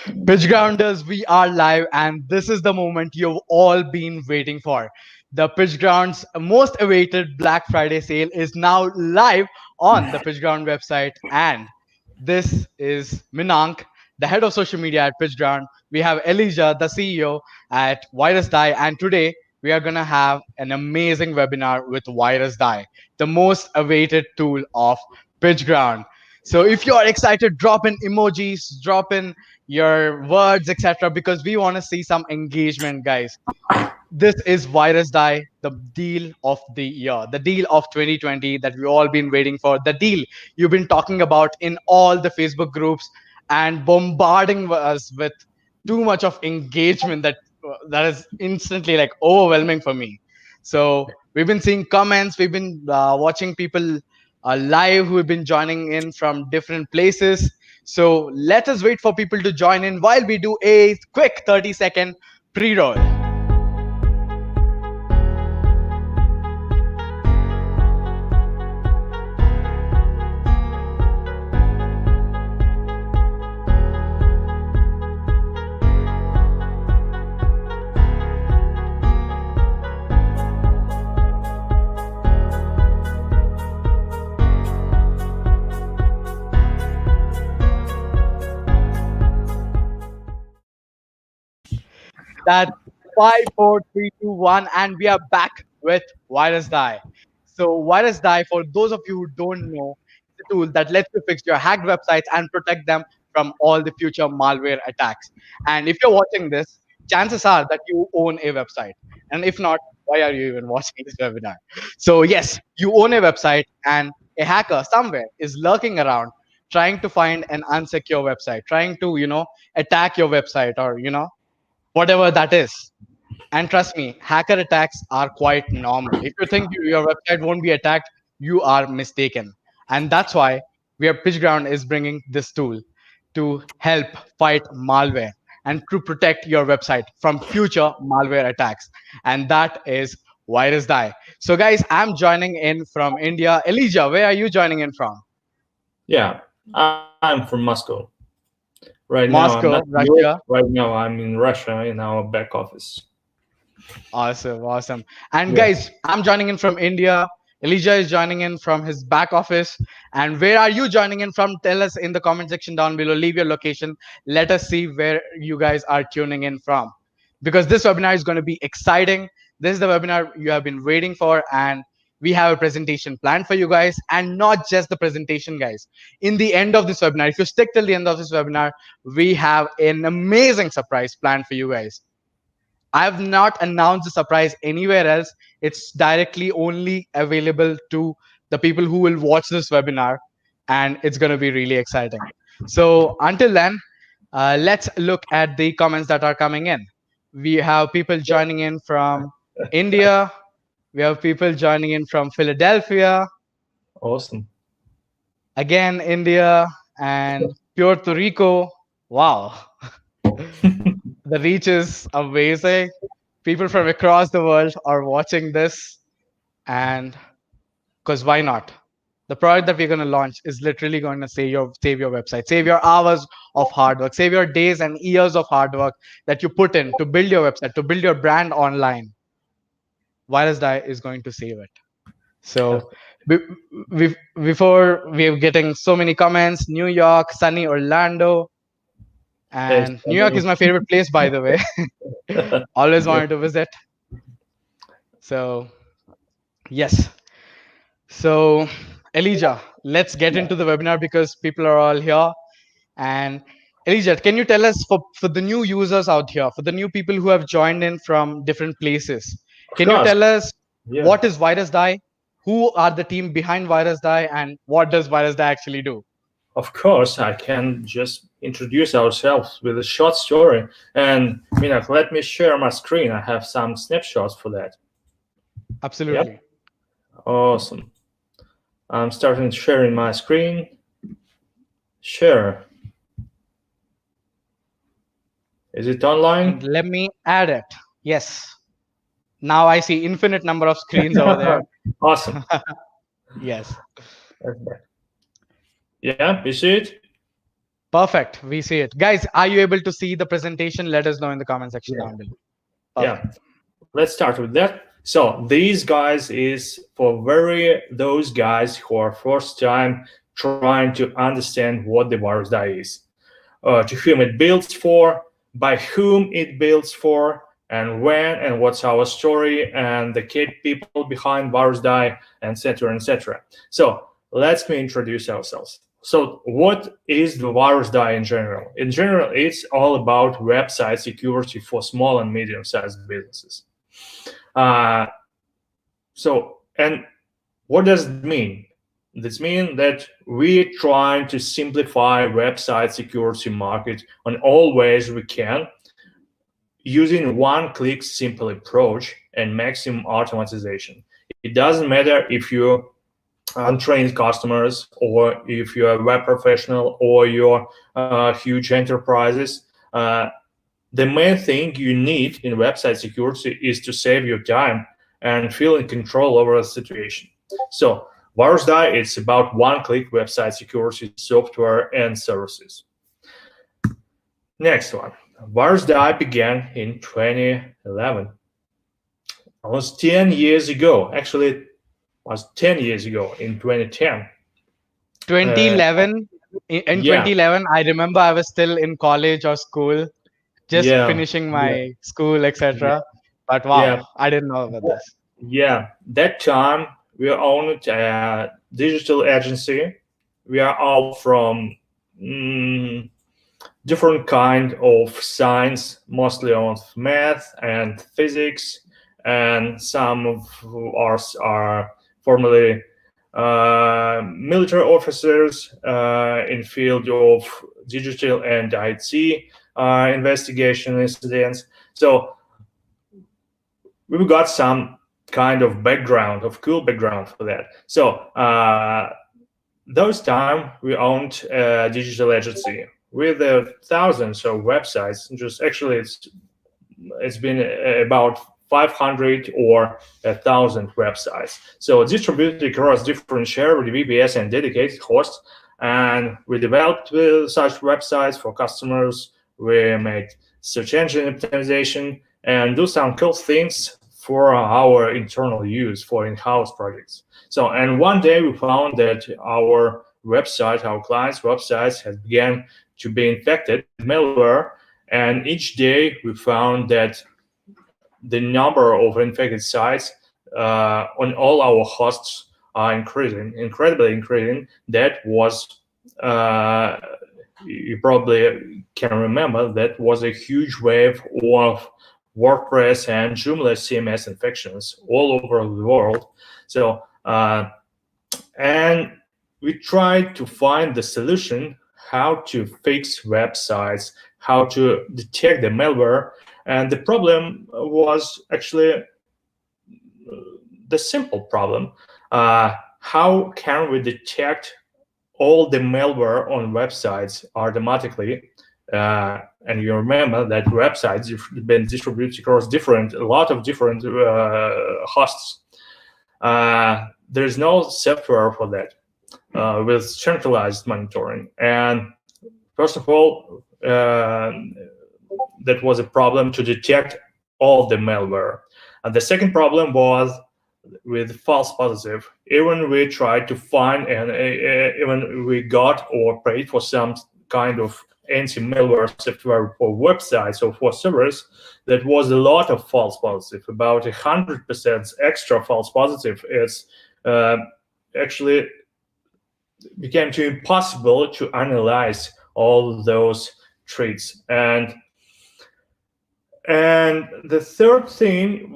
PitchGrounders, we are live, and this is the moment you've all been waiting for. The PitchGround's most awaited Black Friday sale is now live on the PitchGround website, and this is Minank, the head of social media at PitchGround. We have Elijah, the CEO at Virusdie, and today we are gonna have an amazing webinar with Virusdie, the most awaited tool of PitchGround. So if you are excited, drop in emojis, drop in your words, etc. Because we want to see some engagement, guys. This is Virusdie, the deal of the year, the deal of 2020 that we've all been waiting for, the deal you've been talking about in all the Facebook groups and bombarding us with too much of engagement that is instantly like overwhelming for me. So we've been seeing comments, we've been watching people live who have been joining in from different places. So let us wait for people to join in while we do a quick 30-second pre-roll. That 5, 4, 3, 2, 1, and we are back with Virusdie. So Virusdie, for those of you who don't know, is a tool that lets you fix your hacked websites and protect them from all the future malware attacks. And if you're watching this, chances are that you own a website. And if not, why are you even watching this webinar? So yes, you own a website, and a hacker somewhere is lurking around trying to find an unsecure website, trying to attack your website, or whatever that is. And trust me, hacker attacks are quite normal. If you think your website won't be attacked, you are mistaken. And that's why PitchGround is bringing this tool to help fight malware and to protect your website from future malware attacks. And that is Virusdie. So, guys, I'm joining in from India. Elijah, where are you joining in from? Yeah, I'm from Moscow. Right now, I'm not Moscow, in Europe. Russia. Right now, I'm in Russia in our back office. Awesome, awesome. And Yeah. guys, I'm joining in from India. Elijah is joining in from his back office. And where are you joining in from? Tell us in the comment section down below. Leave your location. Let us see where you guys are tuning in from. Because this webinar is going to be exciting. This is the webinar you have been waiting for. And we have a presentation planned for you guys. And not just the presentation, guys. In the end of this webinar, if you stick till the end of this webinar, we have an amazing surprise planned for you guys. I have not announced the surprise anywhere else. It's directly only available to the people who will watch this webinar, and it's going to be really exciting. So until then, let's look at the comments that are coming in. We have people joining in from India. We have people joining in from Philadelphia, Awesome. again India, and Puerto Rico. Wow. The reach is amazing. People from across the world are watching this, and because why not? The product that we're going to launch is literally going to save your website, save your hours of hard work, save your days and years of hard work that you put in to build your website, to build your brand online. Virusdie is going to save it. So before we're getting so many comments, New York, sunny Orlando, and New York is my favorite place, by the way. Always wanted to visit. So yes. So Elijah, let's get into the webinar because people are all here. And Elijah, can you tell us for the new users out here, for the new people who have joined in from different places, can you tell us what is Virusdie? Who are the team behind Virusdie, and what does Virusdie actually do? Of course, I can just introduce ourselves with a short story. And Minak, let me share my screen. I have some snapshots for that. Absolutely. Yep. Awesome. I'm starting sharing my screen. Share. Is it online? And let me add it. Yes. Now I see infinite number of screens over there. Awesome. Yes. Yeah, you see it? Perfect. We see it. Guys, are you able to see the presentation? Let us know in the comment section Yeah. down below. Yeah. Perfect. Let's start with that. So these guys is for those guys who are first time trying to understand what the Virusdie is, to whom it builds for, by whom it builds for, and when, and what's our story, and the key people behind Virusdie, etc., etc. So let's me introduce ourselves. So what is the Virusdie in general? In general, it's all about website security for small and medium-sized businesses. Uh, and what does it mean? This means that we're trying to simplify website security market on all ways we can, using one-click simple approach and maximum automatization. It doesn't matter if you're untrained customers or if you're a web professional or you're huge enterprises. The main thing you need in website security is to save your time and feel in control over the situation. So Virusdie, it's about one-click website security software and services. Next one. Virusdie began in 2011, almost 10 years ago. Actually, it was 10 years ago in 2010. 2011. In Yeah, 2011, I remember I was still in college or school, just yeah, finishing yeah, my school, yeah, etc. But yeah. wow, I didn't know about this. Yeah, that time we owned a digital agency. We are all from mm, different kind of science, mostly on math and physics, and some of us are formerly military officers in field of digital and IT investigation incidents. So we've got some kind of background, of cool background for that. So those time we owned a digital agency with thousands of websites. Just actually, it's been about 500 or 1,000 websites. So distributed across different shared VPS and dedicated hosts. And we developed such websites for customers. We made search engine optimization and do some cool things for our internal use for in-house projects. So, and one day we found that our website, our clients' websites, had began to be infected with malware. And each day we found that the number of infected sites on all our hosts are increasing, incredibly increasing. That was, you probably can remember, that was a huge wave of WordPress and Joomla CMS infections all over the world. So, and we tried to find the solution how to fix websites, how to detect the malware. And the problem was actually the simple problem. How can we detect all the malware on websites automatically? And you remember that websites have been distributed across a lot of different hosts. There's no software for that with centralized monitoring. And first of all, that was a problem to detect all the malware. And the second problem was with false positive. Even we tried to find and even we got or paid for some kind of anti-malware software for websites or for servers, that was a lot of false positive, about 100% extra false positive. It's actually became too impossible to analyze all those traits. And the third thing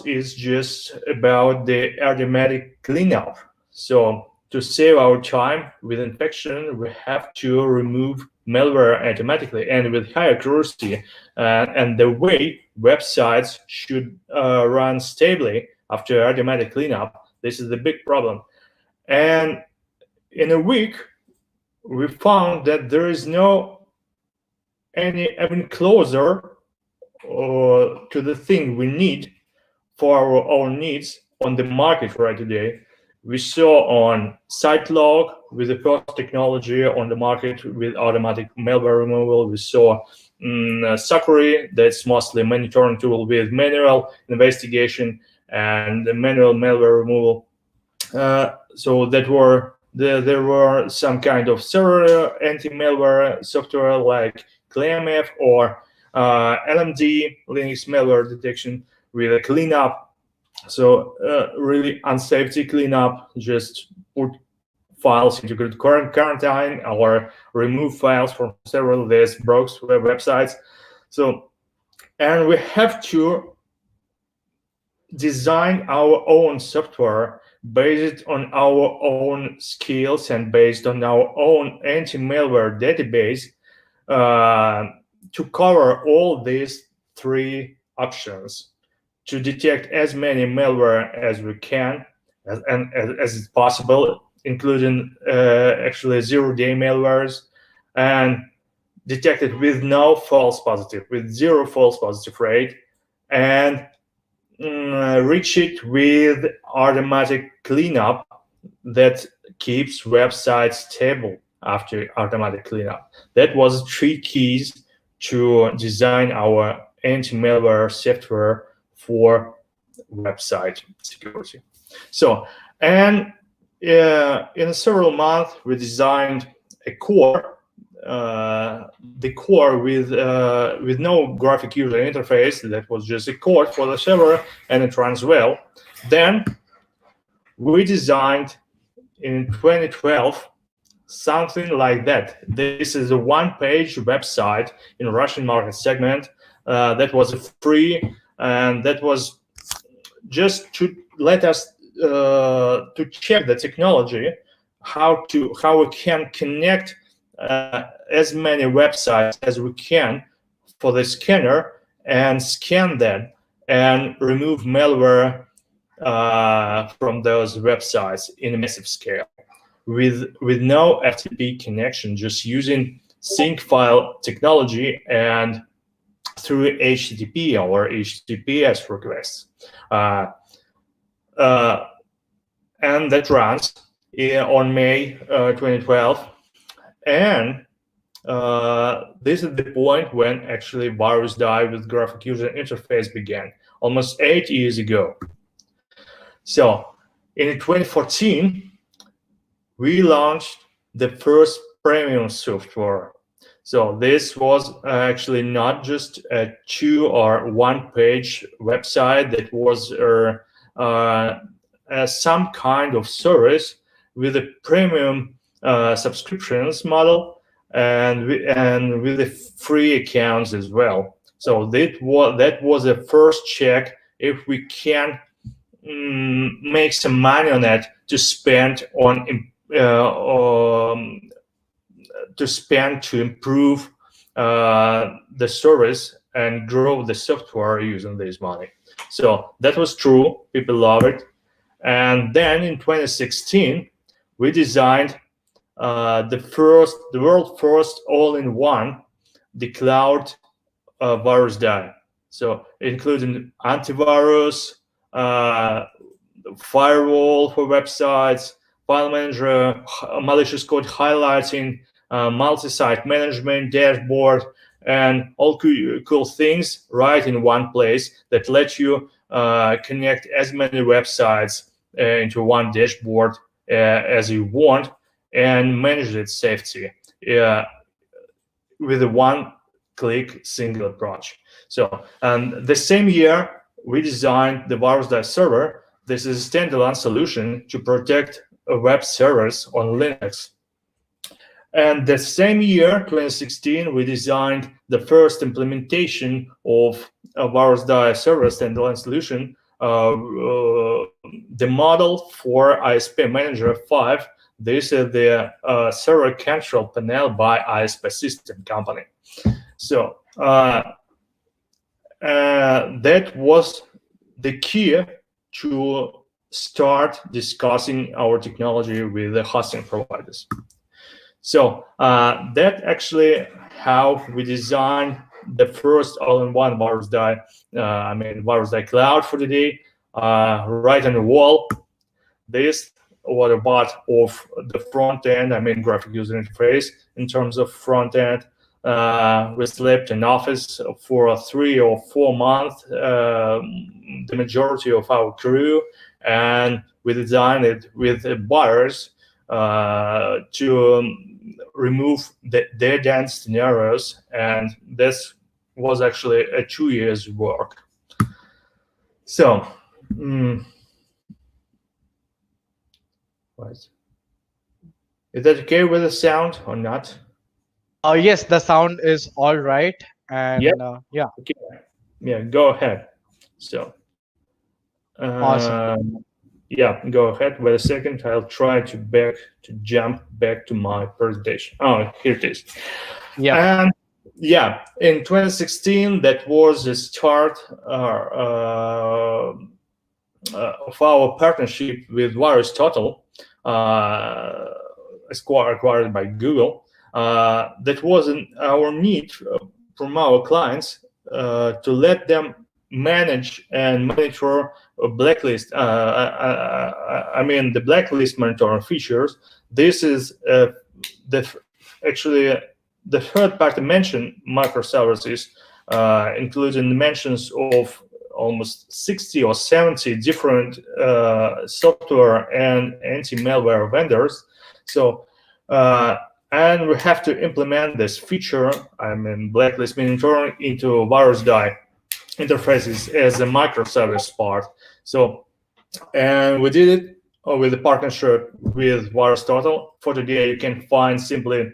is just about the automatic cleanup. So to save our time with infection, we have to remove malware automatically and with high accuracy. And the way websites should run stably after automatic cleanup, this is the big problem. And in a week, we found that there is no any even closer to the thing we need for our own needs on the market right today. We saw on SiteLog with the first technology on the market with automatic malware removal. We saw Sakuri, that's mostly monitoring tool with manual investigation and the manual malware removal. So there were some kind of server anti-malware software like ClearMF or LMD, Linux malware detection with a cleanup. So really unsafety cleanup, just put files into good quarantine or remove files from several of these broke websites. So, and we have to design our own software based on our own skills and based on our own anti-malware database to cover all these three options, to detect as many malware as we can as is possible, including actually zero-day malwares, and detect it with no false positive, with zero false positive rate, and reach it with automatic cleanup that keeps websites stable after automatic cleanup. That was three keys to design our anti-malware software for website security. So, and in several months, we designed a core, the core with no graphic user interface. That was just a code for the server, and it runs well. Then we designed in 2012 something like that. This is a one-page website in Russian market segment that was free, and that was just to let us to check the technology, how we can connect as many websites as we can for the scanner and scan them and remove malware from those websites in a massive scale with no FTP connection, just using sync file technology and through HTTP or HTTPS requests. And that runs on May 2012. And this is the point when actually Virusdie with graphic user interface began, almost 8 years ago. So in 2014, we launched the first premium software. So this was actually not just a 2 or 1 page website, that was some kind of service with a premium subscriptions model and with the free accounts as well. So that was the first check if we can make some money on it to spend on to improve the service and grow the software using this money. So that was true. People love it. And then in 2016, we designed the world first all-in-one, the cloud Virusdie. So including antivirus, firewall for websites, file manager, malicious code highlighting, multi-site management, dashboard, and all cool things right in one place that let you connect as many websites into one dashboard as you want and manage its safety with a one-click single approach. So, and the same year, we designed the Virusdie server. This is a standalone solution to protect web servers on Linux. And the same year, 2016, we designed the first implementation of a Virusdie server standalone solution, the model for ISP Manager 5. This is the server control panel by ISP System Company. So that was the key to start discussing our technology with the hosting providers. So that actually how we designed the first all-in-one Virusdie, Virusdie Cloud for today, right on the wall. This what about of the front end, I mean graphic user interface in terms of front end. We slept in office for 3 or 4 months, the majority of our crew, and we designed it with buyers to remove their dance scenarios, and this was actually a 2 years work. So, right. Is that okay with the sound or not? Yes, the sound is all right, Yep. and yeah, Okay. Yeah, go ahead. So, awesome. yeah, go ahead. Wait a second. I'll try to jump back to my presentation. Oh, here it is. Yep. And yeah, in 2016, that was the start of our partnership with Virustotal, acquired by Google. That was our need from our clients to let them manage and monitor a blacklist. I mean, the blacklist monitoring features. This is actually the third part to mention microservices, including mentions of almost 60 or 70 different software and anti-malware vendors. So, and we have to implement this feature, I mean, blacklist monitoring, into Virusdie interfaces as a microservice part. So, and we did it with a partnership with Virustotal. For today, you can find simply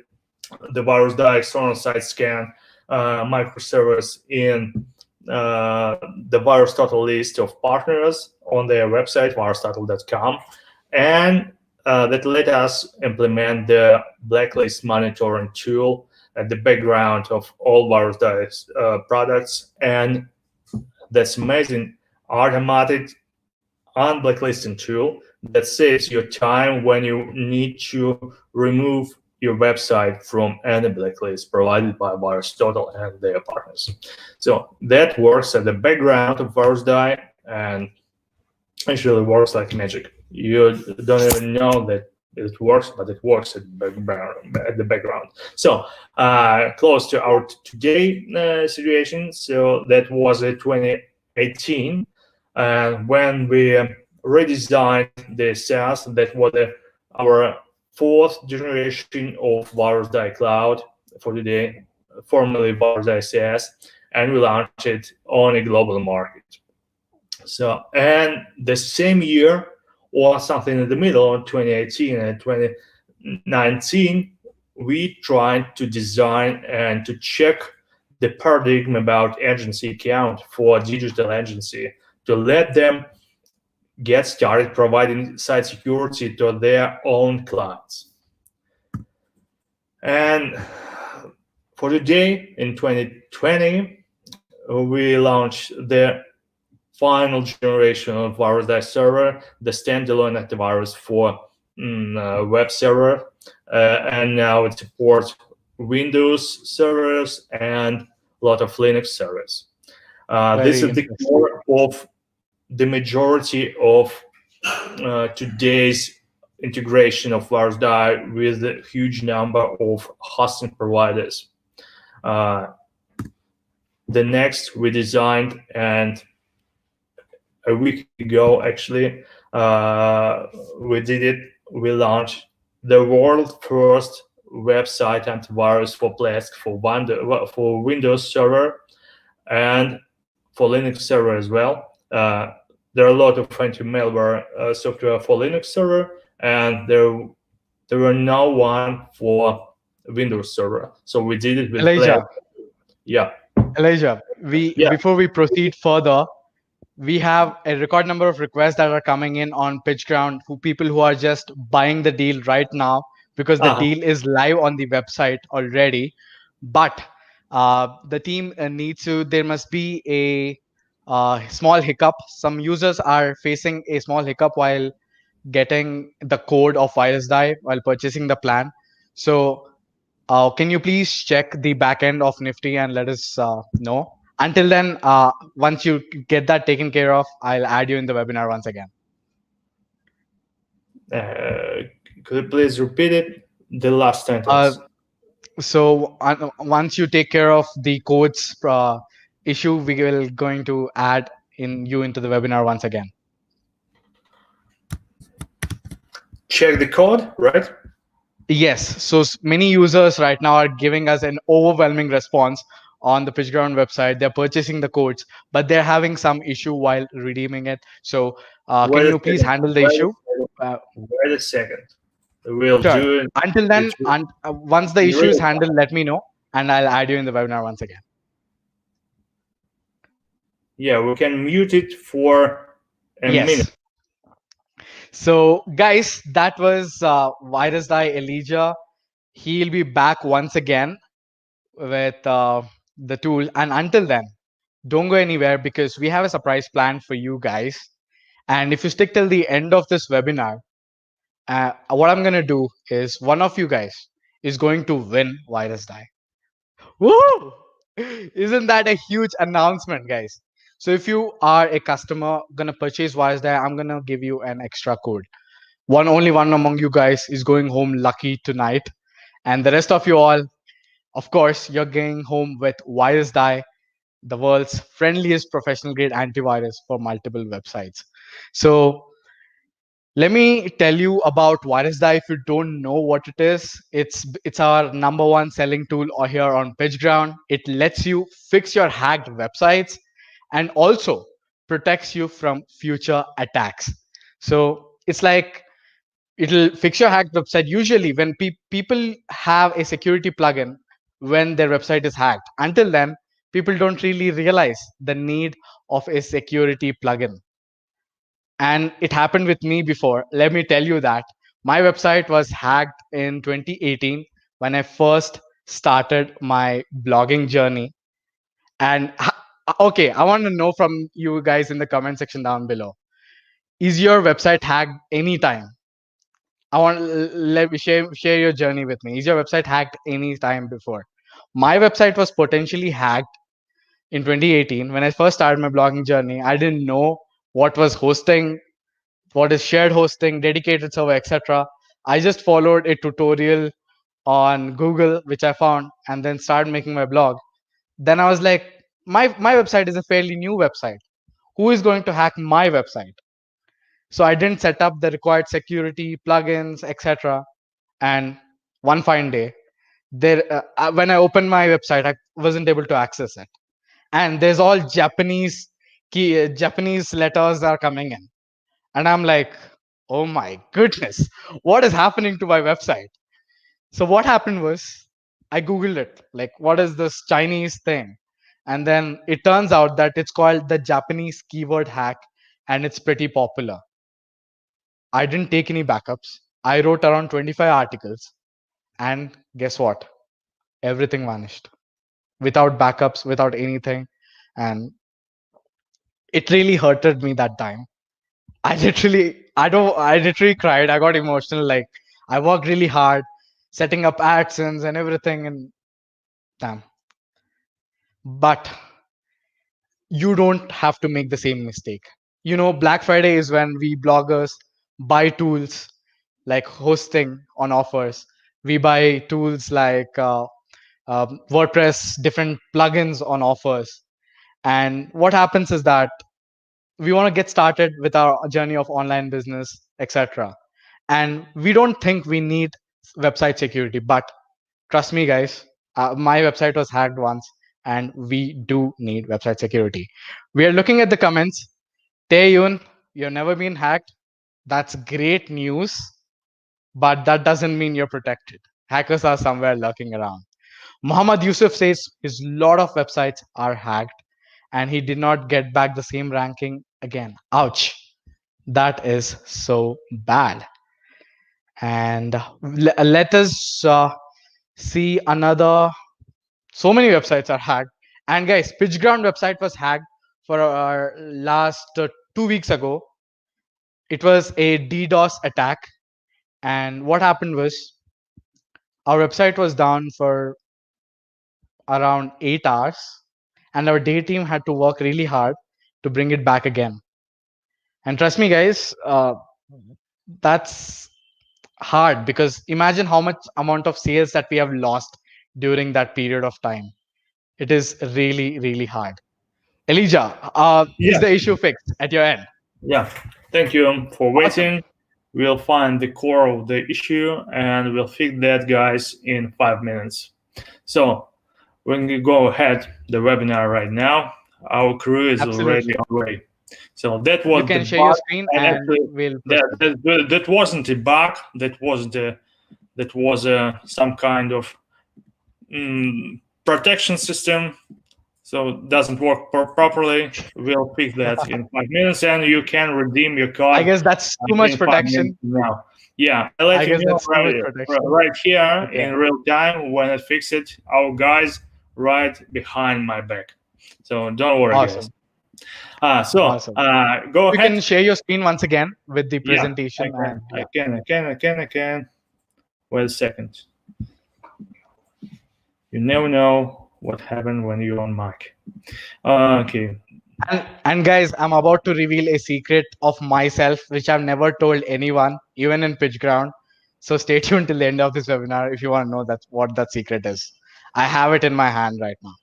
the Virusdie external site scan microservice in the Virustotal list of partners on their website, virustotal.com, and that let us implement the blacklist monitoring tool at the background of all Virusdie products. And that's amazing automated unblacklisting tool that saves your time when you need to remove your website from any blacklist provided by Virustotal and their partners. So that works at the background of Virusdie and actually works like magic. You don't even know that it works, but it works at the background. So close to our today situation. So that was 2018, when we redesigned the SaaS. That was our fourth generation of Virusdie Cloud for today, formerly Virusdie SaaS, and we launched it on a global market. So, and the same year, or something in the middle, 2018 and 2019, we tried to design and to check the paradigm about agency account for digital agency to let them get started providing site security to their own clients. And for today, in 2020, we launched the final generation of Virusdie server, the standalone antivirus for web server, and now it supports Windows servers and a lot of Linux servers. This Very is the interesting. core of the majority of today's integration of Virusdie with a huge number of hosting providers. The next we designed, and a week ago actually, we did it. We launched the world first website antivirus for for Windows Server and for Linux Server as well. There are a lot of anti-malware software for Linux Server, and there were no one for Windows Server. So we did it with Play. Elijah, Yeah. Elijah, we Yeah. before we proceed further, we have a record number of requests that are coming in on PitchGround, who people who are just buying the deal right now because the Uh-huh. deal is live on the website already. But the team needs to. There must be a small hiccup. Some users are facing a small hiccup while getting the code of Virusdie while purchasing the plan. So can you please check the back end of Nifty and let us know? Until then, once you get that taken care of, I'll add you in the webinar once again. Uh, could you please repeat it? The last Uh, sentence. so once you take care of the codes issue, we will going to add in you into the webinar once again. Check the code, right? Yes. So many users right now are giving us an overwhelming response on the PitchGround website. They're purchasing the codes, but they're having some issue while redeeming it. So can Wait a you please second. handle the Wait a issue? second. Uh, Wait a second. We'll sure. do it. Until then, It's and once the in issue is real handled, time. let me know, and I'll add you in the webinar once again. Yeah, we can mute it for a minute. Yes. So, guys, that was Virusdie Elijah. He'll be back once again with the tool. And until then, don't go anywhere because we have a surprise plan for you guys. And if you stick till the end of this webinar, what I'm going to do is one of you guys is going to win Virusdie. Woo! Isn't that a huge announcement, guys? So if you are a customer gonna purchase Virusdie, I'm gonna give you an extra code. Only one among you guys is going home lucky tonight, and the rest of you all, of course, you're going home with Virusdie, the world's friendliest professional grade antivirus for multiple websites. So let me tell you about Virusdie. If you don't know what it is, it's our number one selling tool here on PitchGround. It lets you fix your hacked websites and also protects you from future attacks. So it's like it'll fix your hacked website. Usually, when people have a security plugin when their website is hacked, until then, people don't really realize the need of a security plugin. And it happened with me before. Let me tell you that my website was hacked in 2018 when I first started my blogging journey. And okay, I want to know from you guys in the comment section down below, is your website hacked anytime? I want let me share your journey with me. Is your website hacked any time before? My website was potentially hacked in 2018 when I first started my blogging journey. I didn't know what was hosting, what is shared hosting, dedicated server, etc. I just followed a tutorial on Google, which I found, and then started making my blog. Then I was like, my website is a fairly new website. Who is going to hack my website? So I didn't set up the required security plugins, etc. And one fine day, when I opened my website, I wasn't able to access it. And there's all Japanese letters are coming in, and I'm like, oh my goodness, what is happening to my website? So what happened was I Googled it, like, what is this Chinese thing? And then it turns out that it's called the Japanese keyword hack, and it's pretty popular. I didn't take any backups. I wrote around 25 articles, and guess what? Everything vanished without backups, without anything. And it really hurted me that time. I literally cried. I got emotional. Like, I worked really hard setting up AdSense and everything, and damn. But you don't have to make the same mistake. Black Friday is when we bloggers buy tools like hosting on offers. We buy tools like WordPress, different plugins on offers. And what happens is that we want to get started with our journey of online business, etc. And we don't think we need website security, but trust me, guys, my website was hacked once, and we do need website security. We are looking at the comments. Taeyun, you've never been hacked. That's great news, but that doesn't mean you're protected. Hackers are somewhere lurking around. Muhammad Yusuf says his lot of websites are hacked, and he did not get back the same ranking again. Ouch. That is so bad. And let us see another. So many websites are hacked. And guys, PitchGround website was hacked for our last 2 weeks ago. It was a DDoS attack. And what happened was our website was down for around 8 hours. And our day team had to work really hard to bring it back again. And trust me, guys, That's hard because imagine how much amount of sales that we have lost during that period of time. It is really, really hard. Elijah, is Yeah, the issue fixed at your end? yeah. Thank you for Awesome. waiting. We'll find the core of the issue and we'll fix that, guys, in 5 minutes. So when you go ahead the webinar right now, our crew is already Absolutely. on the way. So that You was the can share your bug, screen and and actually we'll that proceed. that wasn't a bug. That was some kind of protection system. So it doesn't work properly. We'll fix that in 5 minutes, and you can redeem your I card guess that's too much in 5 minutes protection. now. Yeah, I let I you guess know that's too much protection. right here Okay. in real time when I fix it. Our guys right behind my back. So don't worry, guys. Awesome. Awesome. Go You ahead. can share your screen once again with the Yeah, I presentation can, and I yeah. can, I can, I can, I can. Wait a second. You never know what happened when you're on mic. Okay. And guys, I'm about to reveal a secret of myself which I've never told anyone, even in PitchGround. So stay tuned till the end of this webinar if you want to know that's what that secret is. I have it in my hand right now.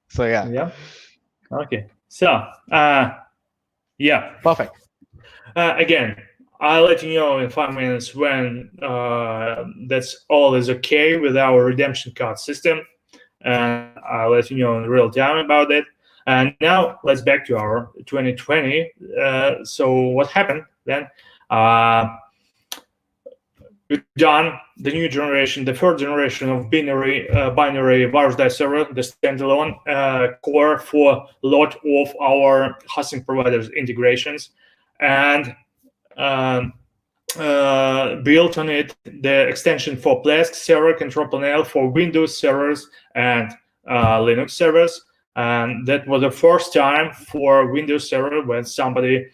So yeah, Yeah. Okay. So, yeah. perfect. Again, I'll let you know in 5 minutes when that's all is okay with our redemption card system, and I'll let you know in real time about it. And now let's back to our 2020. So what happened then? We've done the new generation, the third generation of binary Virusdie server, the standalone core for a lot of our hosting providers integrations, and um, built on it the extension for Plesk server, control panel for Windows servers and Linux servers. And that was the first time for Windows server when somebody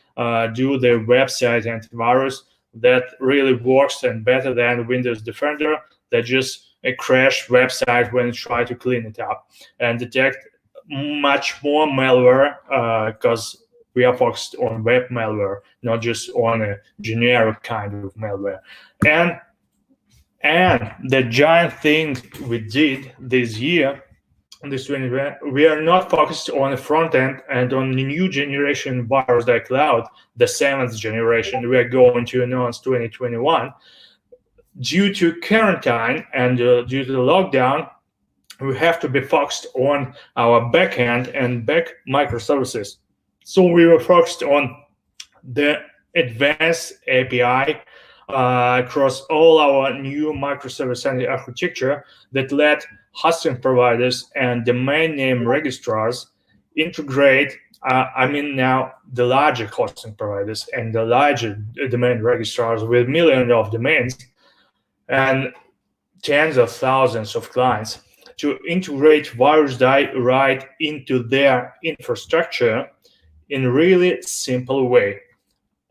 do the website antivirus that really works and better than Windows Defender that just crash website when you try to clean it up and detect much more malware because we are focused on web malware, not just on a generic kind of malware. And the giant thing we did this year, this 2020, we are not focused on the front end and on the new generation Virusdie Cloud, the seventh generation we are going to announce 2021. Due to quarantine and due to the lockdown, we have to be focused on our backend and back microservices. So we were focused on the advanced API across all our new microservice architecture that let hosting providers and domain name registrars integrate. Now the larger hosting providers and the larger domain registrars with millions of domains and tens of thousands of clients to integrate Virusdie right into their infrastructure in really simple way.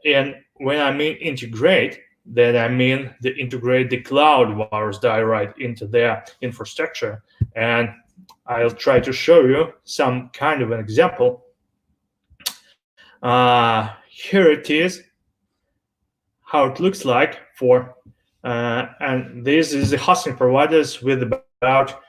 And when I mean integrate, then I mean the integrate the cloud Virusdie right into their infrastructure. And I'll try to show you some kind of an example. Here it is, how it looks like for, and this is the hosting providers with about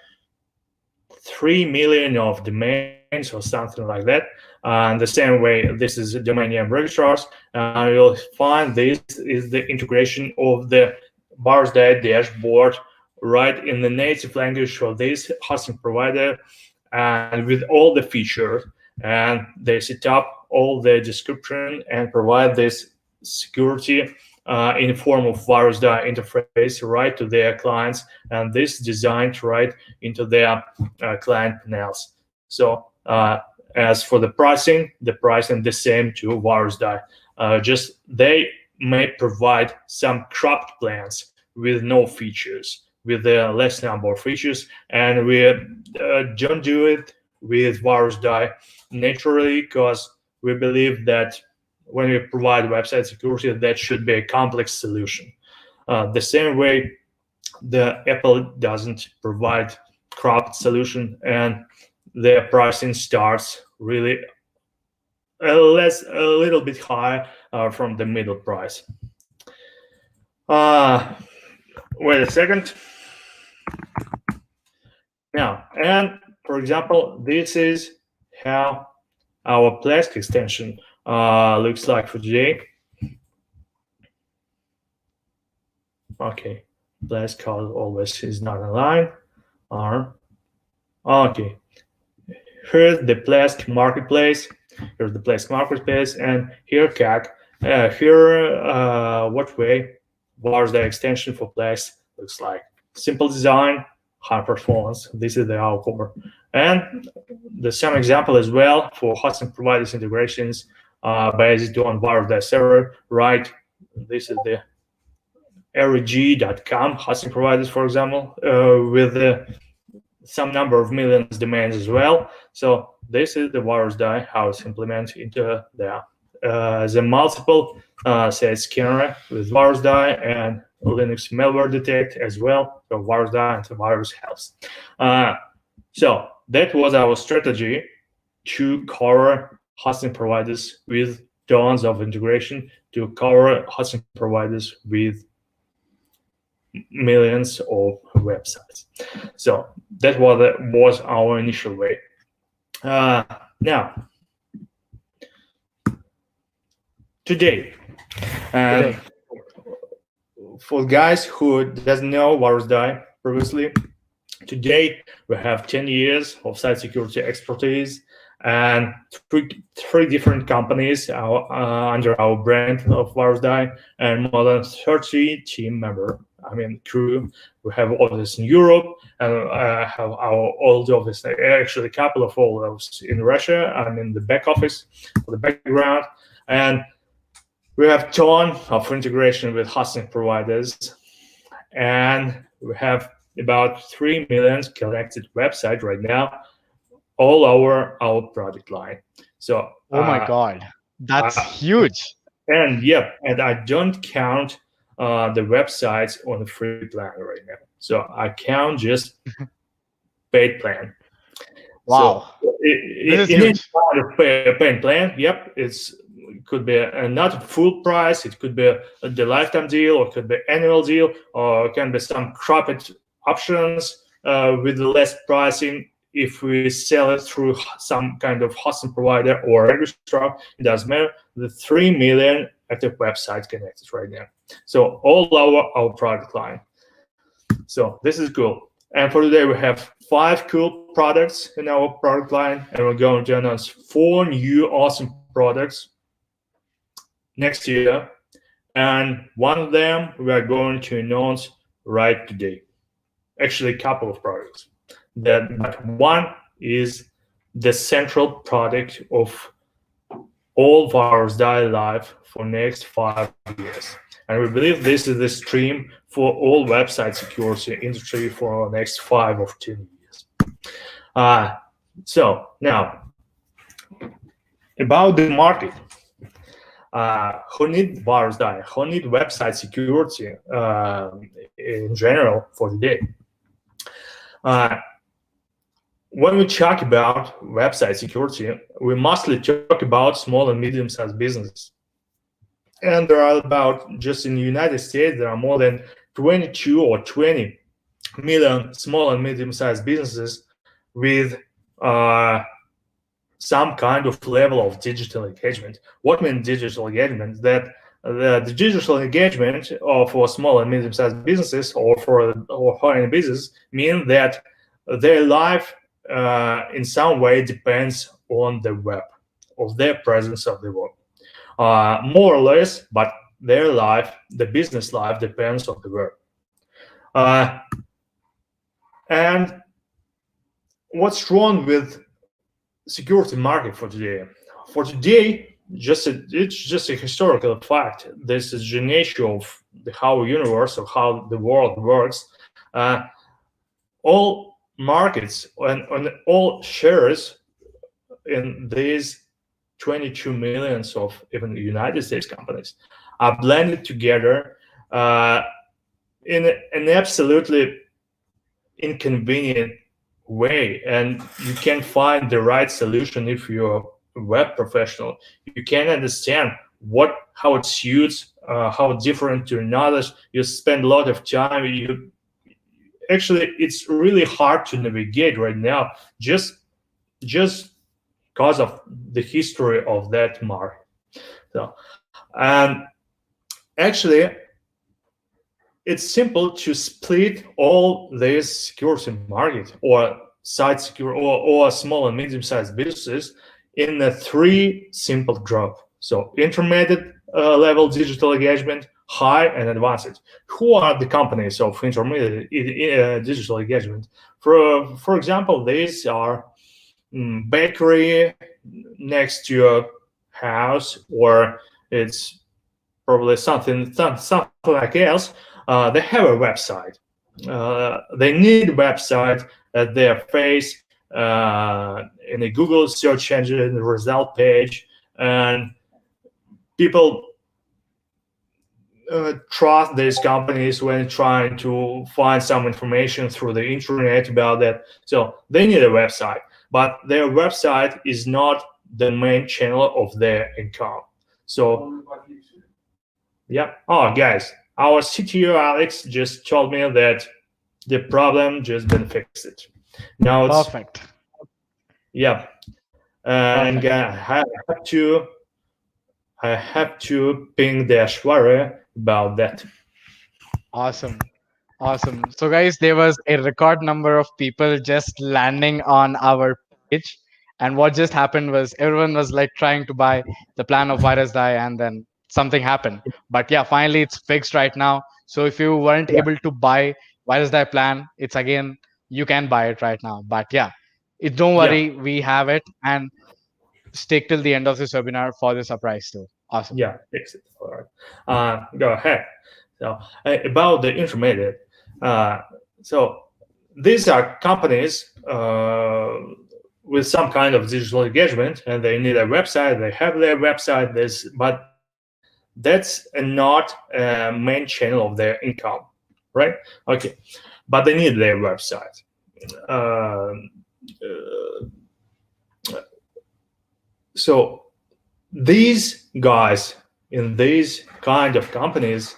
3 million of domains or something like that. And the same way, this is domain name registrars. You'll find this is the integration of the Virusdie dashboard right in the native language of this hosting provider and with all the features. And they set up all the description and provide this security in the form of Virusdie interface right to their clients, and this designed right into their client panels. So as for the pricing the same to Virusdie. Just they may provide some cropped plans with no features, with a less number of features, and we don't do it with Virusdie naturally because we believe that when we provide website security, that should be a complex solution. The same way the Apple doesn't provide cropped solution, and their pricing starts really a little bit high from the middle price. Wait a second. Now, and for example, this is how our Plesk extension looks like for today. Okay, Plesk code always is not aligned. Okay, here's the Plesk marketplace. Here's the Plesk marketplace, and here CAC. Here, what way Virusdie extension for Plesk looks like. Simple design, high performance. This is the our core. And the same example as well for hosting providers integrations based on Virusdie server. Right, this is the reg.com hosting providers, for example, with some number of millions domains as well. So this is the Virusdie, how it's implemented into the multiple sales scanner with Virusdie and Linux malware detect as well. So Virusdie antivirus helps. So that was our strategy to cover hosting providers with tons of integration, to cover hosting providers with millions of websites. So that was our initial way. Now, today, for guys who doesn't know Virusdie previously, today we have 10 years of site security expertise and three different companies under our brand of Virusdie and more than 30 team members. I mean, crew. We have office in Europe and have our old office, actually a couple of old offices in Russia. I'm in the back office for the background. And we have ton of integration with hosting providers. And we have about 3 million connected websites right now, all over our product line. So, Oh my God, that's huge. And and I don't count the websites on the free plan right now. So I count just paid plan. Wow. So This is huge. paid plan, yep, it could be not full price. It could be the lifetime deal, or it could be annual deal, or it can be some cropped options with less pricing. If we sell it through some kind of hosting provider or registrar, it doesn't matter. The 3 million active websites connected right now. So all our product line. So this is cool. And for today, we have 5 cool products in our product line, and we're going to announce 4 new awesome products next year. And one of them we are going to announce right today. Actually, a couple of products. But one is the central product of all Virusdie live for next 5 years. And we believe this is the stream for all website security industry for the next 5 or 10 years. So now, about the market. Who need Virusdie? Who need website security in general for today? When we talk about website security, we mostly talk about small and medium-sized businesses. And there are about, just in the United States, there are more than 22 or 20 million small and medium-sized businesses with some kind of level of digital engagement. What means digital engagement? That the digital engagement for small and medium-sized businesses or for any business mean that their life in some way depends on the web, of their presence of the web. More or less, but their life, the business life, depends on the web. And what's wrong with security market for today? For today, it's just a historical fact. This is the nature of how universe or how the world works. All markets and all shares in these 22 millions of even United States companies are blended together in an absolutely inconvenient way, and you can find the right solution if you're a web professional. You can understand how it suits how different to others. You spend a lot of time. You actually, it's really hard to navigate right now, just because of the history of that market. So, and actually, it's simple to split all this security market or site secure or small and medium-sized businesses in three simple drops. So intermediate level digital engagement, high and advanced. Who are the companies of intermediate digital engagement? For example, these are bakery next to your house, or it's probably something like else. They have a website. They need a website at their face in a Google search engine result page, and people trust these companies when trying to find some information through the internet about that. So they need a website, but their website is not the main channel of their income. So yeah. Oh, guys, our CTO Alex just told me that the problem just been fixed. Now it's Perfect. yeah, and Perfect. I have to ping the Ashwara about that. Awesome. Awesome. So, guys, there was a record number of people just landing on our page. And what just happened was everyone was like trying to buy the plan of Virusdie, and then something happened. But yeah, finally it's fixed right now. So if you weren't Yeah, able to buy Virusdie plan, it's again, you can buy it right now. But yeah, don't yeah, worry, we have it. And stick till the end of this webinar for the surprise too. Awesome. yeah, fix it. All right. Go ahead. So about the intermediate. Uh, so these are companies with some kind of digital engagement, and they need a website. They have their website. But that's not a main channel of their income, right? Okay, but they need their website. Um so these guys in these kind of companies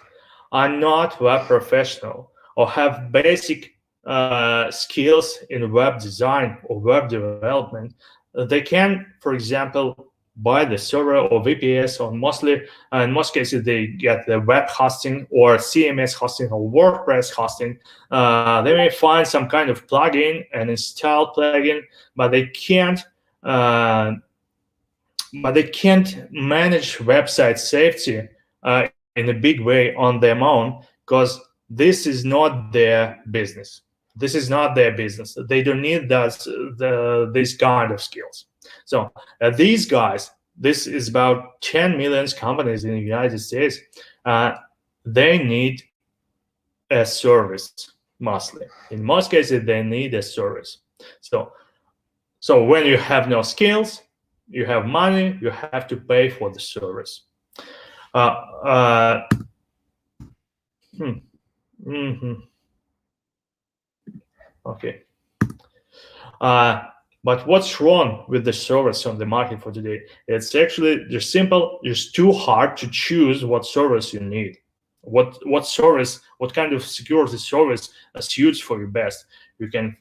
are not web professional or have basic skills in web design or web development. They can, for example, buy the server or VPS, or mostly in most cases they get the web hosting or CMS hosting or WordPress hosting. They may find some kind of plugin and install plugin, but uh, they can't manage website safety in a big way on their own, because this is not their business. This is not their business. They don't need these kind of skills. So these guys, this is about 10 million companies in the United States. They need a service mostly. In most cases, they need a service. So when you have no skills, you have money, you have to pay for the service. Uh, uh, hmm, mhm. Okay. But what's wrong with the service on the market for today? It's actually just simple. It's too hard to choose what service you need. What service, what kind of security service suits for you best. You can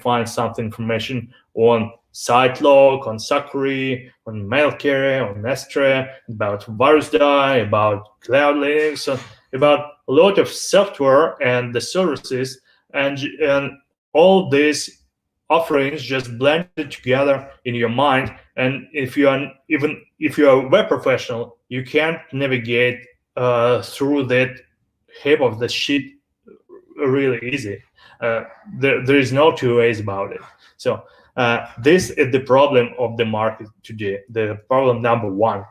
find some information on SiteLock, on Sakuri, on Mailcarrier, on Nestre, about Virusdie, about Cloud Linux, about a lot of software and the services, and all these offerings just blended together in your mind. And if you are a web professional, you can't navigate through that heap of the shit really easy. There is no two ways about it. So this is the problem of the market today. The problem number one.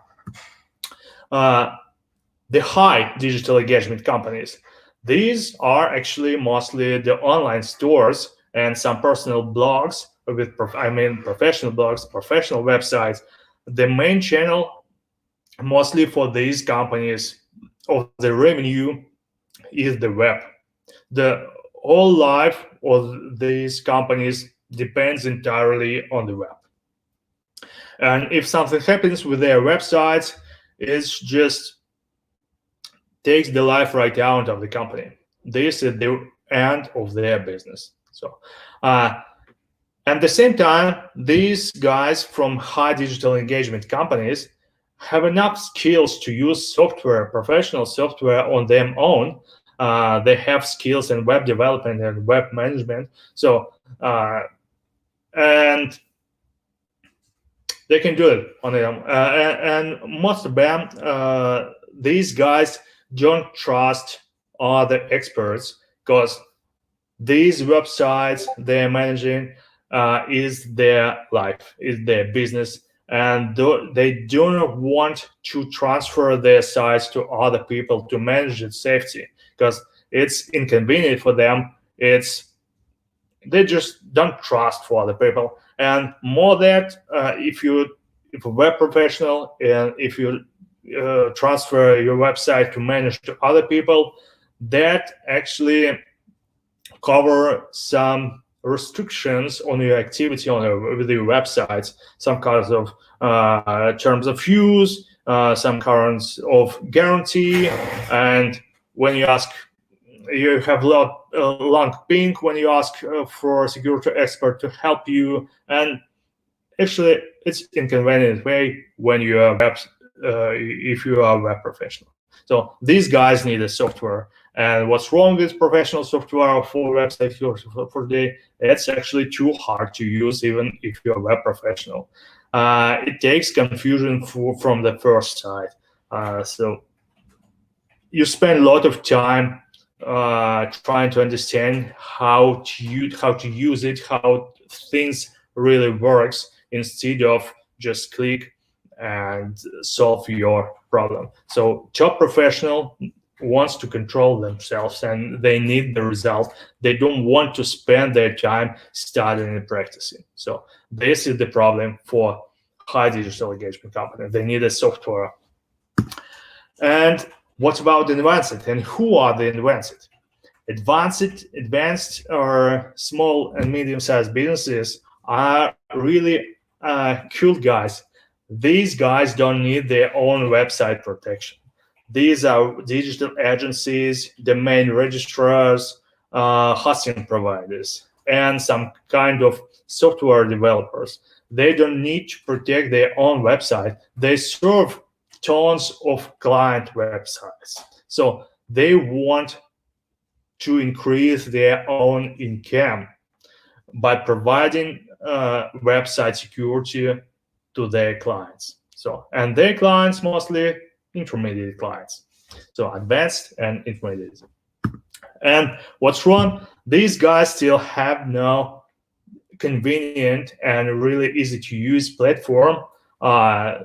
The high digital engagement companies. These are actually mostly the online stores and some personal blogs with, professional blogs, professional websites. The main channel, mostly for these companies, of the revenue is the web. The whole life of these companies depends entirely on the web. And if something happens with their websites, it's just takes the life right out of the company. This is the end of their business. So, at the same time, these guys from high digital engagement companies have enough skills to use software, professional software on their own. They have skills in web development and web management. So, and they can do it on their own. And most of them, these guys don't trust other experts because these websites they're managing is their life, is their business, and they do not want to transfer their sites to other people to manage its safety because it's inconvenient for them. They just don't trust for other people. And more that if a web professional and if you transfer your website to manage to other people, that actually cover some restrictions on your activity with your websites, some kinds of terms of use, some kinds of guarantee, and when you ask, you have long ping when you ask for a security expert to help you, and actually it's inconvenient way when you are if you are a web professional. So these guys need a software. And what's wrong with professional software for website security for today? It's actually too hard to use, even if you're a web professional. It takes confusion from the first side. So you spend a lot of time trying to understand how to use it, how things really works, instead of just click and solve your problem. So top professional wants to control themselves and they need the result. They don't want to spend their time studying and practicing. So this is the problem for high digital engagement company. They need a software. And what about the advanced? And who are the advanced? Advanced or small and medium-sized businesses are really cool guys. These guys don't need their own website protection. These are digital agencies, domain registrars, hosting providers, and some kind of software developers. They don't need to protect their own website. They serve tons of client websites. So they want to increase their own income by providing website security to their clients. So, and their clients mostly intermediate clients. So advanced and intermediate. And what's wrong? These guys still have no convenient and really easy to use platform or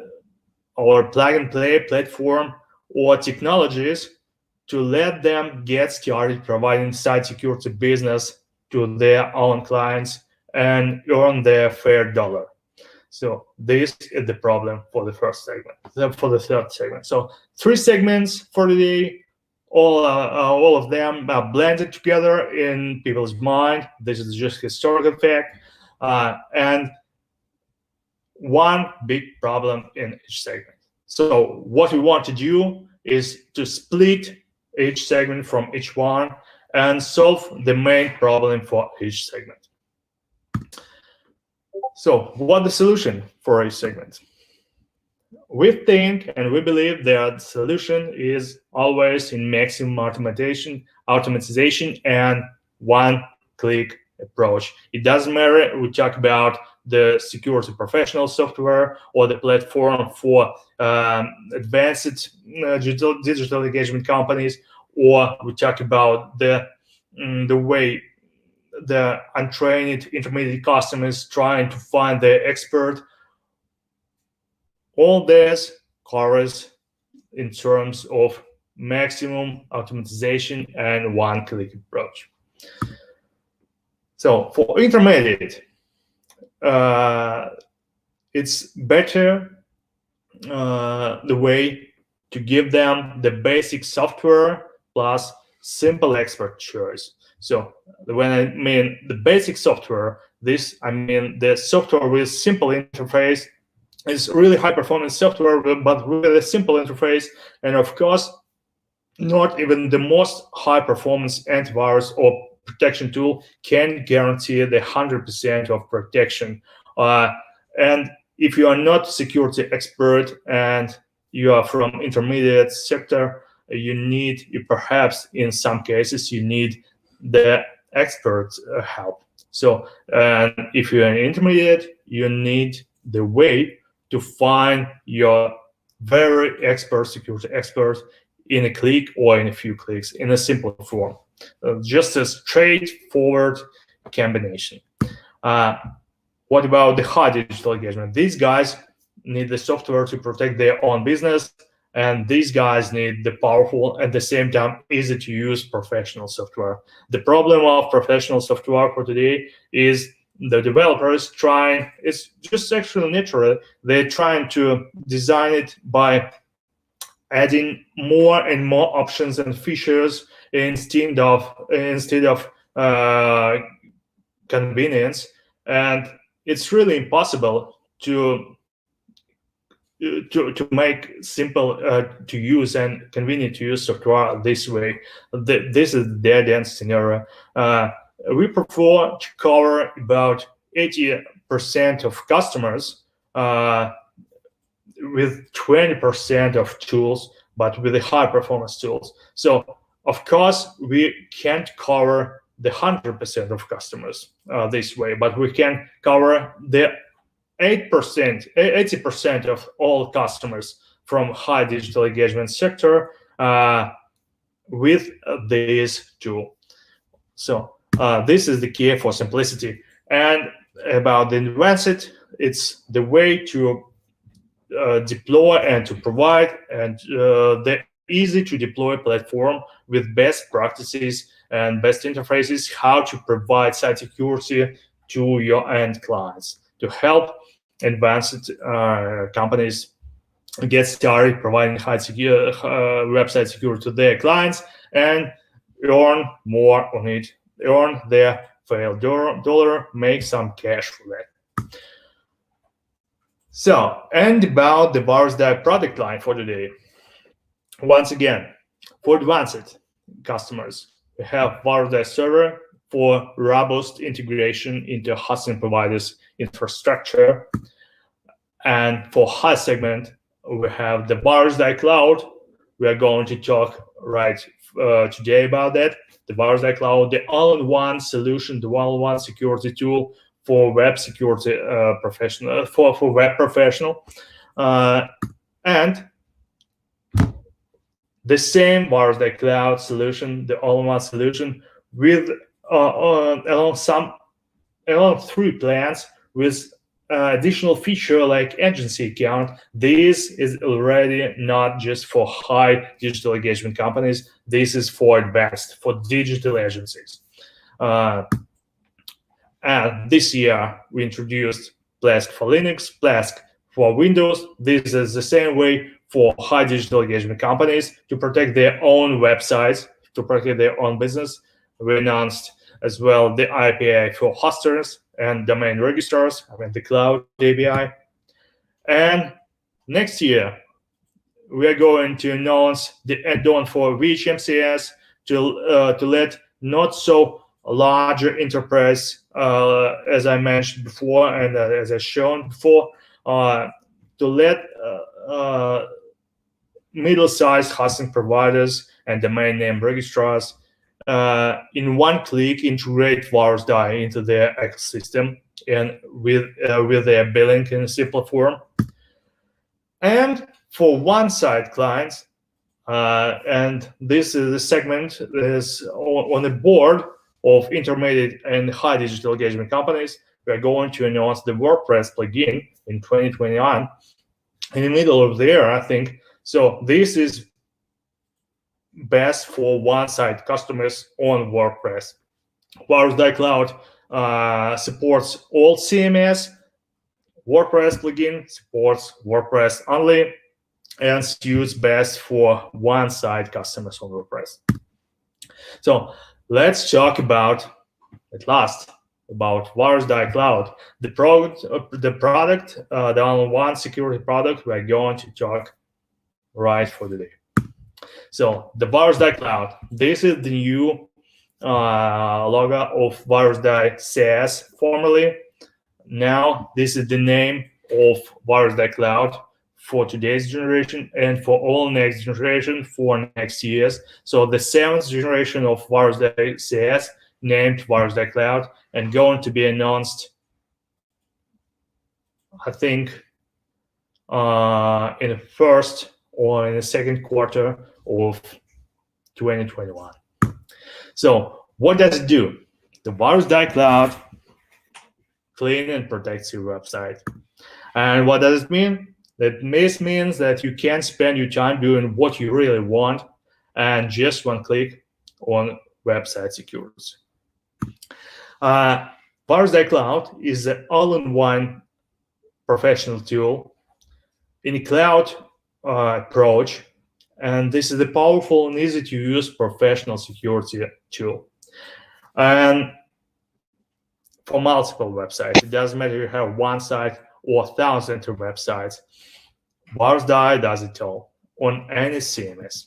plug and play platform or technologies to let them get started providing site security business to their own clients and earn their fair dollar. So this is the problem for the first segment, for the third segment. So 3 segments for today, all of them are blended together in people's mind. This is just historical fact. And one big problem in each segment. So what we want to do is to split each segment from each one and solve the main problem for each segment. So what the solution for each segment? We think and we believe that the solution is always in maximum automatization and one-click approach. It doesn't matter we talk about the security professional software or the platform for advanced digital engagement companies, or we talk about the way the untrained intermediate customers trying to find their expert. All this covers in terms of maximum automatization and one-click approach. So for intermediate, it's better the way to give them the basic software plus simple expert choice. So when I mean the basic software, I mean the software with simple interface. Is really high performance software, but with a simple interface. And of course, not even the most high performance antivirus or protection tool can guarantee the 100% of protection. Uh, and if you are not security expert and you are from intermediate sector, you perhaps in some cases you need the expert help. So if you're an intermediate, you need the way to find your very expert security expert in a click or in a few clicks in a simple form. Just a straightforward combination. Uh, what about the high digital engagement? These guys need the software to protect their own business, and these guys need the powerful, at the same time, easy to use professional software. The problem of professional software for today is the developers trying, it's just actually natural, they're trying to design it by adding more and more options and features instead of convenience, and it's really impossible to make simple to use and convenient to use software this way. This is the dead end scenario. We prefer to cover about 80% of customers with 20% of tools, but with the high performance tools. So of course we can't cover the 100% of customers this way, but we can cover the 8%, 80% of all customers from high digital engagement sector with this tool. So this is the key for simplicity. And about the advanced, it's the way to deploy and to provide, and the easy to deploy platform with best practices and best interfaces, how to provide site security to your end clients to help advanced companies get started providing high secure website security to their clients and earn more on it, earn their failed dollar, make some cash for that. So, and about the Virusdie product line for today. Once again, for advanced customers, we have Virusdie server for robust integration into hosting providers infrastructure. And for high segment, we have the Virusdie cloud. We are going to talk right today about that. The Virusdie cloud, the all-in-one solution, the all-in-one security tool for web security professional, for web professional, and the same Virusdie cloud solution, the all-in-one solution, with along 3 plans with additional feature like agency account. This is already not just for high digital engagement companies. This is for advanced, for digital agencies. And this year, we introduced Plesk for Linux, Plesk for Windows. This is the same way for high digital engagement companies to protect their own websites, to protect their own business. We announced as well the API for hosters and domain registrars, the cloud API. And next year, we are going to announce the add-on for VHMCS to let not so larger enterprise, as I mentioned before and as I shown before, to let middle-sized hosting providers and domain name registrars in one click integrate Virusdie into their ecosystem and with their billing in a simple form. And for one-side clients, and this is a segment that is on the board of intermediate and high digital engagement companies, we are going to announce the WordPress plugin in 2021, in the middle of the year, I think. So this is best for one-side customers on WordPress. Virusdie Cloud supports all CMS. WordPress plugin supports WordPress only and suits best for one-side customers on WordPress. So let's talk about, at last, about Virusdie Cloud, the all-in-one security product we're going to talk right for today. So the Virusdie Cloud. This is the new logo of Virusdie SaaS formerly. Now this is the name of Virusdie Cloud for today's generation and for all next generation for next years. So the 7th generation of Virusdie SaaS named Virusdie Cloud and going to be announced, I think, in the first or in the second quarter of 2021. So what does it do? The Virusdie Cloud clean and protects your website. And what does it mean? That means that you can spend your time doing what you really want and just one click on website security. Virusdie Cloud is an all-in-one professional tool in a cloud approach, and this is a powerful and easy to use professional security tool. And for multiple websites, it doesn't matter if you have one site or thousands of websites. Virusdie does it all on any CMS.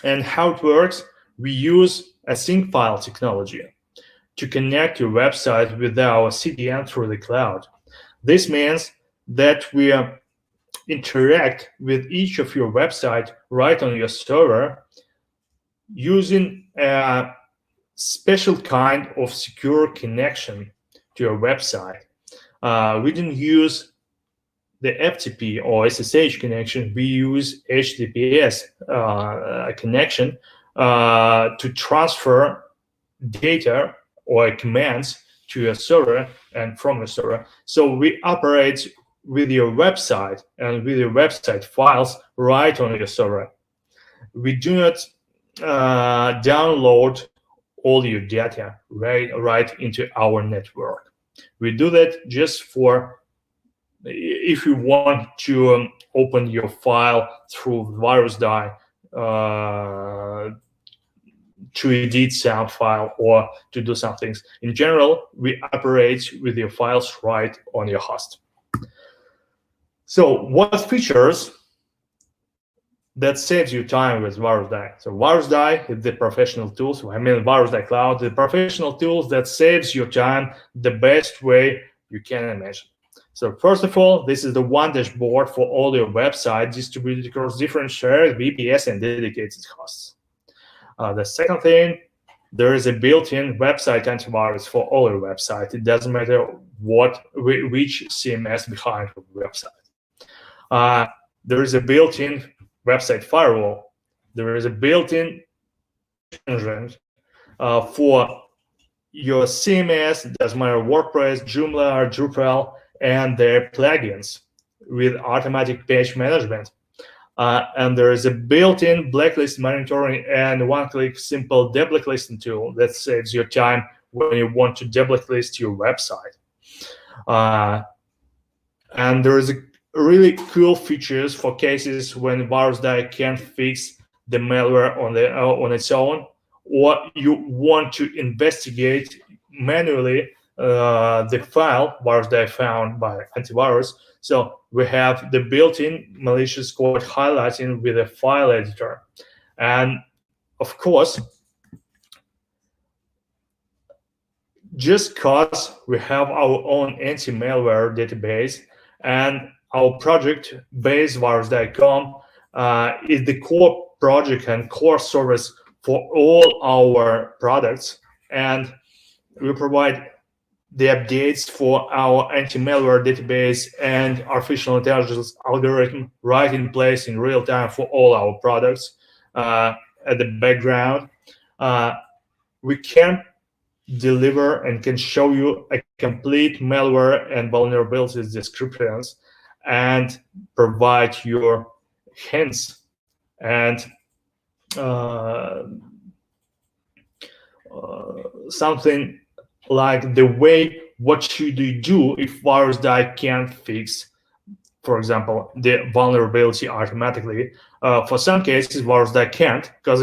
And how it works, we use a sync file technology to connect your website with our CDN through the cloud. This means that we interact with each of your website right on your server using a special kind of secure connection to your website. We didn't use the FTP or SSH connection. We use HTTPS connection to transfer data or commands to a server and from a server. So we operate with your website and with your website files right on your server. We do not download all your data right into our network. We do that just for if you want to open your file through Virusdie to edit some file or to do some things. In general, we operate with your files right on your host. So what features that saves you time with Virusdie? So Virusdie is the professional tools. I mean Virusdie Cloud, the professional tools that saves your time the best way you can imagine. So first of all, this is the one dashboard for all your websites distributed across different shared VPS and dedicated hosts. The second thing, there is a built-in website antivirus for all your websites. It doesn't matter which CMS behind the website. There is a built-in website firewall. There is a built-in engine for your CMS. It doesn't matter WordPress, Joomla, or Drupal, and their plugins with automatic page management. And there is a built-in blacklist monitoring and one-click simple deblacklist tool that saves your time when you want to deblacklist your website. And there is a really cool features for cases when Virusdie can't fix the malware on its own, or you want to investigate manually the file Virusdie found by antivirus. So we have the built-in malicious code highlighting with a file editor. And of course, just because we have our own anti-malware database and our project base virus.com is the core project and core service for all our products, and we provide the updates for our anti-malware database and artificial intelligence algorithm right in place in real time for all our products. At the background, we can deliver and can show you a complete malware and vulnerabilities descriptions and provide your hints and something like the way what should you do if Virusdie can't fix, for example, the vulnerability automatically. For some cases, Virusdie can't because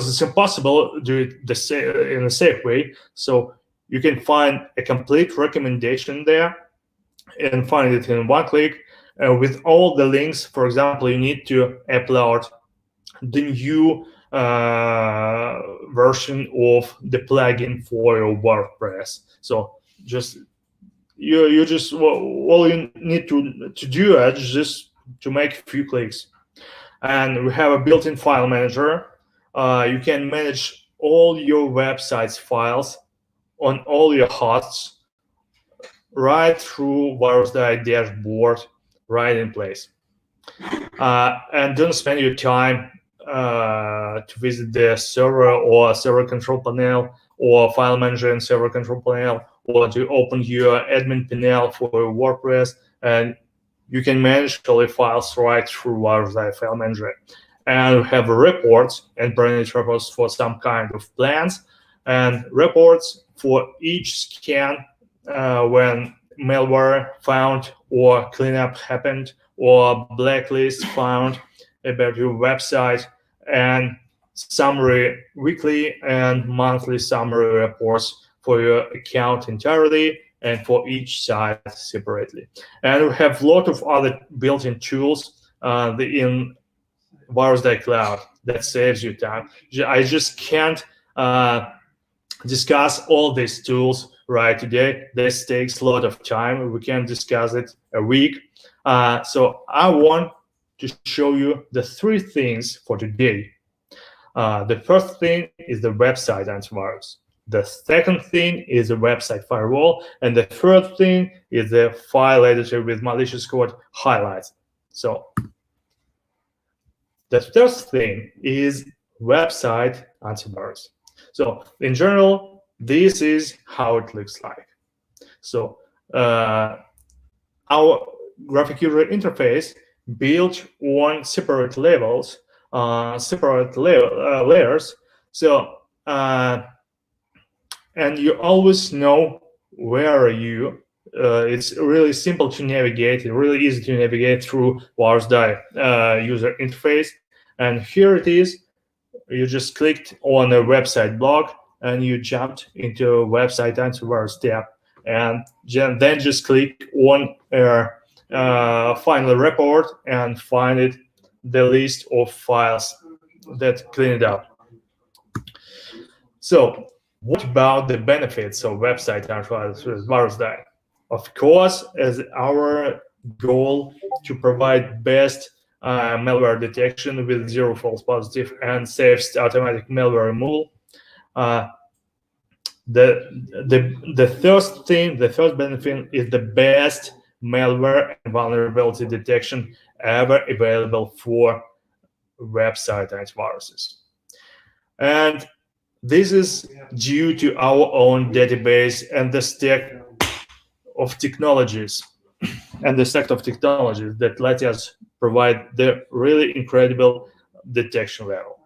it's impossible to do it in a safe way. So you can find a complete recommendation there and find it in one click with all the links. For example, you need to upload the new version of the plugin for your WordPress. So just you just all you need to do is just to make a few clicks. And we have a built-in file manager. You can manage all your website's files on all your hosts right through Virusdie dashboard, right in place. And don't spend your time to visit the server or server control panel or file manager and server control panel, or to open your admin panel for your WordPress. And you can manage all your files right through Virusdie file manager. And we have reports and branch reports for some kind of plans, and reports for each scan when malware found or cleanup happened or blacklist found about your website, and summary weekly and monthly summary reports for your account entirely and for each site separately. And we have a lot of other built-in tools in Virusdie Cloud that saves you time. I just can't discuss all these tools right today. This takes a lot of time. We can discuss it a week. So I want to show you the three things for today. The first thing is the website antivirus. The second thing is the website firewall. And the third thing is the file editor with malicious code highlights. So the first thing is website antivirus. So in general, this is how it looks like. So our graphic user interface built on separate levels, separate layers. So and you always know where are you. It's really simple to navigate, really easy to navigate through Virusdie user interface. And here it is. You just clicked on a website blog and you jumped into a website antivirus tab, and then just click on final report and find it the list of files that cleaned up. So what about the benefits of website antivirus with Virusdie? Of course, as our goal to provide best malware detection with zero false positive and safe automatic malware removal. The first benefit is the best malware and vulnerability detection ever available for website antiviruses. And this is due to our own database and the stack of technologies that let us provide the really incredible detection level.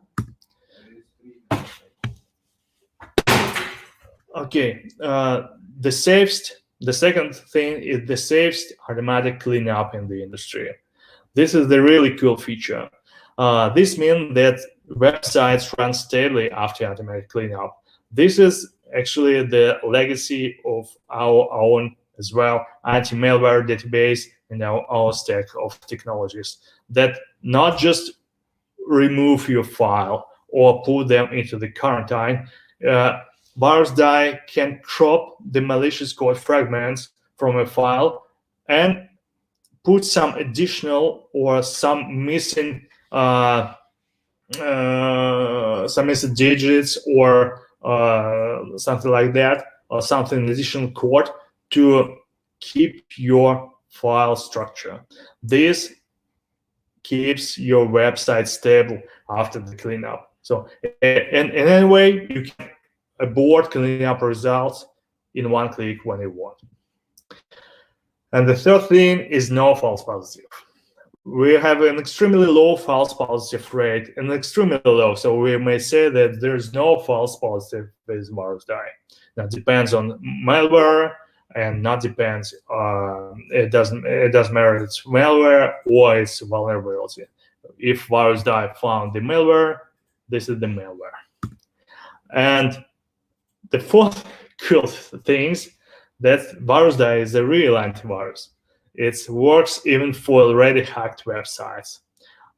Okay, the second thing is the safest automatic cleanup in the industry. This is the really cool feature. This means that websites run stably after automatic cleanup. This is actually the legacy of our own as well anti-malware database and our stack of technologies that not just remove your file or put them into the quarantine. Virusdie can crop the malicious code fragments from a file and put some additional or some missing digits or something like that, or something additional code to keep your file structure. This keeps your website stable after the cleanup. So in any way, you can abort cleanup results in one click when you want. And the third thing is no false positive. We have an extremely low false positive rate, and extremely low. So we may say that there's no false positive with Virusdie. That depends on malware, and not depends. It doesn't matter if it's malware or it's vulnerability. If Virusdie found the malware, this is the malware. And the fourth cool things that Virusdie is a real antivirus. It works even for already hacked websites.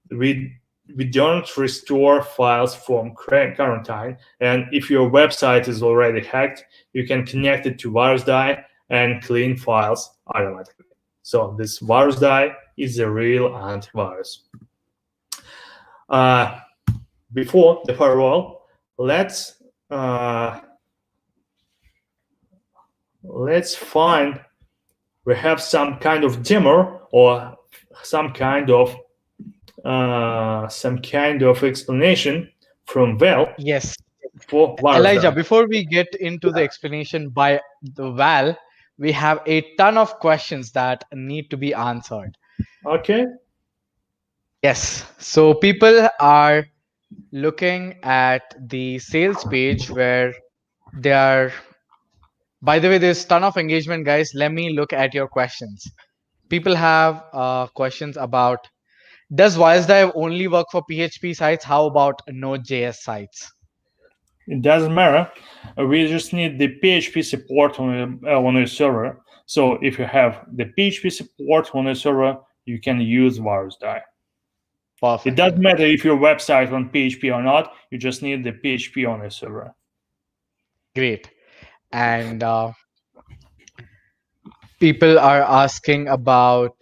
We we don't restore files from quarantine. And if your website is already hacked, you can connect it to Virusdie and clean files automatically. So this Virusdie is a real antivirus. Before the firewall, let's find, we have some kind of demo or some kind of explanation from Val Yes. for Elijah, Virusdie. before we get into the explanation by the Val, we have a ton of questions that need to be answered. Okay. Yes. So people are looking at the sales page where they are. By the way, there's ton of engagement, guys. Let me look at your questions. People have questions about, does Virusdie only work for PHP sites? How about Node.js sites? It doesn't matter. We just need the PHP support on a server. So if you have the PHP support on a server, you can use Virusdie. It Perfect. doesn't matter if your website on PHP or not. You just need the PHP on a server. Great. And people are asking about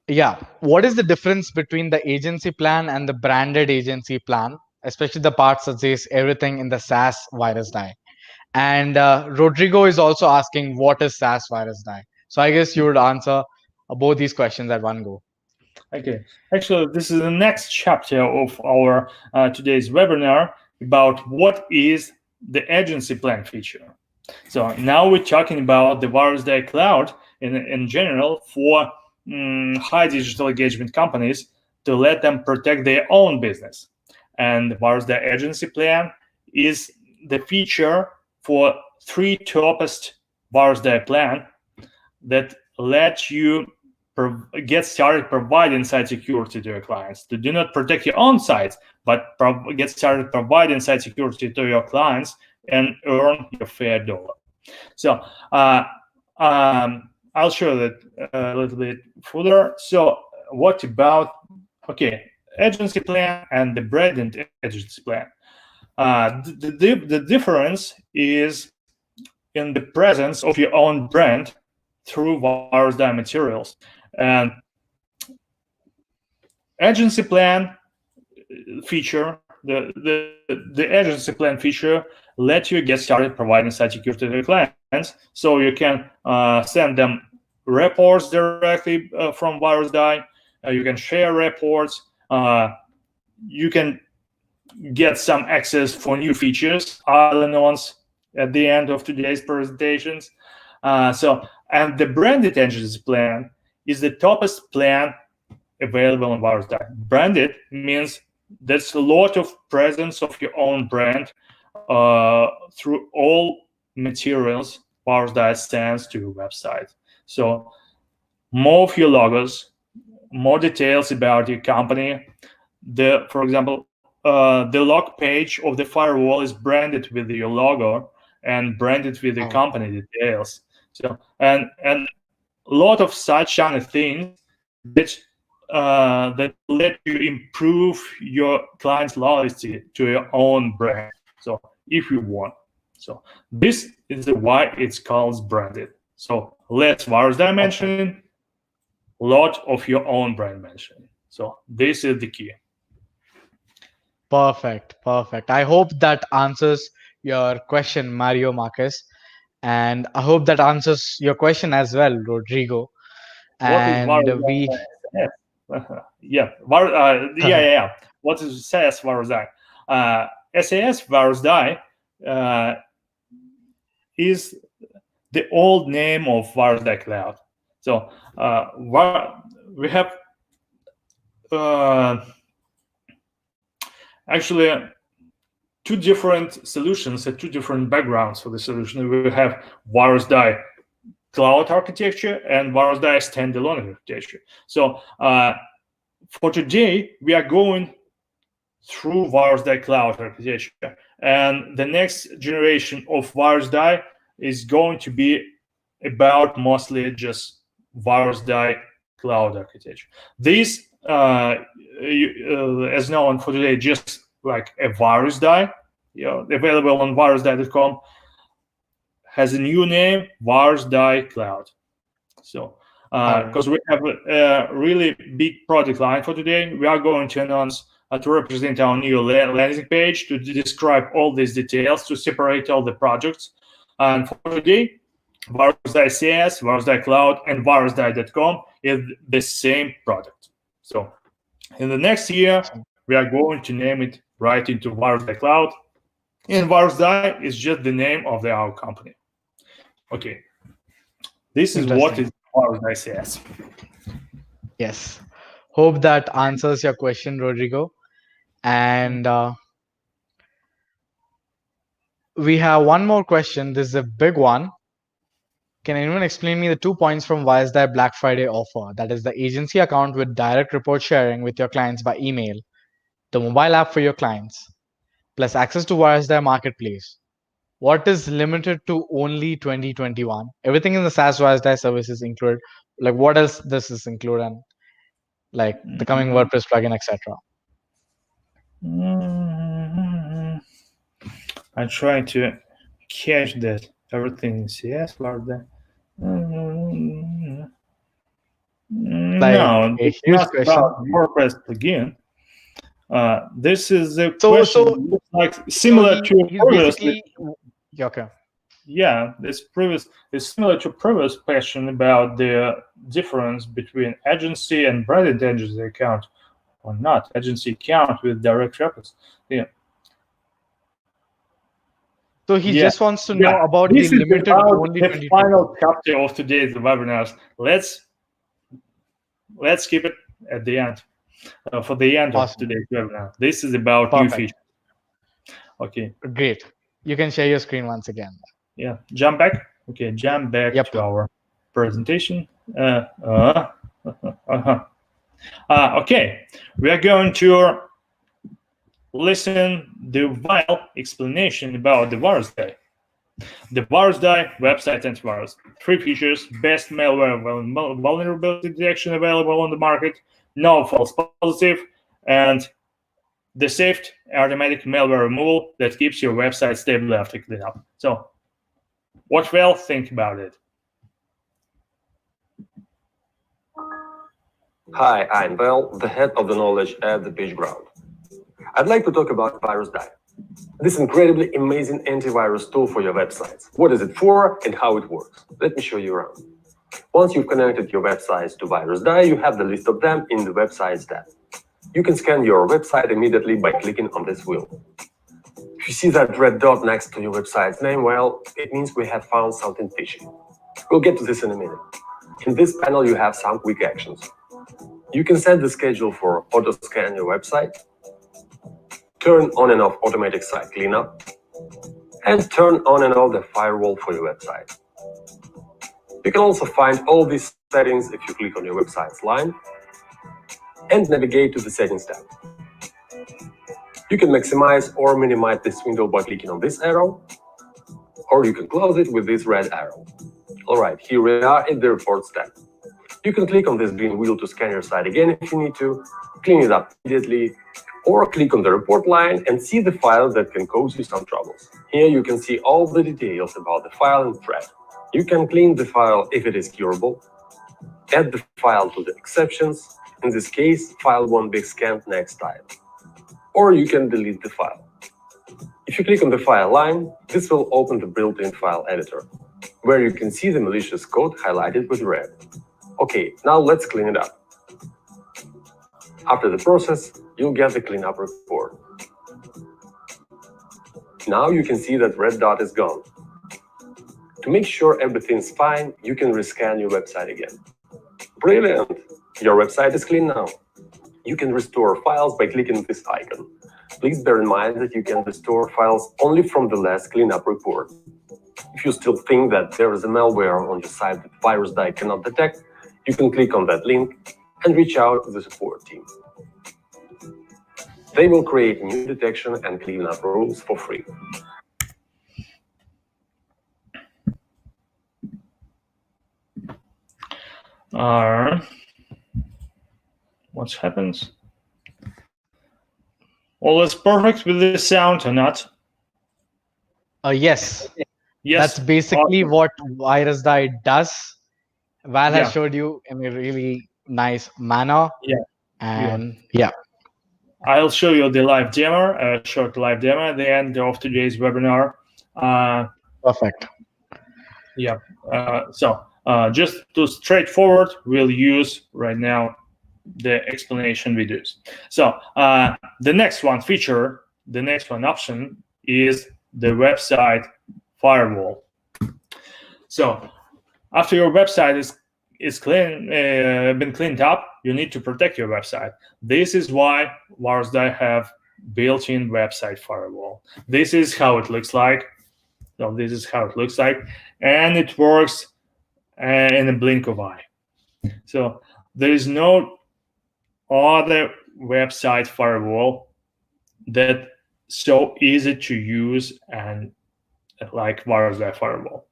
yeah, what is the difference between the agency plan and the branded agency plan, especially the parts that says everything in the SaaS Virusdie? And Rodrigo is also asking, what is SaaS Virusdie? So I guess you would answer both these questions at one go. Okay. Actually, this is the next chapter of our today's webinar about what is the agency plan feature. So now we're talking about the Virusdie Cloud in general for high digital engagement companies to let them protect their own business. And the Virusdie agency plan is the feature for 3 topest Virusdie plan that let you get started providing site security to your clients. To do not protect your own sites, but get started providing site security to your clients and earn your fair dollar. So I'll show that a little bit further. So what about, okay, agency plan and the branded agency plan? The difference is in the presence of your own brand through Virusdie materials. And agency plan feature, the agency plan feature let you get started providing site security to your clients, so you can send them reports directly from Virusdie. You can share reports. You can get some access for new features, other ones at the end of today's presentations. And the branded agency plan is the toppest plan available on Virusdie. Branded means there's a lot of presence of your own brand through all materials Virusdie sends to your website. So more of your logos, more details about your company. For example, the log page of the firewall is branded with your logo and branded with the company details. So and a lot of such kind of things that let you improve your client's loyalty to your own brand. So if you want. So this is why it's called branded. So less Virusdie mentioning, lot of your own brand mentioning. So this is the key. Perfect. I hope that answers your question, Mario Marquez. And I hope that answers your question as well, Rodrigo. What is And Virusdie? we yeah. What is SaaS Virusdie? SAS Virusdie is the old name of Virusdie Cloud. So we have actually two different solutions and two different backgrounds for the solution. We have Virusdie cloud architecture and Virusdie standalone architecture. So for today, we are going through Virusdie cloud architecture, and the next generation of Virusdie is going to be about mostly just Virusdie cloud architecture. This, as known for today, just like a Virusdie, available on virusdie.com, has a new name, Virusdie Cloud. So, because we have a really big product line for today, we are going to announce to represent our new landing page to describe all these details, to separate all the projects. And for today, Virusdie SaaS, Virusdie Cloud, and Virusdie.com is the same product. So, in the next year, we are going to name it right into Virusdie Cloud, and Virusdie is just the name of our company. Okay, this is what is Virusdie SaaS. Yes. Hope that answers your question, Rodrigo. And we have one more question. This is a big one. Can anyone explain me the 2 points from Virusdie Black Friday offer? That is the agency account with direct report sharing with your clients by email, the mobile app for your clients, plus access to Virusdie Marketplace. What is limited to only 2021? Everything in the SaaS Virusdie services included. Like what else this is included, and like the coming WordPress plugin, etc. I'm trying to catch that everything is yes, Virusdie. No, it's not about WordPress plugin. This is a question looks like similar to previous. Okay. Yeah, this is similar to previous question about the difference between agency and branded agency account, or not agency account with direct reports. Yeah. So he just wants to know about this the limited about only the final chapter of today's webinars. Let's keep it at the end for the end of today's webinar. This is about new features. Okay. Great. You can share your screen once again. Yeah. Jump back. Okay. Jump back to our presentation. Okay. We are going to listen the while explanation about the Virusdie. The Virusdie website antivirus. 3 features: best malware vulnerability detection available on the market, no false positive, and the safe automatic malware removal that keeps your website stable after cleanup. So, what will think about it? Hi, I'm Val, the head of the knowledge at the PitchGround. I'd like to talk about Virusdie. This incredibly amazing antivirus tool for your websites. What is it for and how it works? Let me show you around. Once you've connected your websites to Virusdie, you have the list of them in the Websites tab. You can scan your website immediately by clicking on this wheel. If you see that red dot next to your website's name, well, it means we have found something fishy. We'll get to this in a minute. In this panel, you have some quick actions. You can set the schedule for auto-scan your website, turn on and off automatic site cleanup, and turn on and off the firewall for your website. You can also find all these settings if you click on your website's line and navigate to the Settings tab. You can maximize or minimize this window by clicking on this arrow, or you can close it with this red arrow. All right, here we are in the Reports tab. You can click on this green wheel to scan your site again if you need to, clean it up immediately, or click on the report line and see the file that can cause you some troubles. Here you can see all the details about the file and thread. You can clean the file if it is curable, add the file to the exceptions. In this case, file won't be scanned next time. Or you can delete the file. If you click on the file line, this will open the built-in file editor, where you can see the malicious code highlighted with red. Okay, now let's clean it up. After the process, you'll get the cleanup report. Now you can see that red dot is gone. To make sure everything's fine, you can rescan your website again. Brilliant! Your website is clean now. You can restore files by clicking this icon. Please bear in mind that you can restore files only from the last cleanup report. If you still think that there is a malware on your site that Virusdie cannot detect, you can click on that link and reach out to the support team. They will create new detection and cleanup rules for free. What happens? All is perfect with the sound or not? Yes. Yes. That's basically what Virusdie does. Val has Yeah. showed you in a really nice manner. Yeah. And yeah. I'll show you the live demo, a short live demo at the end of today's webinar. Perfect. Yeah. Just to straightforward, we'll use right now the explanation videos. So the next one feature, the next one option is the website firewall. So after your website is been cleaned up, you need to protect your website. This is why Virusdie have built-in website firewall. This is how it looks like. So this is how it looks like, and it works in a blink of eye. So there is no other website firewall that so easy to use and like Virusdie firewall.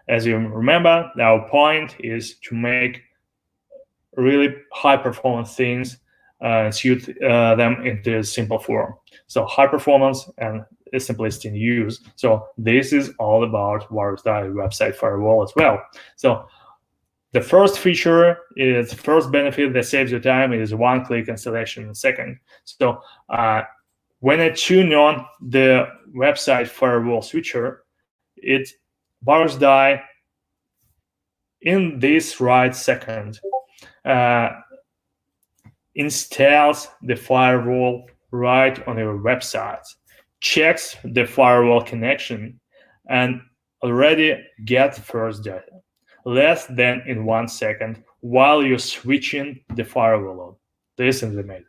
As you remember, our point is to make really high performance things and suit them into a simple form. So high performance and simplicity in use. So this is all about Virusdie website firewall as well. So the first feature is first benefit that saves you time is one-click installation in a second. So when I tune on the website firewall switcher, it Virusdie in this right second installs the firewall right on your website, checks the firewall connection, and already get first data, less than in 1 second while you're switching the firewall on. This is amazing.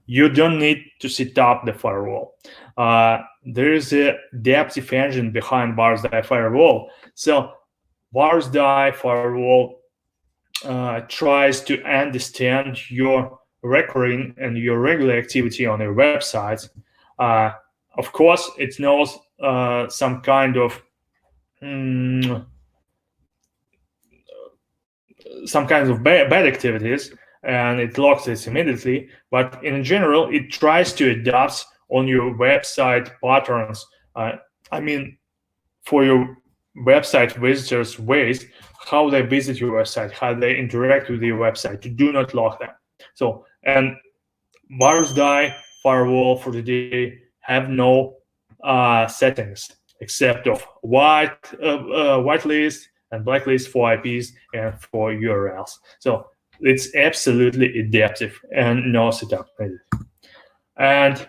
You don't need to set up the firewall. There is a adaptive engine behind Virusdie firewall. So Virusdie firewall tries to understand your recurring and your regular activity on your website. Of course, it knows some kind of bad activities, and it locks it immediately. But in general, it tries to adapt on your website patterns. For your website visitors' ways, how they visit your website, how they interact with your website. You do not lock them. So, and Virusdie firewall for today have no settings except of whitelist and blacklist for IPs and for URLs. So it's absolutely adaptive and no setup needed. And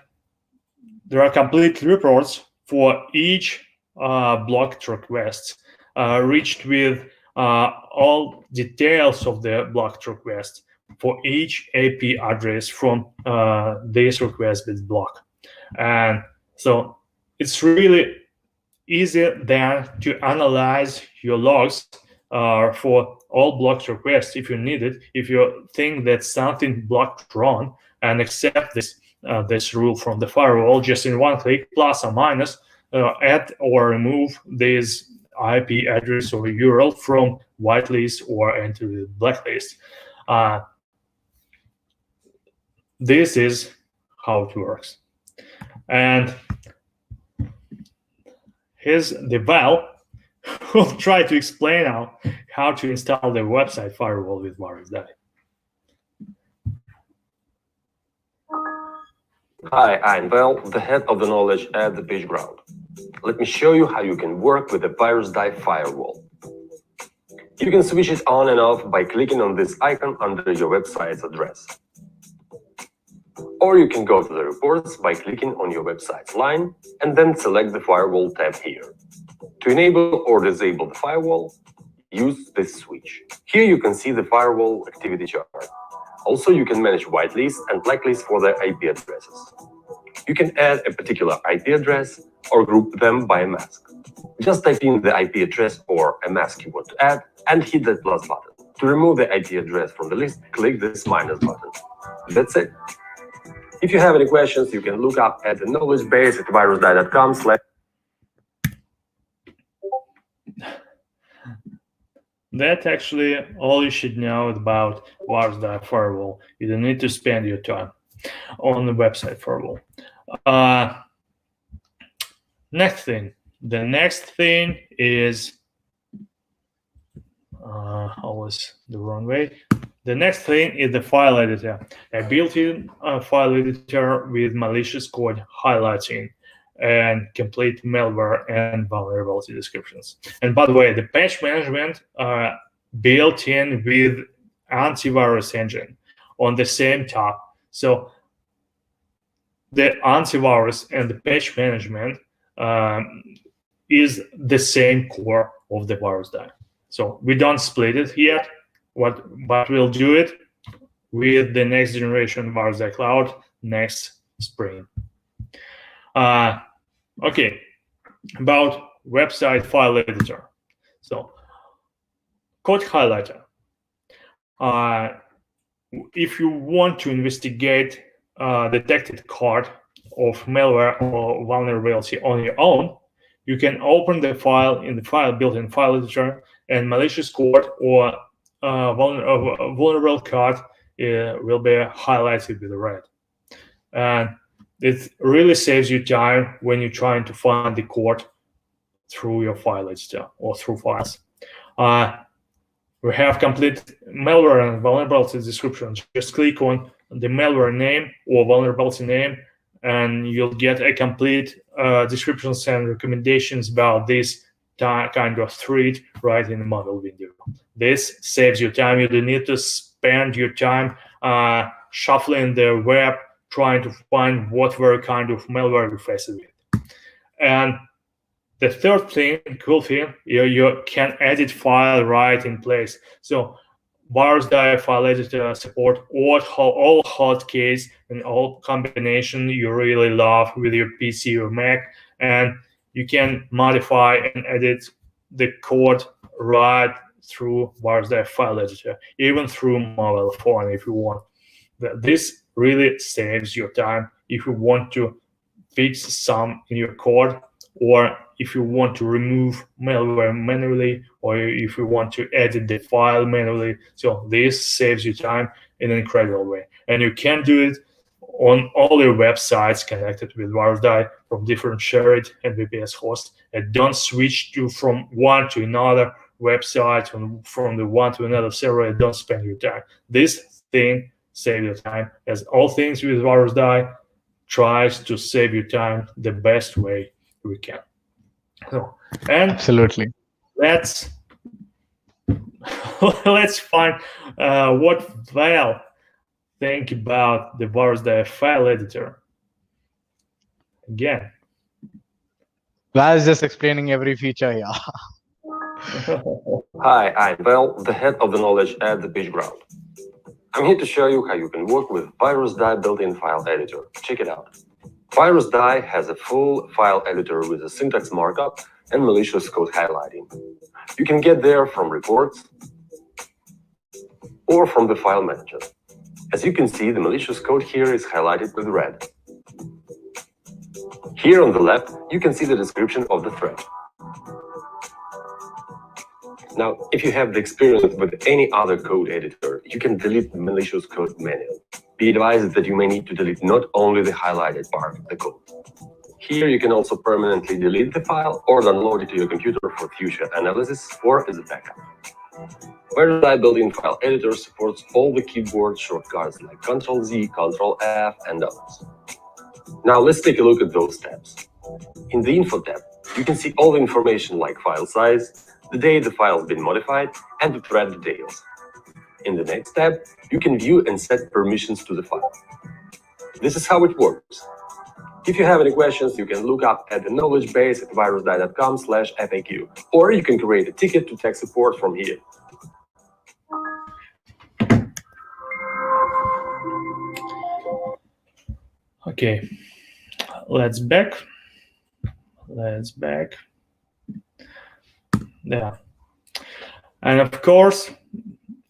there are complete reports for each blocked request, reached with all details of the blocked request for each IP address from this request that's blocked. And so it's really easy then to analyze your logs for all blocked requests if you need it, if you think that something blocked wrong, and accept this rule from the firewall just in one click, plus or minus, add or remove this IP address or URL from whitelist or enter the blacklist. This is how it works. And here's the Val who will try to explain now how to install the website firewall with Virusdie. Hi, I'm Val, the head of the knowledge at the PitchGround. Let me show you how you can work with the Virusdie firewall. You can switch it on and off by clicking on this icon under your website's address. Or you can go to the reports by clicking on your website's line and then select the firewall tab here. To enable or disable the firewall, use this switch. Here you can see the firewall activity chart. Also, you can manage whitelist and blacklist for the IP addresses. You can add a particular IP address or group them by a mask. Just type in the IP address or a mask you want to add and hit that plus button. To remove the IP address from the list, click this minus button. That's it. If you have any questions, you can look up at the knowledge base at virusdie.com/. That's actually all you should know about Virusdie Firewall. You don't need to spend your time on the website Firewall. Next thing. The next thing is always the wrong way. The next thing is the file editor, a built-in file editor with malicious code highlighting and complete malware and vulnerability descriptions. And by the way, the patch management built in with antivirus engine on the same top. So the antivirus and the patch management is the same core of the Virusdie. So we don't split it yet, but we'll do it with the next generation Virusdie Cloud next spring. Okay, about website file editor. So code highlighter. If you want to investigate detected code of malware or vulnerability on your own, you can open the file in the file built-in file editor, and malicious code or vulnerable code will be highlighted with red. And it really saves you time when you're trying to find the code through your file editor or through files. We have complete malware and vulnerability description. Just click on the malware name or vulnerability name, and you'll get a complete descriptions and recommendations about this kind of threat right in the model window. This saves you time. You don't need to spend your time shuffling the web trying to find what very kind of malware you're facing with. And the third thing, cool thing, you can edit file right in place. So Virusdie file editor support all hotkeys and all combination you really love with your PC or Mac, and you can modify and edit the code right through Virusdie file editor, even through mobile phone if you want. This really saves your time if you want to fix some in your code, or if you want to remove malware manually, or if you want to edit the file manually. So this saves you time in an incredible way. And you can do it on all your websites connected with Virusdie from different shared and VPS hosts. And don't switch from one to another website, from the one to another server, and don't spend your time. This thing saves your time. As all things with Virusdie, tries to save you time the best way we can. So, and Absolutely. let's find what Val think about the Virusdie file editor. Again, Val is just explaining every feature here. Hi, I'm Val, the head of the knowledge at the PitchGround. I'm here to show you how you can work with Virusdie built-in file editor. Check it out. Virusdie has a full file editor with a syntax markup and malicious code highlighting. You can get there from reports or from the file manager. As you can see, the malicious code here is highlighted with red. Here on the left, you can see the description of the threat. Now, if you have the experience with any other code editor, you can delete the malicious code manually. Be advised that you may need to delete not only the highlighted part of the code. Here you can also permanently delete the file or download it to your computer for future analysis or as a backup. Virusdie built-in file editor supports all the keyboard shortcuts like Ctrl-Z, Ctrl-F, and others. Now let's take a look at those tabs. In the Info tab, you can see all the information like file size, the date the file has been modified, and the thread details. In the next tab, you can view and set permissions to the file. This is how it works. If you have any questions, you can look up at the knowledge base at virusdie.com/FAQ, or you can create a ticket to tech support from here. okay, let's back. Yeah, and of course,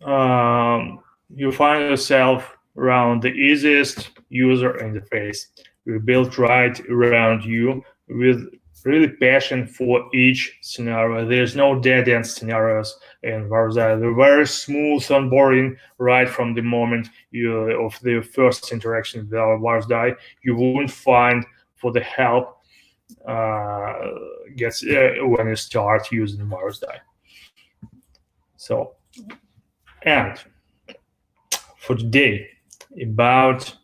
you find yourself around the easiest user interface we built right around you with really passion for each scenario. There's no dead-end scenarios in Virusdie. They're very smooth onboarding right from the moment of the first interaction with our Virusdie. You won't find for the help when you start using Virusdie. So, and for today, about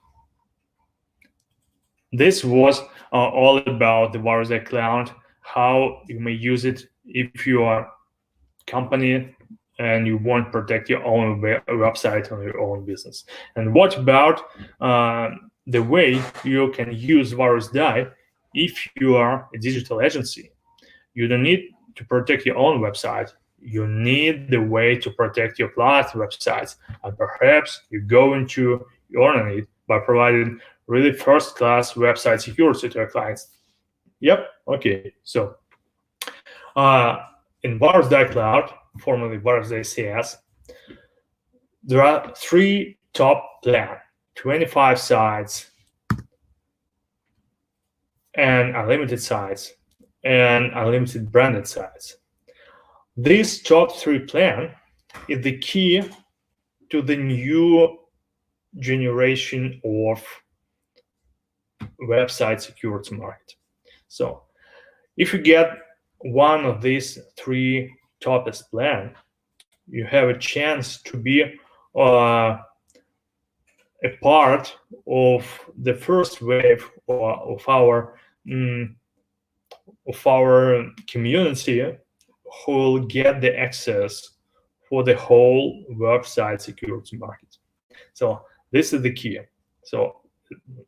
this was all about the Virusdie Cloud, how you may use it if you are a company and you want to protect your own website or your own business. And what about the way you can use Virusdie if you are a digital agency? You don't need to protect your own website. You need the way to protect your client's websites. And perhaps you're going to earn it by providing really first-class website security to your clients. Yep, okay. So in Virusdie Cloud, formerly Virusdie SaaS, there are 3 top plans: 25 sites and unlimited sites and unlimited branded sites. This top 3 plan is the key to the new generation of website security market. So if you get one of these 3 toppest plan, you have a chance to be a part of the first wave of our community who will get the access for the whole website security market. So this is the key. So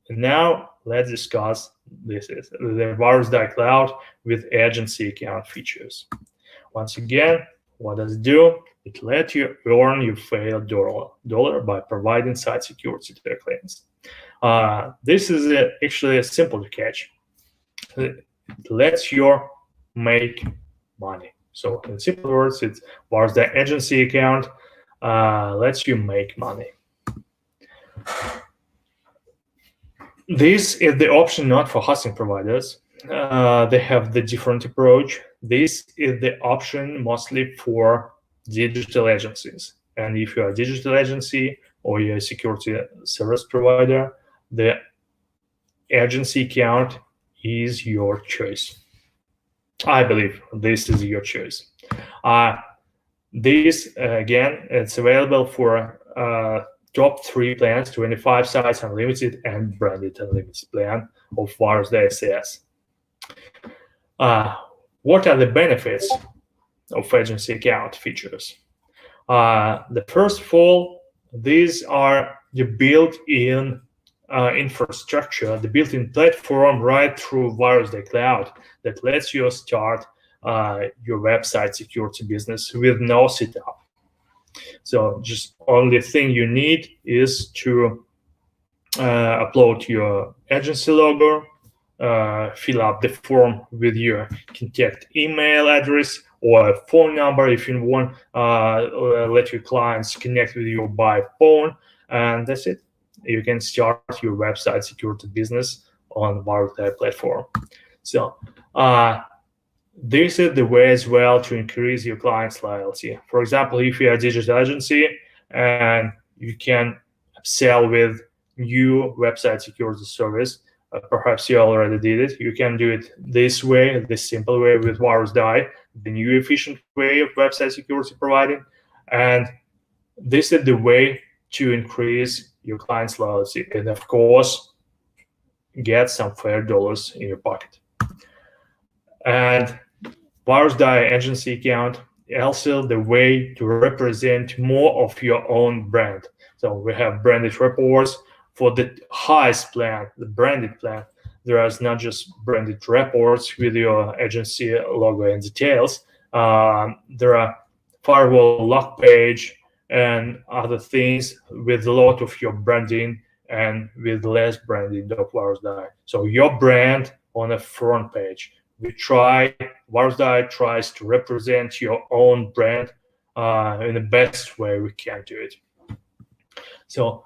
now let's discuss this is the Virusdie Cloud with agency account features. Once again, what does it do? It lets you earn your failed dollar by providing site security to your clients. This is actually simple to catch. It lets you make money. So in simple words, it's Virusdie agency account lets you make money. This is the option not for hosting providers. They have the different approach. This is the option mostly for digital agencies. And if you're a digital agency or you're a security service provider, the agency account is your choice. I believe this is your choice. This, again, it's available for top 3 plans: 25 sites unlimited and branded unlimited plan of Virusdie SaaS. What are the benefits of agency account features? The first of all, these are the built-in infrastructure, the built-in platform right through Virusdie Cloud that lets you start your website security business with no setup. So just only thing you need is to upload your agency logo, fill up the form with your contact email address or a phone number if you want, let your clients connect with you by phone, and that's it. You can start your website security business on the Virusdie platform. So this is the way as well to increase your client's loyalty. For example, if you're a digital agency and you can sell with new website security service, perhaps you already did it, you can do it this way, this simple way with Virusdie, the new efficient way of website security providing. And this is the way to increase your client's loyalty and, of course, get some fair dollars in your pocket. And Virusdie agency account also the way to represent more of your own brand. So we have branded reports for the highest plan, the branded plan. There is not just branded reports with your agency logo and details. There are Firewall log page and other things with a lot of your branding and with less branding of Virusdie. So your brand on the front page. Virusdie tries to represent your own brand in the best way we can do it. So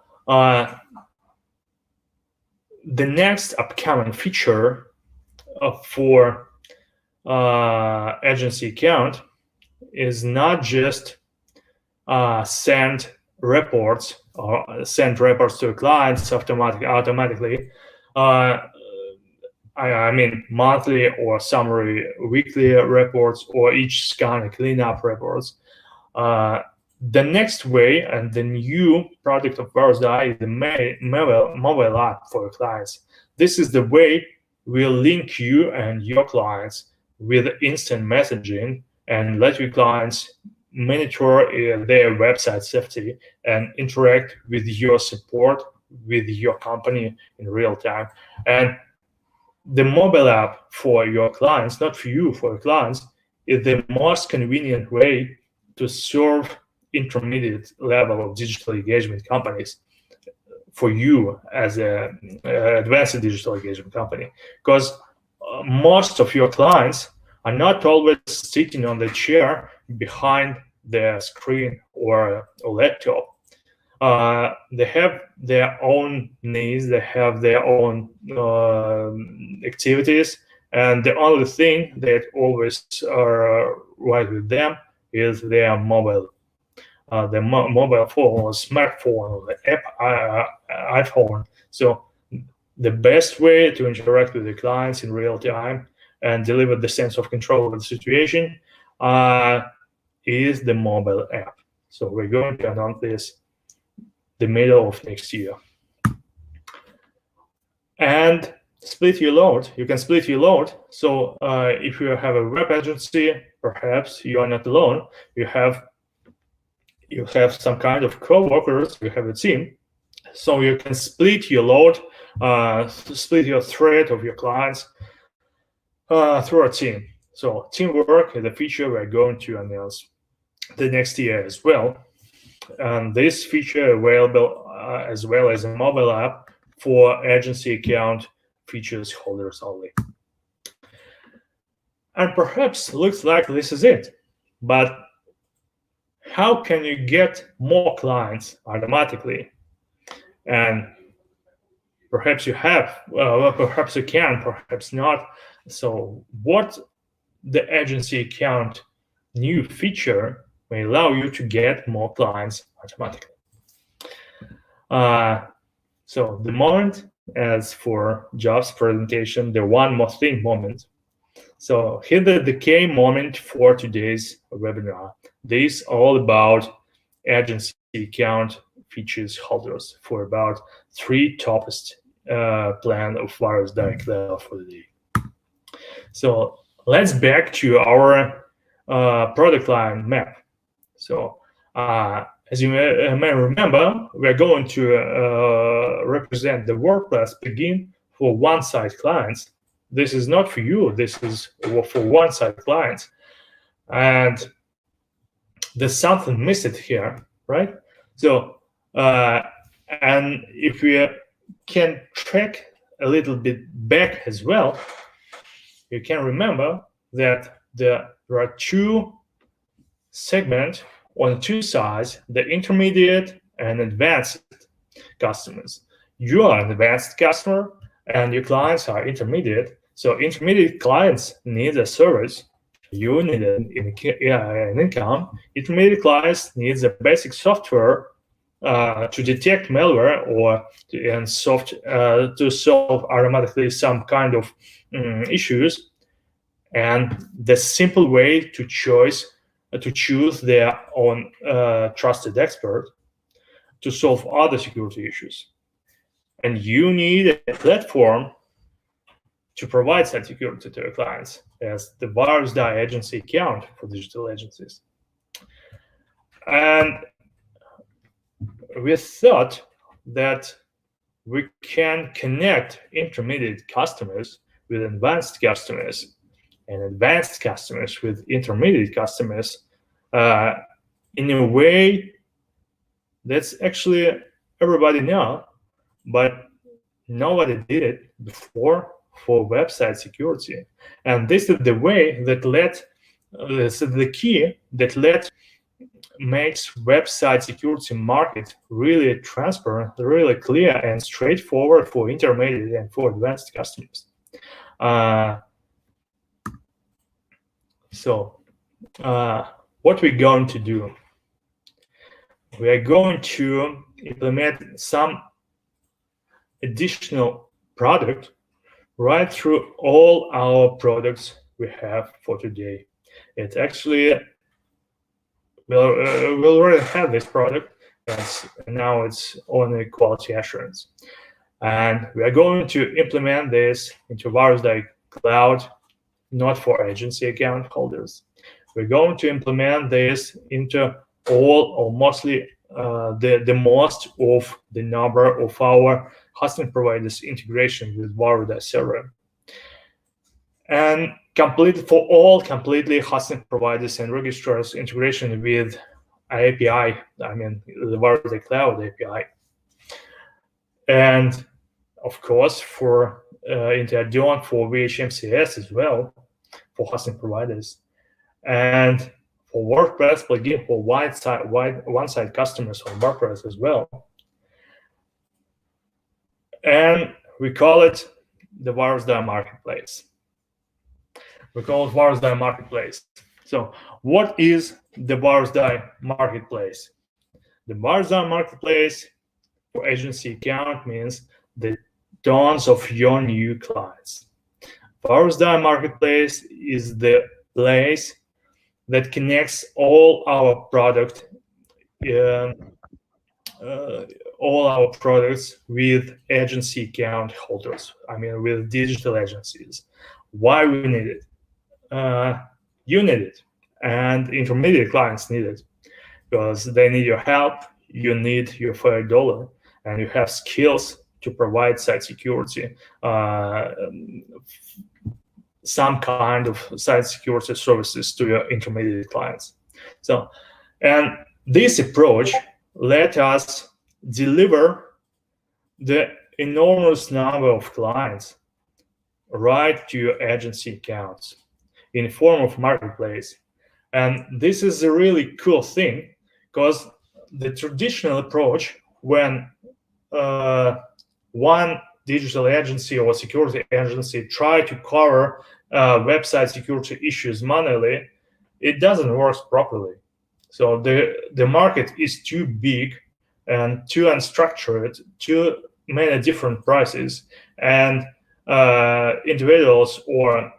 the next upcoming feature for agency account is not just send reports to clients automatically. I mean monthly or summary weekly reports or each scan cleanup reports. The next way and the new product of Virusdie is the mobile app for your clients. This is the way we'll link you and your clients with instant messaging and let your clients monitor their website safety and interact with your support with your company in real time. And the mobile app for your clients, not for you, for your clients, is the most convenient way to serve intermediate level of digital engagement companies for you as an advanced digital engagement company. Because most of your clients are not always sitting on the chair behind the screen or a laptop. They have their own needs, they have their own activities, and the only thing that always are right with them is their mobile, mobile phone or smartphone or the app iPhone. So the best way to interact with the clients in real time and deliver the sense of control of the situation is the mobile app. So we're going to announce this the middle of next year. And split your load. You can split your load. So if you have a web agency, perhaps you are not alone. You have some kind of co-workers. You have a team. So you can split your load, split your thread of your clients through a team. So teamwork is a feature we're going to announce the next year as well. And this feature available as well as a mobile app for agency account features holders only. And perhaps looks like this is it. But how can you get more clients automatically? And perhaps you have, perhaps you can, perhaps not. So what the agency account new feature may allow you to get more clients automatically. So the moment, as for jobs presentation, the one more thing moment. So here the key moment for today's webinar. This is all about agency account features holders for about 3 toppest plan of Virusdie level for the day. So let's back to our product line map. So as you may remember, we're going to represent the WordPress plugin for one-site clients. This is not for you. This is for one-site clients. And there's something missing here, right? So, and if we can track a little bit back as well, you can remember that there are 2 segments on 2 sides, the intermediate and advanced customers. You are an advanced customer and your clients are intermediate. So intermediate clients need a service. You need an income. Intermediate clients need a basic software to detect malware or to solve automatically some kind of issues. And the simple way to choose their own trusted expert to solve other security issues. And you need a platform to provide that security to your clients as the Virusdie agency account for digital agencies. And we thought that we can connect intermediate customers with advanced customers and advanced customers with intermediate customers in a way that's actually everybody know, but nobody did it before for website security. And this is the way that this is the key that makes website security market really transparent, really clear and straightforward for intermediate and for advanced customers. So what we're going to do, we are going to implement some additional product right through all our products we have for today. It actually we already have this product, but now it's only quality assurance. And we are going to implement this into Virusdie Cloud, not for agency account holders. We're going to implement this into all or mostly the most of the number of our hosting providers integration with Virusdie server. And completely hosting providers and registrars integration with API, I mean the Virusdie Cloud API. And of course, for into add-on for VHMCS as well, for hosting providers. And for WordPress plugin for one-side customers on WordPress as well. And we call it the Virusdie Marketplace. We call it Virusdie Marketplace. So what is the Virusdie Marketplace? The Virusdie Marketplace for agency account means the tons of your new clients. Virusdie Marketplace is the place that connects all our products with agency account holders. I mean, with digital agencies. Why we need it? You need it, and intermediate clients need it because they need your help. You need your fair dollar, and you have skills to provide site security, some kind of site security services to your intermediate clients. So, and this approach let us deliver the enormous number of clients right to your agency accounts in the form of marketplace. And this is a really cool thing because the traditional approach when one digital agency or security agency try to cover website security issues manually, it doesn't work properly. So the market is too big and too unstructured, too many different prices, and individuals or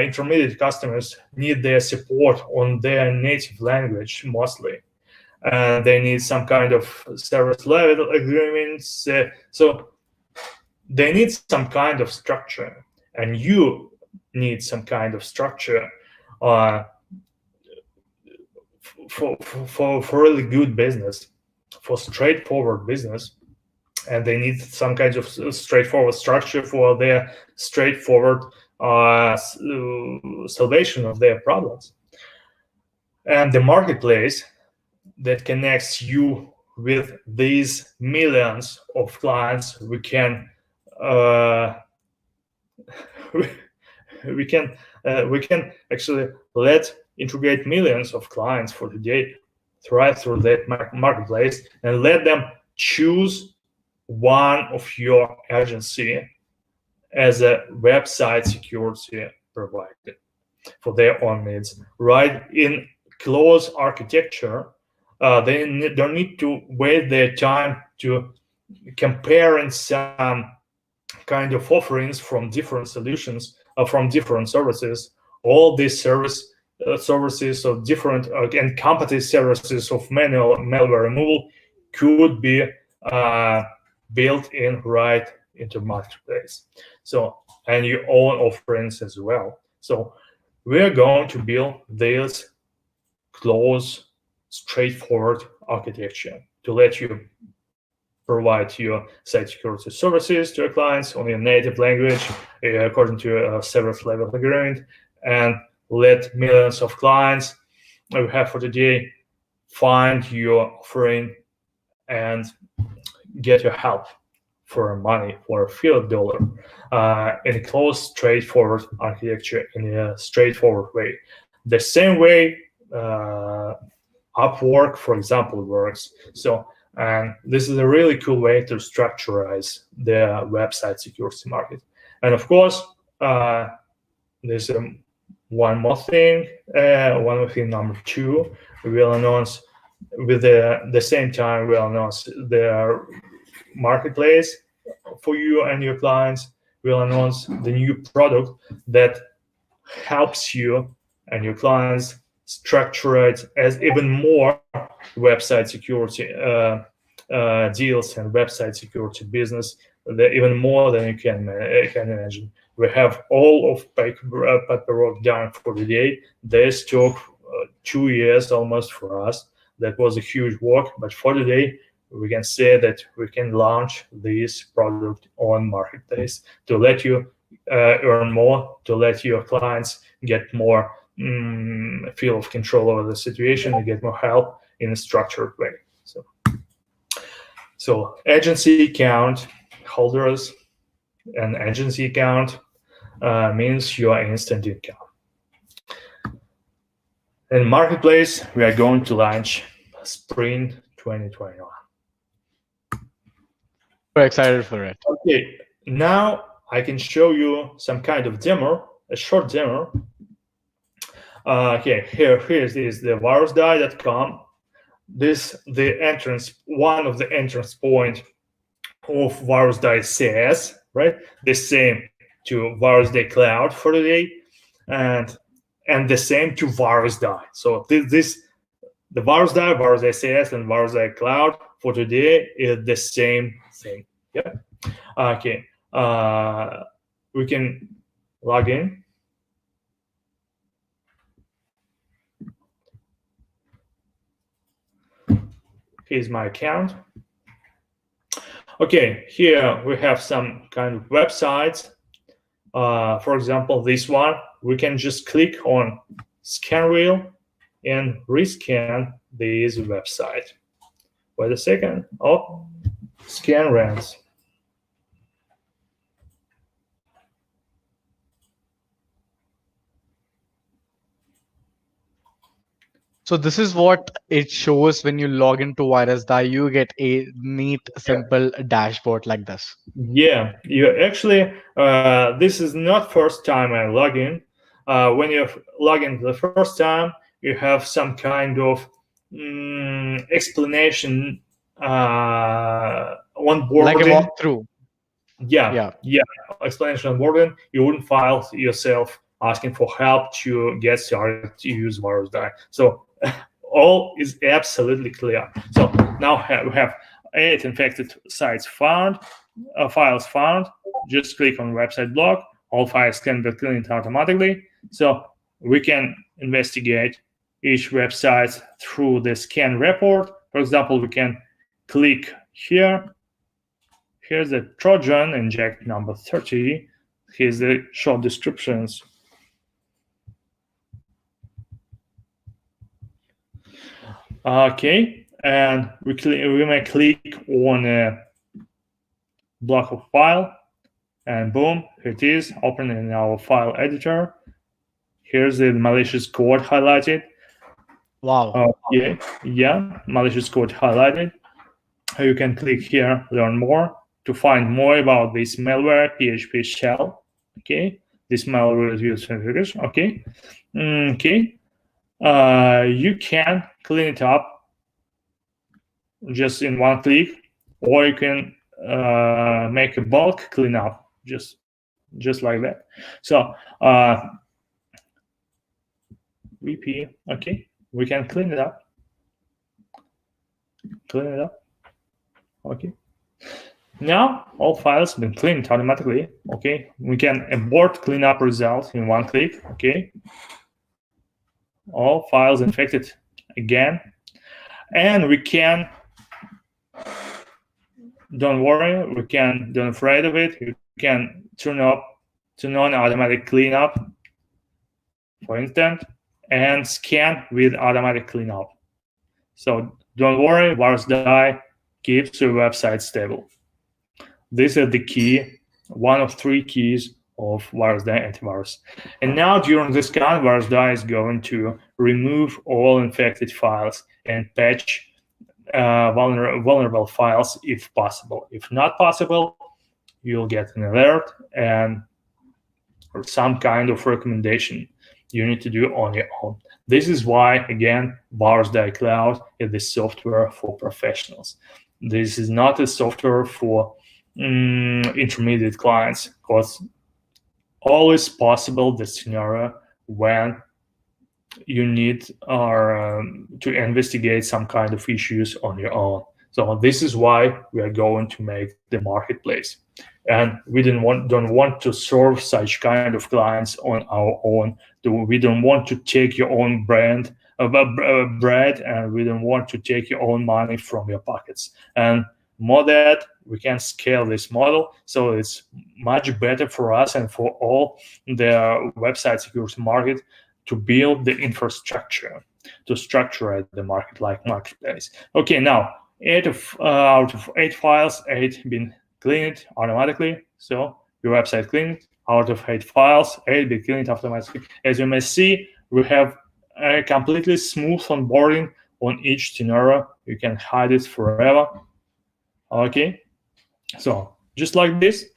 intermediate customers need their support on their native language mostly. And they need some kind of service level agreements. So they need some kind of structure, and you need some kind of structure for really good business, for straightforward business. And they need some kind of straightforward structure for their straightforward salvation of their problems. And the marketplace that connects you with these millions of clients, we can actually let integrate millions of clients for today right through that marketplace and let them choose one of your agency as a website security provider for their own needs. Right in close architecture, they don't need to waste their time to comparing some kind of offerings from different solutions, from different services. All these services of different and competitive services of manual malware removal could be built in right into marketplace. So, and your own offerings as well. So we're going to build this close, straightforward architecture to let you provide your site security services to your clients on your native language according to a service level agreement, and let millions of clients we have for today find your offering and get your help for money, for a few dollar, in a close, straightforward architecture in a straightforward way. The same way Upwork, for example, works. So, and this is a really cool way to structurize the website security market. And of course, there's one more thing. Number 2, we will announce with the same time we'll announce the marketplace for you and your clients. We'll announce the new product that helps you and your clients structure it as even more website security deals and website security business, even more than you can imagine. We have all of paperwork done for the day. This took 2 years almost for us. That was a huge work, but for the day, we can say that we can launch this product on marketplace to let you earn more, to let your clients get more feel of control over the situation and get more help in a structured way. So agency account holders and agency account means you are instant income. In marketplace, we are going to launch spring 2021. We're excited for it. Okay, now I can show you some kind of demo, a short demo. Okay, here is the Virusdie.com. This one of the entrance point of Virusdie SaaS, right? The same to Virusdie Cloud for today, and the same to Virusdie. So the Virusdie SaaS, and Virusdie Cloud for today is the same thing. Yeah. Okay. We can log in. Here's my account. Okay, here we have some kind of websites. For example, this one, we can just click on scan wheel and rescan this website. Wait a second. Oh, scan runs. So this is what it shows when you log into Virusdie. You get a neat, simple dashboard like this. Yeah, you actually, this is not first time I log in. When you log in the first time, you have some kind of explanation onboarding. Like a walkthrough. Yeah, explanation onboarding. You wouldn't file yourself asking for help to get started to use Virusdie. So all is absolutely clear. So now we have 8 infected sites found, files found. Just click on website block. All files can be cleaned automatically. So we can investigate each website through the scan report. For example, we can click here. Here's the Trojan inject number 30. Here's the short descriptions. Okay, and we may click on a block of file, and boom, here it is, open in our file editor. Here's the malicious code highlighted. Wow. Yeah, malicious code highlighted. You can click here, learn more, to find more about this malware PHP shell. Okay, this malware is used for configuration. Okay, you can clean it up just in one click, or you can make a bulk cleanup just like that. So VP, okay, we can clean it up. Okay. Now all files have been cleaned automatically. Okay, we can abort cleanup result in one click. Okay, all files infected again, and we can. Don't worry, don't afraid of it. You can turn up to non-automatic cleanup, for instance, and scan with automatic cleanup. So don't worry, Virusdie keeps your website stable. This is the key, one of 3 keys of Virusdie antivirus. And now during this scan, Virusdie is going to remove all infected files and patch vulnerable files if possible. If not possible, you'll get an alert and some kind of recommendation. you need to do on your own. This is why, again, Virusdie Cloud is the software for professionals. This is not a software for intermediate clients, because always possible the scenario when you need to investigate some kind of issues on your own. So this is why we are going to make the marketplace, and we don't want to serve such kind of clients on our own. We don't want to take your own bread, and we don't want to take your own money from your pockets. And more that we can scale this model, so it's much better for us and for all the website security market to build the infrastructure to structure the market like marketplace. Okay, now out of 8 files, 8 been cleaned automatically. So your website cleaned. Out of 8 files, 8 been cleaned automatically. As you may see, we have a completely smooth onboarding on each scenario. You can hide it forever. Okay, so just like this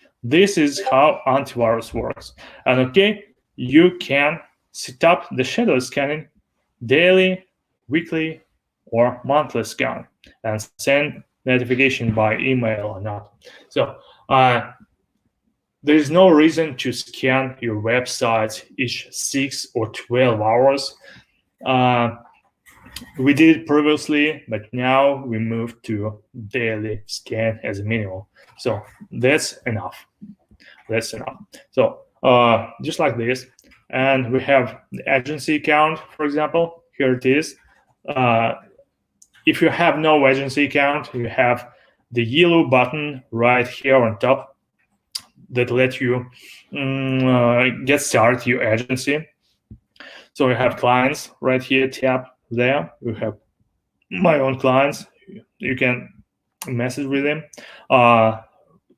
is how antivirus works. And okay, you can set up the shadow scanning daily, weekly, or monthly scan and send notification by email or not. So there is no reason to scan your website each 6 or 12 hours. We did it previously, but now we moved to daily scan as a minimum. So that's enough. That's enough. So just like this. And we have the agency account, for example. Here it is. If you have no agency account, you have the yellow button right here on top that lets you get started your agency. So we have clients right here, tab there. We have my own clients. You can message with them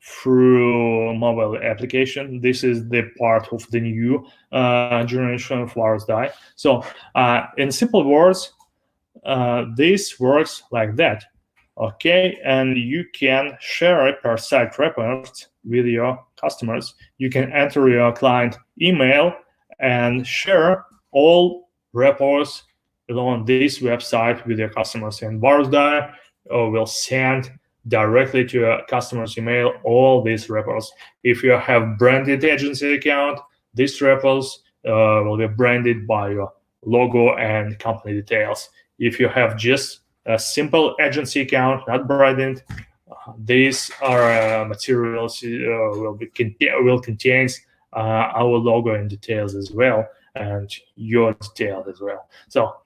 through mobile application. This is the part of the new generation of Virusdie. So in simple words, this works like that. Okay, and you can share a per site report with your customers. You can enter your client email and share all reports on this website with your customers. And Virusdie will send directly to your customer's email all these reports. If you have branded agency account, these reports will be branded by your logo and company details. If you have just a simple agency account, not branded, these are materials will contain our logo and details as well, and your details as well. So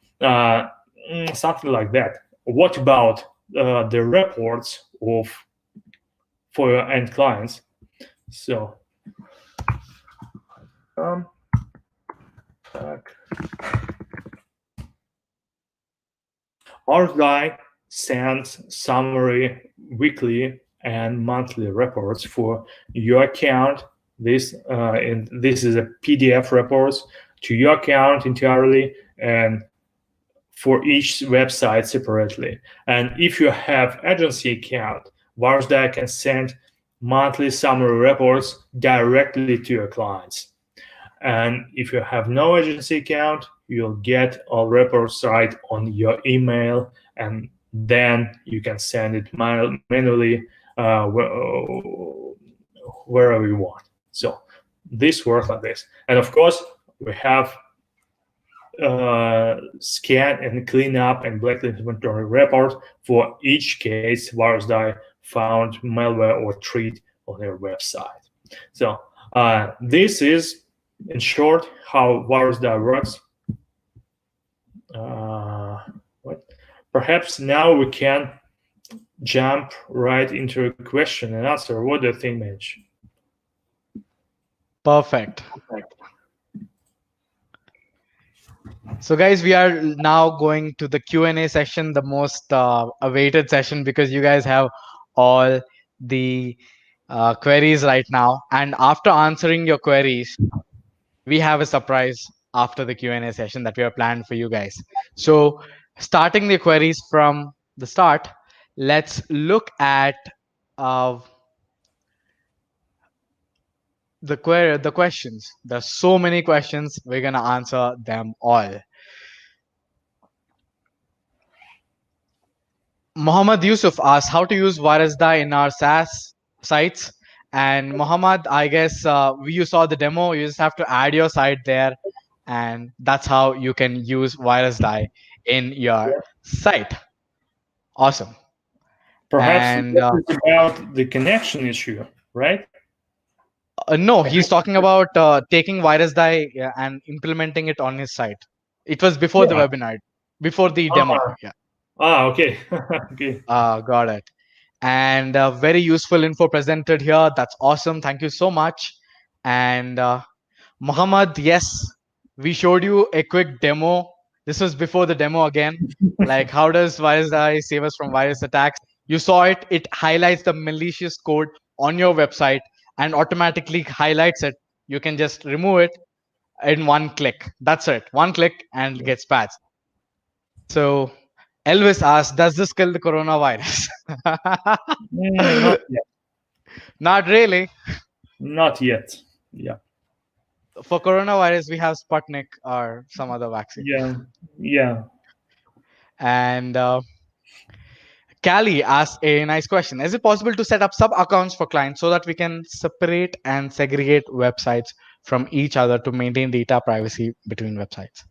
something like that. What about the reports for your end clients? So Virusdie sends summary weekly and monthly reports for your account. This is a PDF reports to your account entirely, and for each website separately. And if you have agency account, Virusdie can send monthly summary reports directly to your clients. And if you have no agency account, you'll get all reports right on your email, and then you can send it manually wherever you want. So this works like this. And of course, we have scan and clean up and blacklist inventory report for each case Virusdie found malware or threat on their website. So this is, in short, how Virusdie works. Perhaps now we can jump right into a question and answer. What do you think, Mitch? Perfect. So guys, we are now going to the Q&A section, the most awaited session, because you guys have all the queries right now. And after answering your queries, we have a surprise after the Q&A session that we have planned for you guys. So starting the queries from the start, let's look at the questions. There's so many questions. We're gonna answer them all. Muhammad Yusuf asks how to use Virusdie in our SaaS sites. And Muhammad, I guess you saw the demo. You just have to add your site there, and that's how you can use Virusdie in your site. Awesome. Perhaps And this is about the connection issue, right? no, he's talking about taking Virusdie and implementing it on his site. It was before the Yeah. webinar, before the demo. Yeah. Okay. Okay. Got it. And very useful info presented here. That's awesome. Thank you so much. And Muhammad, yes, we showed you a quick demo. This was before the demo again. Like, how does Virusdie save us from virus attacks? You saw it. It highlights the malicious code on your website and automatically highlights it. You can just remove it in one click. That's it. One click and it gets patched. So Elvis asked, does this kill the coronavirus? Not yet. Not really. Not yet. Yeah. For coronavirus, we have Sputnik or some other vaccine. Yeah. Yeah. And Callie asked a nice question. Is it possible to set up sub accounts for clients so that we can separate and segregate websites from each other to maintain data privacy between websites?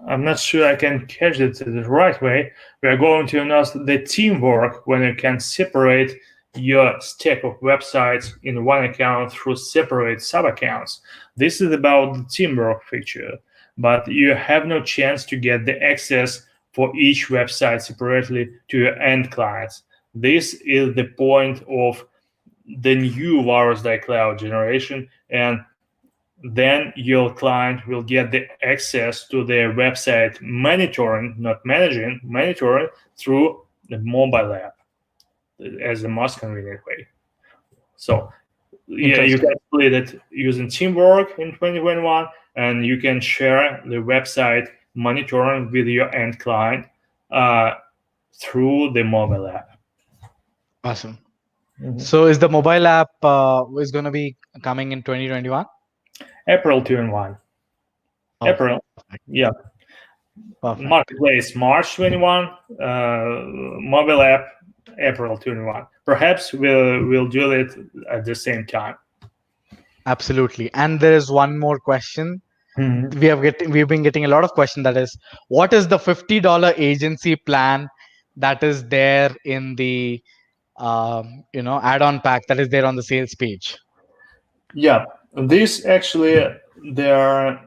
I'm not sure I can catch it the right way. We are going to announce the teamwork when you can separate your stack of websites in one account through separate sub-accounts. This is about the teamwork feature, but you have no chance to get the access for each website separately to your end clients. This is the point of the new Virusdie Cloud generation, and then your client will get the access to their website monitoring, not managing, monitoring through the mobile app as the most convenient way. So yeah, you can split it using Teamwork in 2021, and you can share the website monitoring with your end client through the mobile app. Awesome. So is the mobile app is going to be coming in 2021? April 21. Oh, April. perfect. Yeah. Perfect. Marketplace March 21. Mobile app April 21. Perhaps we'll do it at the same time. Absolutely. And there is one more question. Mm-hmm. We've been getting a lot of questions. That is, what is the $50 agency plan that is there in the add-on pack that is there on the sales page? Yeah, this actually there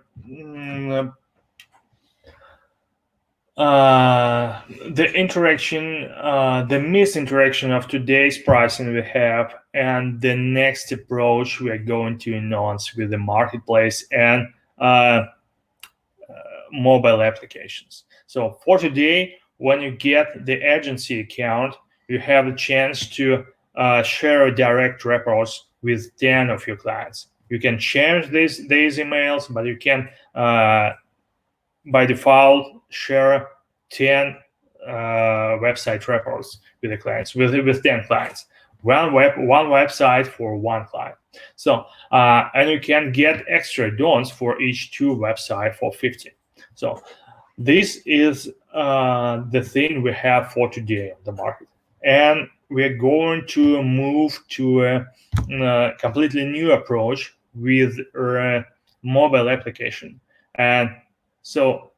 the interaction, the misinteraction of today's pricing we have, and the next approach we are going to announce with the marketplace and mobile applications. So for today, when you get the agency account, you have a chance to share direct reports with 10 of your clients. You can change these emails, but you can by default share 10 website reports with the clients, with 10 clients. One website for one client. So and you can get extra dons for each 2 websites for 50. So this is the thing we have for today on the market, and we're going to move to a completely new approach with a mobile application. And so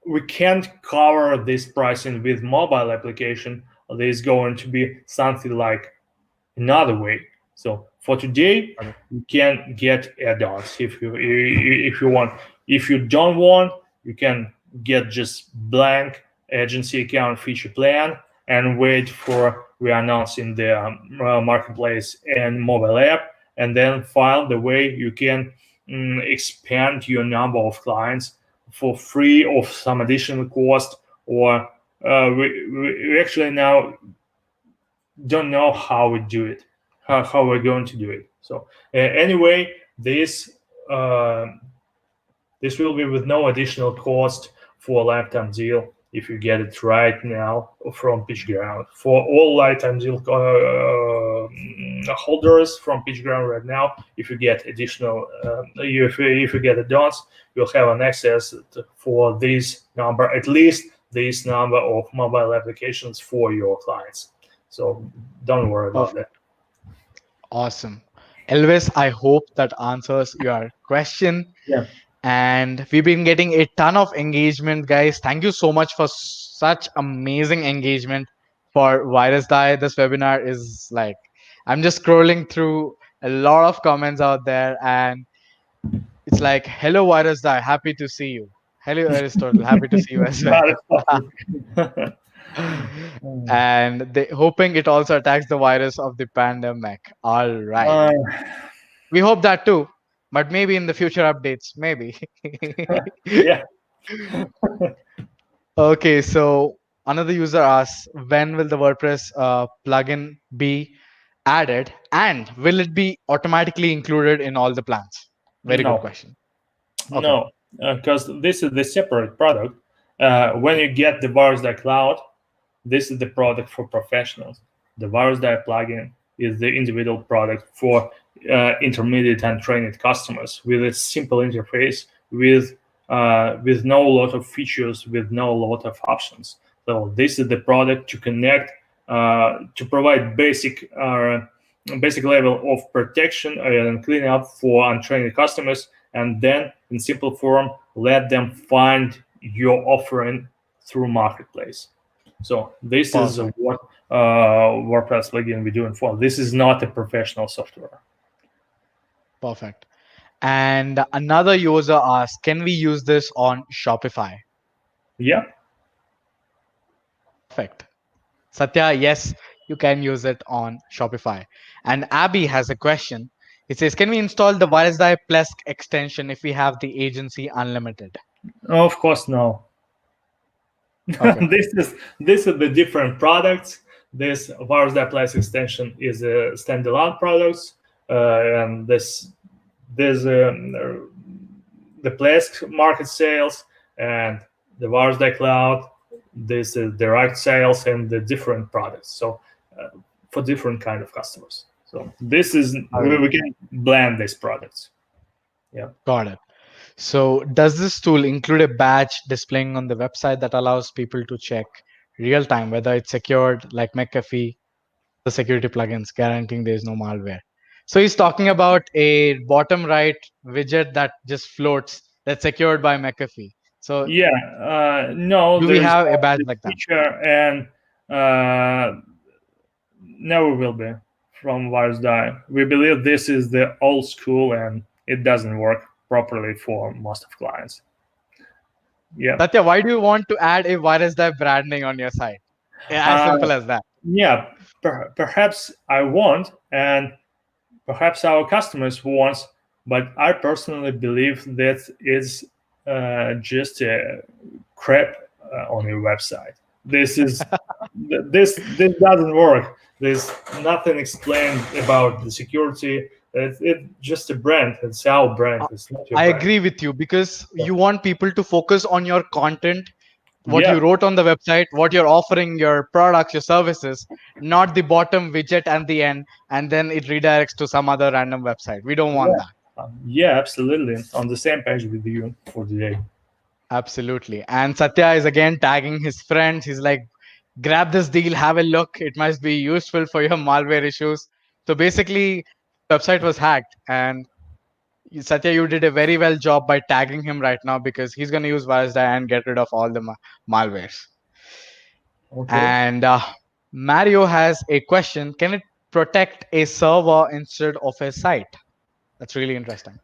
we can't cover this pricing with mobile application. There's going to be something like another way. So for today, you can get add-ons if you want. If you don't want, you can get just blank agency account feature plan and wait for we announcing the marketplace and mobile app, and then find the way you can expand your number of clients for free or some additional cost, or we actually now don't know how we do it, how we're going to do it. So anyway, this will be with no additional cost for a lifetime deal, if you get it right now from PitchGround. For all lifetime deal holders from PitchGround right now, if you get additional, if you get add-ons, you'll have an access for this number, at least this number of mobile applications for your clients. So don't worry about that. Awesome. Elvis, I hope that answers your question. Yeah. And we've been getting a ton of engagement, guys. Thank you so much for such amazing engagement for Virusdie. This webinar is like, I'm just scrolling through a lot of comments out there, and it's like, hello, Virusdie, happy to see you. Hello, Aristotle, happy to see you as well. And they hoping it also attacks the virus of the pandemic. All right. We hope that too, but maybe in the future updates, maybe. Yeah. Okay, so another user asks, when will the WordPress plugin be added, and will it be automatically included in all the plans? Very good No. question. Okay. No, because this is the separate product. When you get the Virusdie Cloud, this is the product for professionals. The Virusdie plugin is the individual product for intermediate and trained customers with a simple interface, with no lot of features, with no lot of options. So this is the product to connect, to provide basic level of protection and cleanup for untrained customers, and then in simple form let them find your offering through marketplace. So this is what WordPress plugin we're doing for. This is not a professional software. Perfect. And another user asks, can we use this on Shopify? Yeah. Perfect. Satya, yes, you can use it on Shopify. And Abby has a question. It says, can we install the Virusdie Plesk extension if we have the agency unlimited? Of course, no. Okay. This is the different products. This Virusdie Plesk extension is a standalone product, and there's the Plesk market sales and the Virusdie Cloud. This is direct sales and the different products. So for different kind of customers. So this is we can blend these products. Yeah. Got it. So does this tool include a badge displaying on the website that allows people to check real time whether it's secured, like McAfee, the security plugins guaranteeing there is no malware? So he's talking about a bottom right widget that just floats that's secured by McAfee. So yeah, no, do we have a badge like that? Feature, and never will be from Virusdie. We believe this is the old school and it doesn't work properly for most of clients. Yeah. Satya, why do you want to add a Virusdie branding on your site? As simple as that. Yeah, perhaps I want, and perhaps our customers want, but I personally believe that it's just a crap on your website. This is this doesn't work. There's nothing explained about the security. It's just a brand. It's our brand. It's not your I brand. agree with you, because you want people to focus on your content, what Yeah. you wrote on the website, what you're offering, your products, your services, not the bottom widget at the end, and then it redirects to some other random website. We don't want that. Yeah, absolutely. On the same page with you for today. Absolutely. And Satya is again tagging his friends. He's like, grab this deal, have a look. It must be useful for your malware issues. So basically, website was hacked, and Satya, you did a very well job by tagging him right now, because he's going to use Virusdie and get rid of all the malwares. Okay. And Mario has a question. Can it protect a server instead of a site? That's really interesting.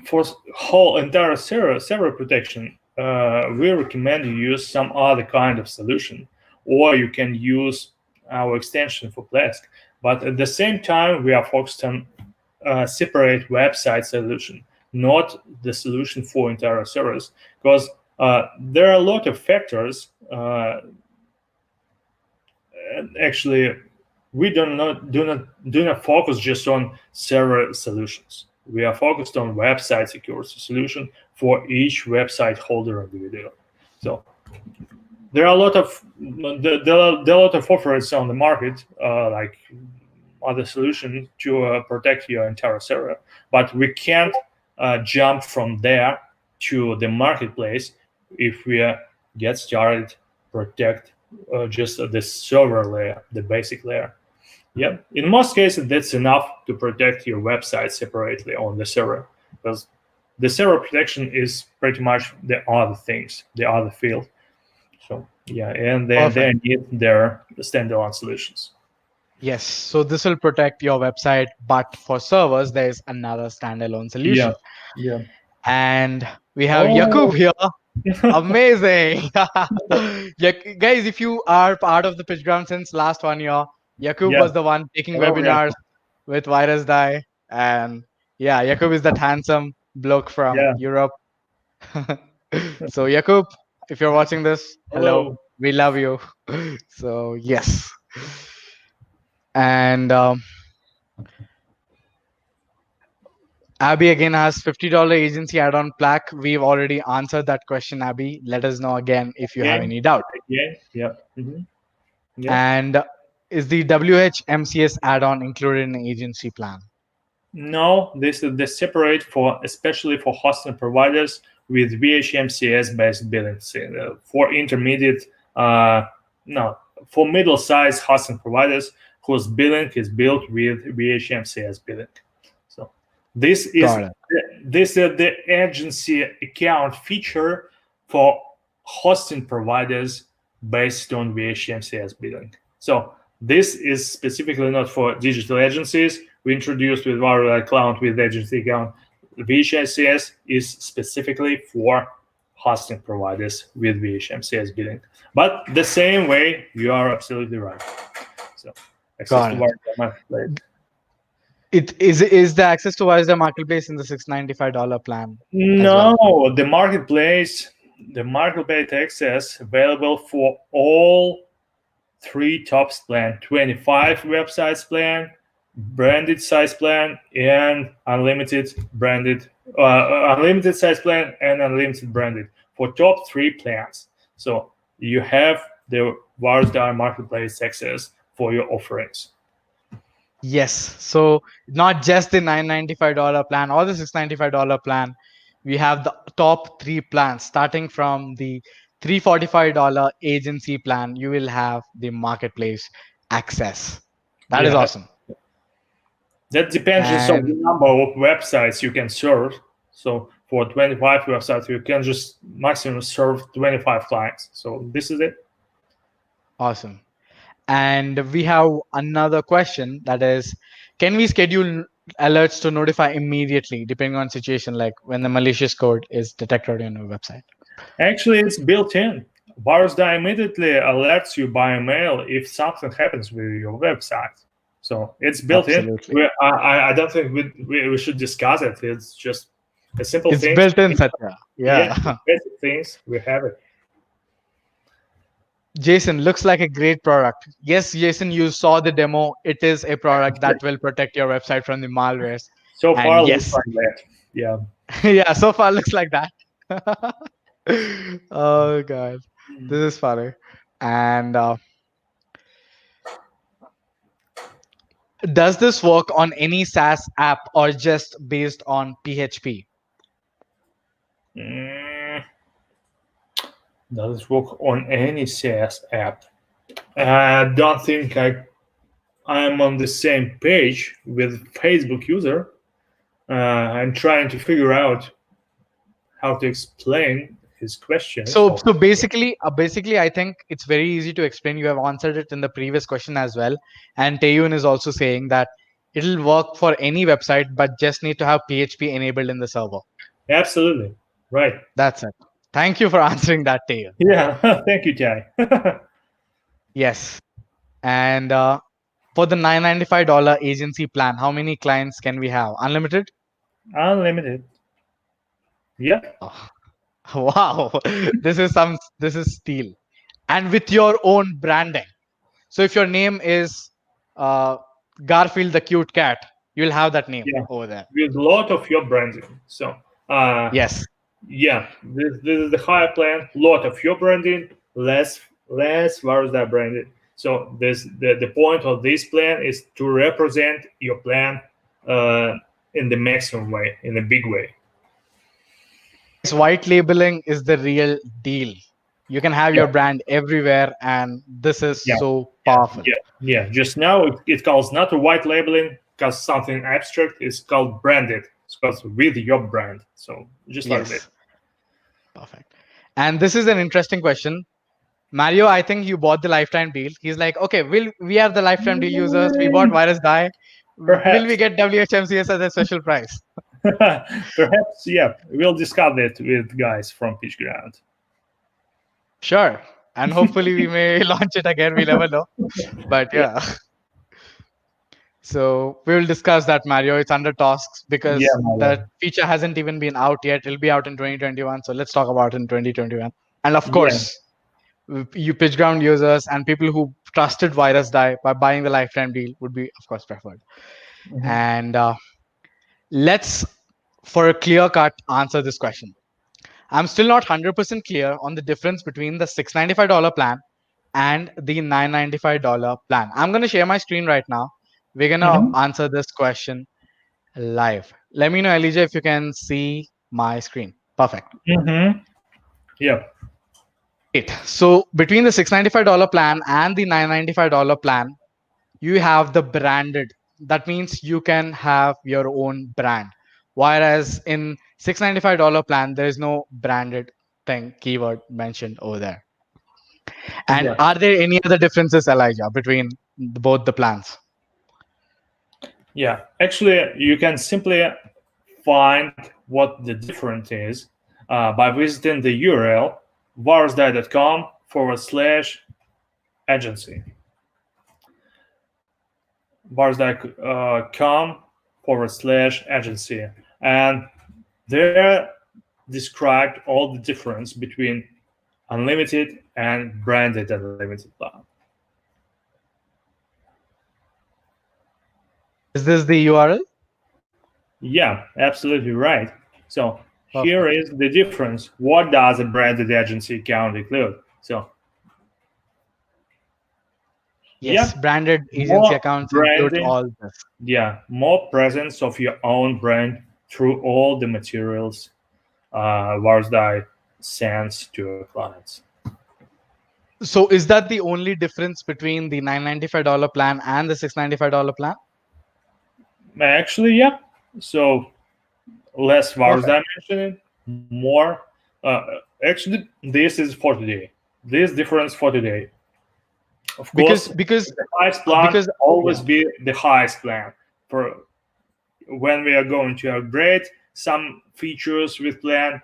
For whole entire server protection, we recommend you use some other kind of solution, or you can use our extension for Plesk. But at the same time, we are focused on separate website solution, not the solution for entire servers, because there are a lot of factors. Actually, we do not focus just on server solutions. We are focused on website security solution for each website holder individual. So there are a lot of offers on the market, like other solutions to protect your entire server, but we can't jump from there to the marketplace if we get started protect just the server layer, the basic layer. Yeah, in most cases, that's enough to protect your website separately on the server, because the server protection is pretty much the other things, the other field. So yeah, and then they Perfect. need their standalone solutions. Yes. So this will protect your website, but for servers, there is another standalone Yeah, solution. yeah. And we have Yakub Oh, here. Amazing. Yeah, guys, if you are part of the PitchGround since last 1 year, Yakub yeah. was the one taking Hello, webinars yeah, with Virusdie. And yeah, Yakub is that handsome bloke from yeah. Europe. So, Yakub, if you're watching this, hello. Hello. We love you. So, yes. And Abby again has $50 agency add-on plaque. We've already answered that question, Abby. Let us know again if you have Again, any doubt. again, yeah. Yeah. And is the WHMCS add-on included in the agency plan? No, this is the separate for especially for hosting providers with VHMCS based billing. For intermediate, no, for middle-sized hosting providers whose billing is built with VHMCS billing. So this is Got it. the agency account feature for hosting providers based on VHMCS billing. So this is specifically not for digital agencies. We introduced with our account with agency account. VHMCS is specifically for hosting providers with VHMCS billing. But the same way, you are absolutely right. So access Got to it. Virtual Marketplace. Is the access to Wisdom Marketplace in the $695 plan as well? No, the marketplace access available for all three tops plan: 25 websites plan, branded size plan, and unlimited size plan and unlimited branded for top three plans. So you have the Virusdie marketplace access for your offerings. Yes. So not just the $995 plan or the $695 plan. We have the top three plans starting from the $345 agency plan. You will have the marketplace access. That is Yeah, awesome. that depends just on the And number of websites you can serve. So for 25 websites, you can just maximum serve 25 clients. So this is it. awesome. And we have another question that is, can we schedule alerts to notify immediately depending on situation, like when the malicious code is detected on your website? Actually, it's built in. Virusdie immediately alerts you by email if something happens with your website. So it's built in. Absolutely. I don't think we should discuss it. It's just a simple It's thing. built in, Satya. Yeah, Yeah. basic things. We have it. Jason, looks like a great product. Yes, Jason, you saw the demo. It is a product that will protect your website from the malwares. So And far, looks yes, like that. Yeah. yeah, so far looks like that. Oh god, this is funny. And does this work on any SaaS app or just based on PHP? Mm, does it work on any SaaS app? I don't think I'm on the same page with Facebook user. I'm trying to figure out how to explain his question. So basically, I think it's very easy to explain. You have answered it in the previous question as well. And Tayun is also saying that it'll work for any website, but just need to have PHP enabled in the server. Absolutely. Right. That's it. Thank you for answering that, Tayun. Yeah. Thank you, Jai. Yes. And for the $995 agency plan, how many clients can we have? Unlimited? Unlimited. Yeah. Oh, wow. This is steel. And with your own branding. So if your name is Garfield the cute cat, you'll have that name Yeah, over there. with a lot of your branding. So, Yes. yeah, this is the higher plan. Lot of your branding, less Virusdie branding. So the point of this plan is to represent your plan in the maximum way, in a big way. Yes, white labeling is the real deal. You can have Yeah, your brand everywhere, and this is yeah, so yeah, powerful. yeah. Just now it calls not a white labeling because something abstract. It's called branded. It's called with your brand. So just like that. Yes, perfect. And this is an interesting question. Mario, I think you bought the lifetime deal. He's like, okay, we are the lifetime deal users. We bought Virusdie. Will we Perhaps, get WHMCS at a special price? perhaps, yeah. We'll discuss that with guys from PitchGround. Sure. And hopefully we may launch it again. We never know. But Yeah, yeah. So we will discuss that, Mario. It's under talks yeah, because the Malware. feature hasn't even been out yet. It'll be out in 2021. So let's talk about it in 2021. And of Yeah. course, you PitchGround users and people who trusted Virusdie by buying the lifetime deal would be, of course, preferred. Mhm. And let's, for a clear cut, answer this question. I'm still not 100% clear on the difference between the $695 plan and the $995 plan. I'm going to share my screen right now. We're going to Mhm. answer this question live. Let me know, Elijah, if you can see my screen. Perfect. Mhm. Yeah. Great. So between the $695 plan and the $995 plan, you have the branded. That means you can have your own brand. Whereas in $695 plan, there is no branded thing keyword mentioned over there. And Yeah. are there any other differences, Elijah, between both the plans? Yeah. Actually, you can simply find what the difference is by visiting the URL virusdie.com/agency. Virusdie.com/agency. And there described all the difference between unlimited and branded unlimited plan. Is this the URL? Yeah, absolutely right. So here Perfect. is the difference. What does a branded agency account include? So Yes, yeah, branded agency more accounts include branding. all this. Yeah, more presence of your own brand through all the materials Virusdie sends to your clients. So is that the only difference between the $995 plan and the $695 plan? Actually, yeah. So less Perfect. Virusdie mentioning, more. Actually, this is for today. This difference for today. Of Because course, because the highest plan because always yeah. be the highest plan. For when we are going to upgrade some features with plan,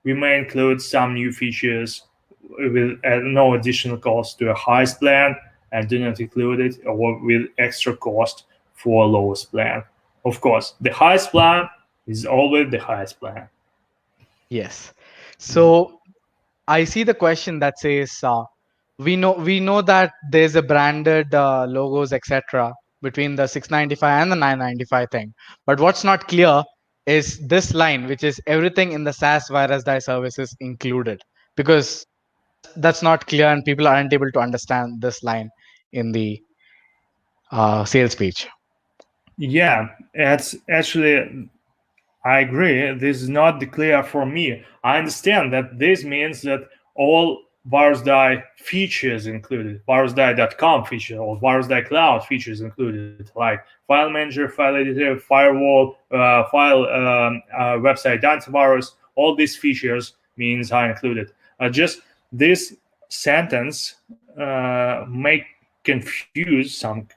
we may include some new features with no additional cost to a highest plan and do not include it or with extra cost for lowest plan. Of course, the highest plan is always the highest plan. Yes. So I see the question that says we know that there's a branded logos etc. between the 695 and the 995 thing. But what's not clear is this line, which is everything in the SaaS virus die services included, because that's not clear and people aren't able to understand this line in the sales page. Yeah, it's actually I agree. This is not clear for me. I understand that this means that all Virusdie features included, virusdie.com feature or Virusdie Cloud features included, like file manager, file editor, firewall, file website antivirus. All these features means are included. Just this sentence may confuse some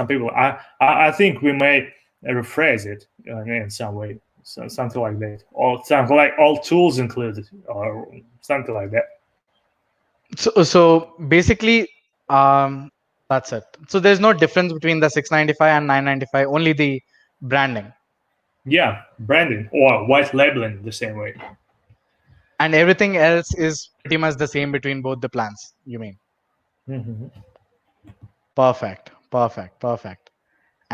people. I think we may rephrase it in some way, so something like that, or something like all tools included, or something like that. So basically, that's it. So there's no difference between the 695 and 995, only the branding. Yeah, branding or white labeling the same way. And everything else is pretty much the same between both the plans, you mean? Mhm. Perfect.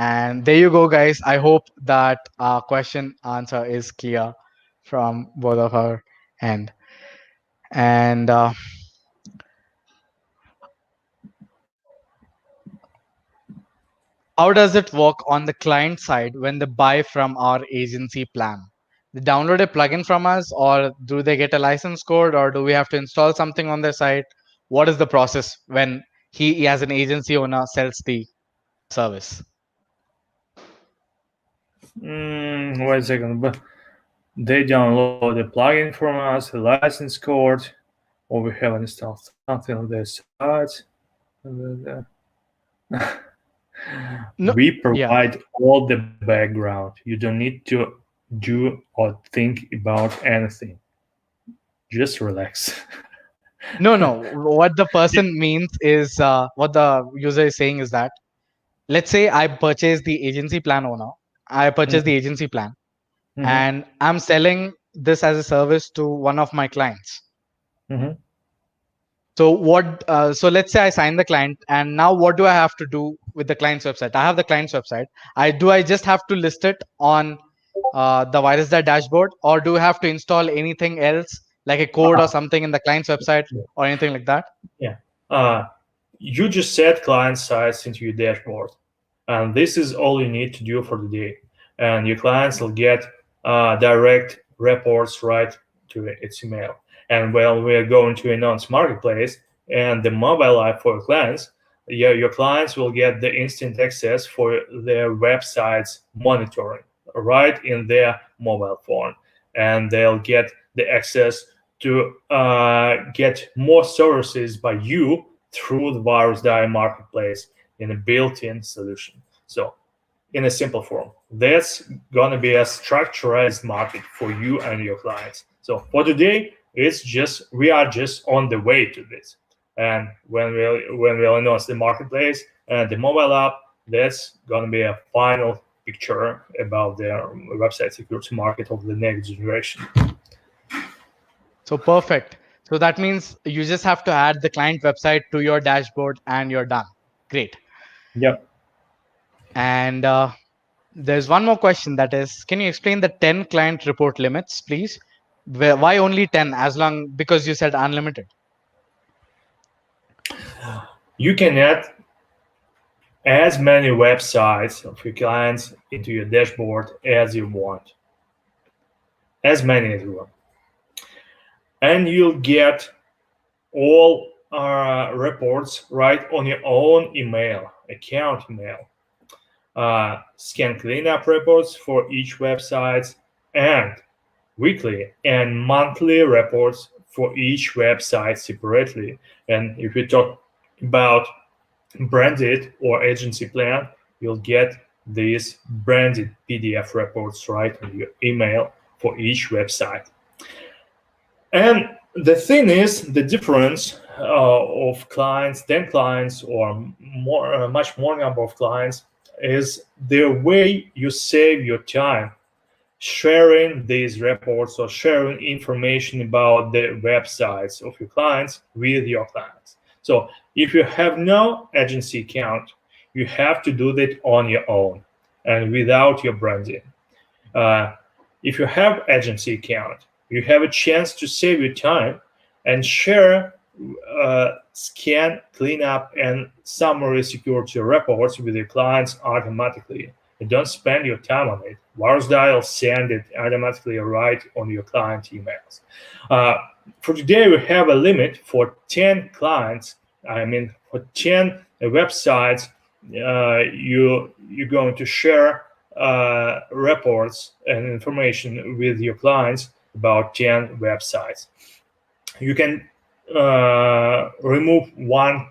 And there you go, guys. I hope that our question answer is clear from both of our end. And how does it work on the client side when they buy from our agency plan? They download a plugin from us, or do they get a license code, or do we have to install something on their site? What is the process when he as an agency owner sells the service? Wait a second. But they download a plugin from us, a license code, or we have installed something on their site. No, We yeah. provide all the background. You don't need to do or think about anything. Just relax. No, no. What the person means is what the user is saying is that, let's say I purchase the agency plan owner, I purchase the agency plan, Mhm, and I'm selling this as a service to one of my clients. mhm. So what? So let's say I sign the client, and now what do I have to do with the client's website? I have the client's website. I just have to list it on the Virusdie dashboard, or do I have to install anything else like a code or something in the client's website or anything like that? Yeah. You just set client sites into your dashboard, and this is all you need to do for the day. And your clients will get direct reports right to its email. And while we're going to announce marketplace and the mobile app for your clients, your clients will get the instant access for their websites monitoring right in their mobile phone, and they'll get the access to get more services by you through the Virusdie marketplace in a built-in solution. So in a simple form, that's going to be a structured market for you and your clients. So for today, we are just on the way to this. And when we'll announce the marketplace and the mobile app, that's going to be a final picture about the website security market of the next generation. So perfect. So that means you just have to add the client website to your dashboard and you're done. Great. Yep. And there's one more question, that is, can you explain the 10 client report limits, please? Why only 10 as long, because you said unlimited? You can add as many websites of your clients into your dashboard as you want. As many as you want. And you'll get all reports right on your own email, account email. Scan cleanup reports for each website, and weekly and monthly reports for each website separately. And if we talk about branded or agency plan, you'll get these branded PDF reports right on your email for each website. And the thing is, the difference of clients, 10 clients, or more, much more number of clients, is the way you save your time sharing these reports or sharing information about the websites of your clients with your clients. So if you have no agency account, you have to do that on your own and without your branding. If you have agency account, you have a chance to save your time and share scan, cleanup, and summary security reports with your clients automatically. And don't spend your time on it. Virusdie will send it automatically right on your client emails. For today, we have a limit for 10 clients. I mean, for 10 websites, you're going to share reports and information with your clients about 10 websites. You can remove one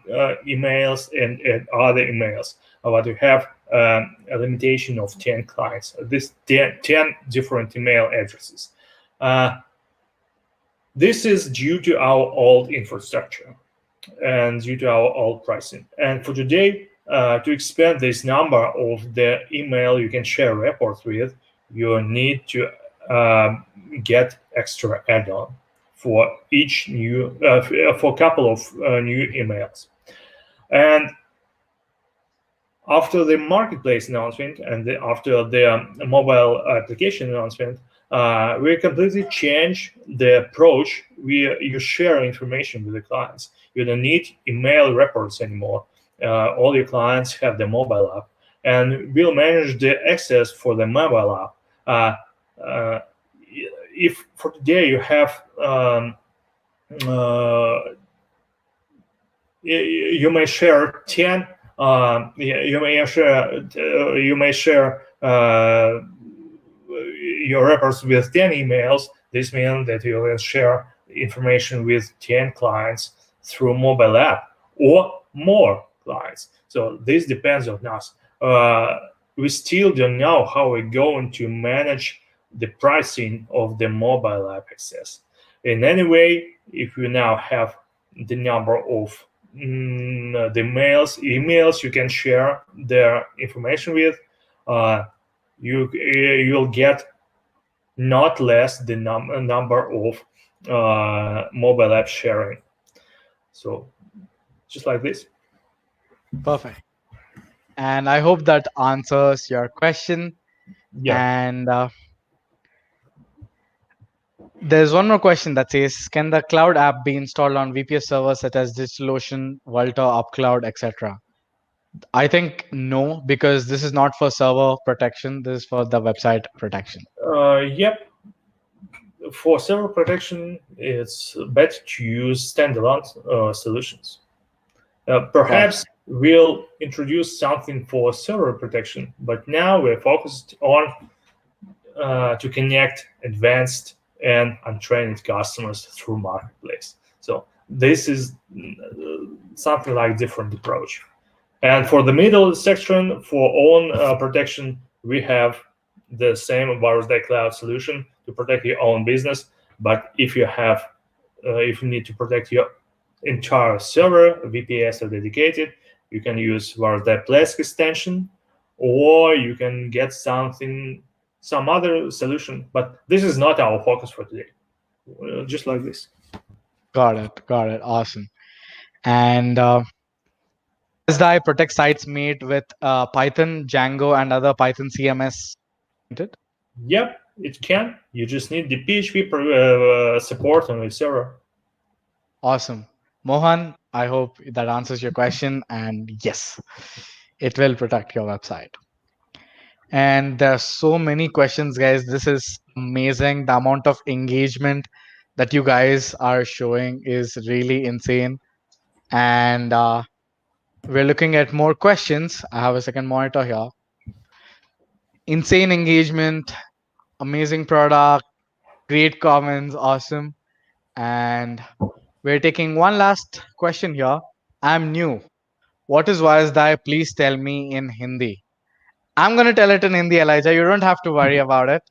emails and add other emails, but you have a limitation of 10 clients. This 10 different email addresses. This is due to our old infrastructure and due to our old pricing. And for today, to expand this number of the email you can share reports with, you need to get extra add-on for each new, for a couple of new emails. And after the marketplace announcement and after the mobile application announcement, we completely change the approach. You share information with the clients. You don't need email reports anymore. All your clients have the mobile app, and we'll manage the access for the mobile app. If for today you have you may share 10 you may share your reports with 10 emails. This means that you will share information with 10 clients through mobile app or more clients. So this depends on us. We still don't know how we're going to manage the pricing of the mobile app access. In any way, if you now have the number of the emails you can share their information with, you'll get not less the number of mobile app sharing. So just like this. Perfect. And I hope that answers your question. Yeah. And there's one more question that says, can the cloud app be installed on VPS servers such as DigitalOcean, Vultr, UpCloud, etc.? I think no, because this is not for server protection. This is for the website protection. Yep. For server protection, it's better to use standalone solutions. Perhaps we'll introduce something for server protection, but now we're focused on to connect advanced and untrained customers through marketplace. So this is something like different approach. And for the middle section, for own protection, we have the same Virusdie cloud solution to protect your own business. But if you have, if you need to protect your entire server, VPS or dedicated, you can use Virusdie Plesk extension, or you can get some other solution. But this is not our focus for today. Just like this. Got it. Awesome. And Virusdie protects sites made with Python, Django, and other Python CMS. Yep, it can. You just need the PHP support on the server. Awesome. Mohan, I hope that answers your question. And yes, it will protect your website. And there are so many questions, guys. This is amazing. The amount of engagement that you guys are showing is really insane. And we're looking at more questions. I have a second monitor here. Insane engagement, amazing product, great comments, awesome. And we're taking one last question here. I'm new. What is Virusdie? Please tell me in Hindi. I'm going to tell it in Hindi, Elijah. You don't have to worry about it.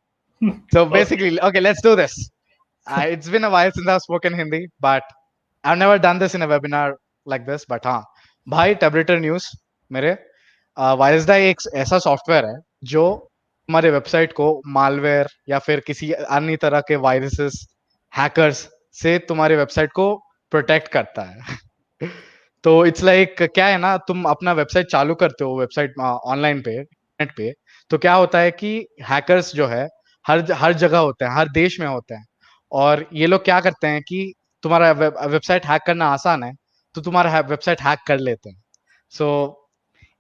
So basically, okay, let's do this. It's been a while since I've spoken Hindi, but I've never done this in a webinar like this. But हाँ भाई टेबरेटर news मेरे वायरसडाई एक ऐसा software है जो हमारे website को malware या फिर किसी अन्य तरह के वायरसेस हैकर्स से तुम्हारे वेबसाइट को प्रोटेक्ट करता है तो इट्स लाइक क्या है ना तुम अपना वेबसाइट चालू करते हो वेबसाइट ऑनलाइन पे नेट पे तो क्या होता है कि हैकर्स जो है हर जगह होते हैं हर देश में होते हैं और ये लोग क्या करते हैं कि तुम्हारा वेबसाइट हैक करना आसान है तो तुम्हारा वेबसाइट हैक कर लेते हैं सो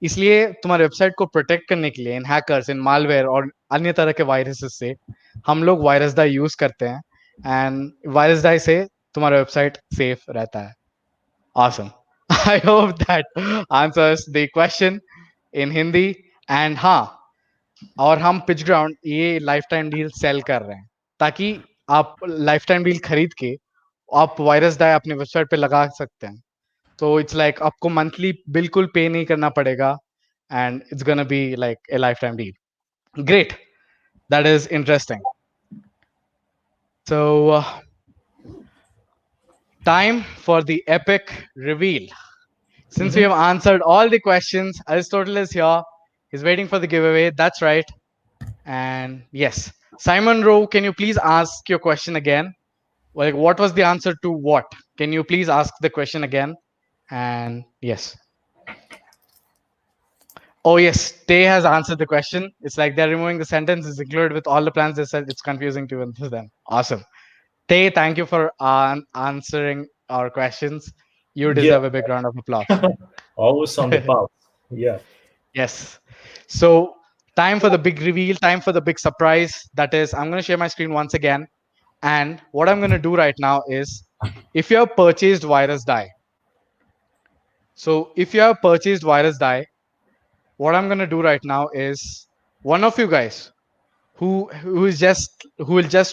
इसलिए तुम्हारे वेबसाइट को प्रोटेक्ट करने के लिए इन हैकर्स इन मालवेयर और अन्य तरह के वायरसेस से हम लोग वायरसडाई यूज करते हैं एंड वायरसडाई से तुम्हारा वेबसाइट सेफ रहता है awesome I hope that answers the question in Hindi and हाँ और हम PitchGround ये लाइफ टाइम डील सेल कर रहे हैं ताकि आप लाइफ टाइम डील खरीद के आप वायरसडाई अपने वेबसाइट पे लगा सकते हैं तो इट्स लाइक आपको मंथली बिल्कुल पे नहीं करना पड़ेगा and it's gonna be like a life time deal great that is interesting so time for the epic reveal. Since we have answered all the questions, Aristotle is here. He's waiting for the giveaway. That's right. And yes, Simon Rowe, can you please ask your question again? Like, what was the answer to what? Can you please ask the question again? And yes. Oh yes, Tay has answered the question. It's like they're removing the sentence is included with all the plans. They said it's confusing to them. Awesome. Tay, thank you for answering our questions. You Yeah, deserve a big round of applause. always on the pulse. Yeah. Yes. So, time for the big reveal, time for the big surprise. That is, I'm going to share my screen once again. And what I'm going to do right now is if you have purchased Virusdie, so if you have purchased Virusdie, what I'm going to do right now is one of you guys who will just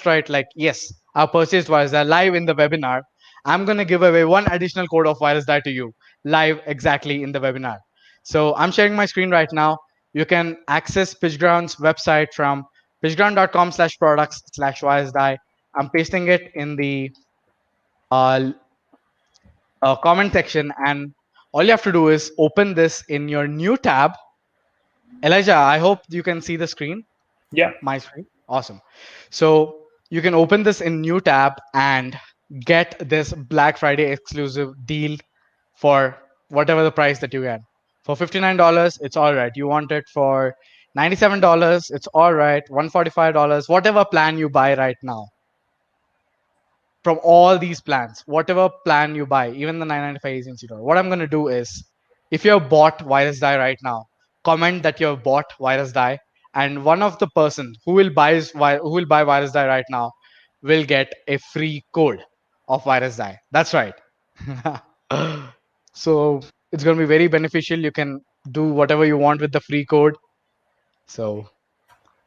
write like yes, our purchased Virusdie live in the webinar. I'm going to give away one additional code of Virusdie to you live exactly in the webinar. So I'm sharing my screen right now. You can access PitchGround's website from pitchground.com/products/Virusdie. I'm pasting it in the uh, comment section, and all you have to do is open this in your new tab. Elijah, I hope you can see the screen. Yeah. My screen. Awesome. So you can open this in new tab and get this Black Friday exclusive deal for whatever the price that you get. For $59, it's all right. You want it for $97, it's all right. $145, whatever plan you buy right now. From all these plans, whatever plan you buy, even the 995 agency dollar. What I'm going to do is, if you have bought Virusdie right now, comment that you have bought Virusdie, and one of the person who will buy Virusdie right now will get a free code of Virusdie. That's right. So it's going to be very beneficial. You can do whatever you want with the free code. So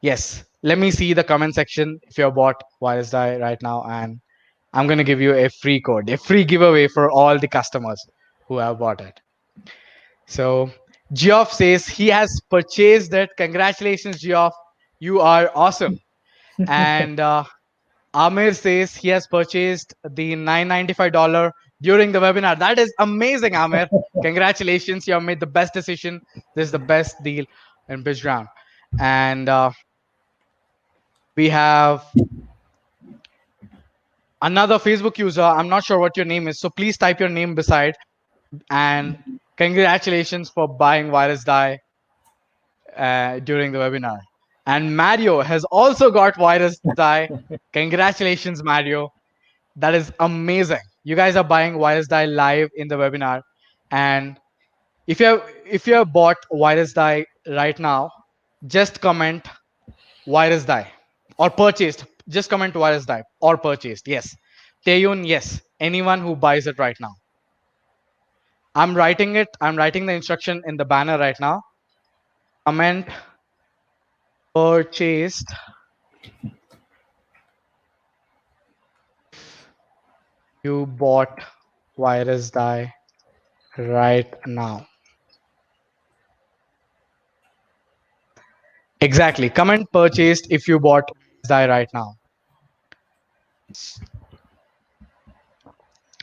yes, let me see the comment section if you have bought Virusdie right now, and I'm going to give you a free code, a free giveaway for all the customers who have bought it. So Geoff says he has purchased it. Congratulations, Geoff. You are awesome. And Amir says he has purchased the $995 during the webinar. That is amazing, Amir. Congratulations. You have made the best decision. This is the best deal in PitchGround. And we have another Facebook user. I'm not sure what your name is. So please type your name beside. And congratulations for buying Virusdie during the webinar. And Mario has also got Virusdie. Congratulations, Mario. That is amazing. You guys are buying Virusdie live in the webinar. And if you have bought Virusdie right now, just comment Virusdie or purchased. Just comment Virusdie or purchased. Yes. Tayun, yes. Anyone who buys it right now. I'm writing it. I'm writing the instruction in the banner right now. Comment purchased you bought Virusdie right now. Exactly. Comment purchased if you bought Virusdie right now.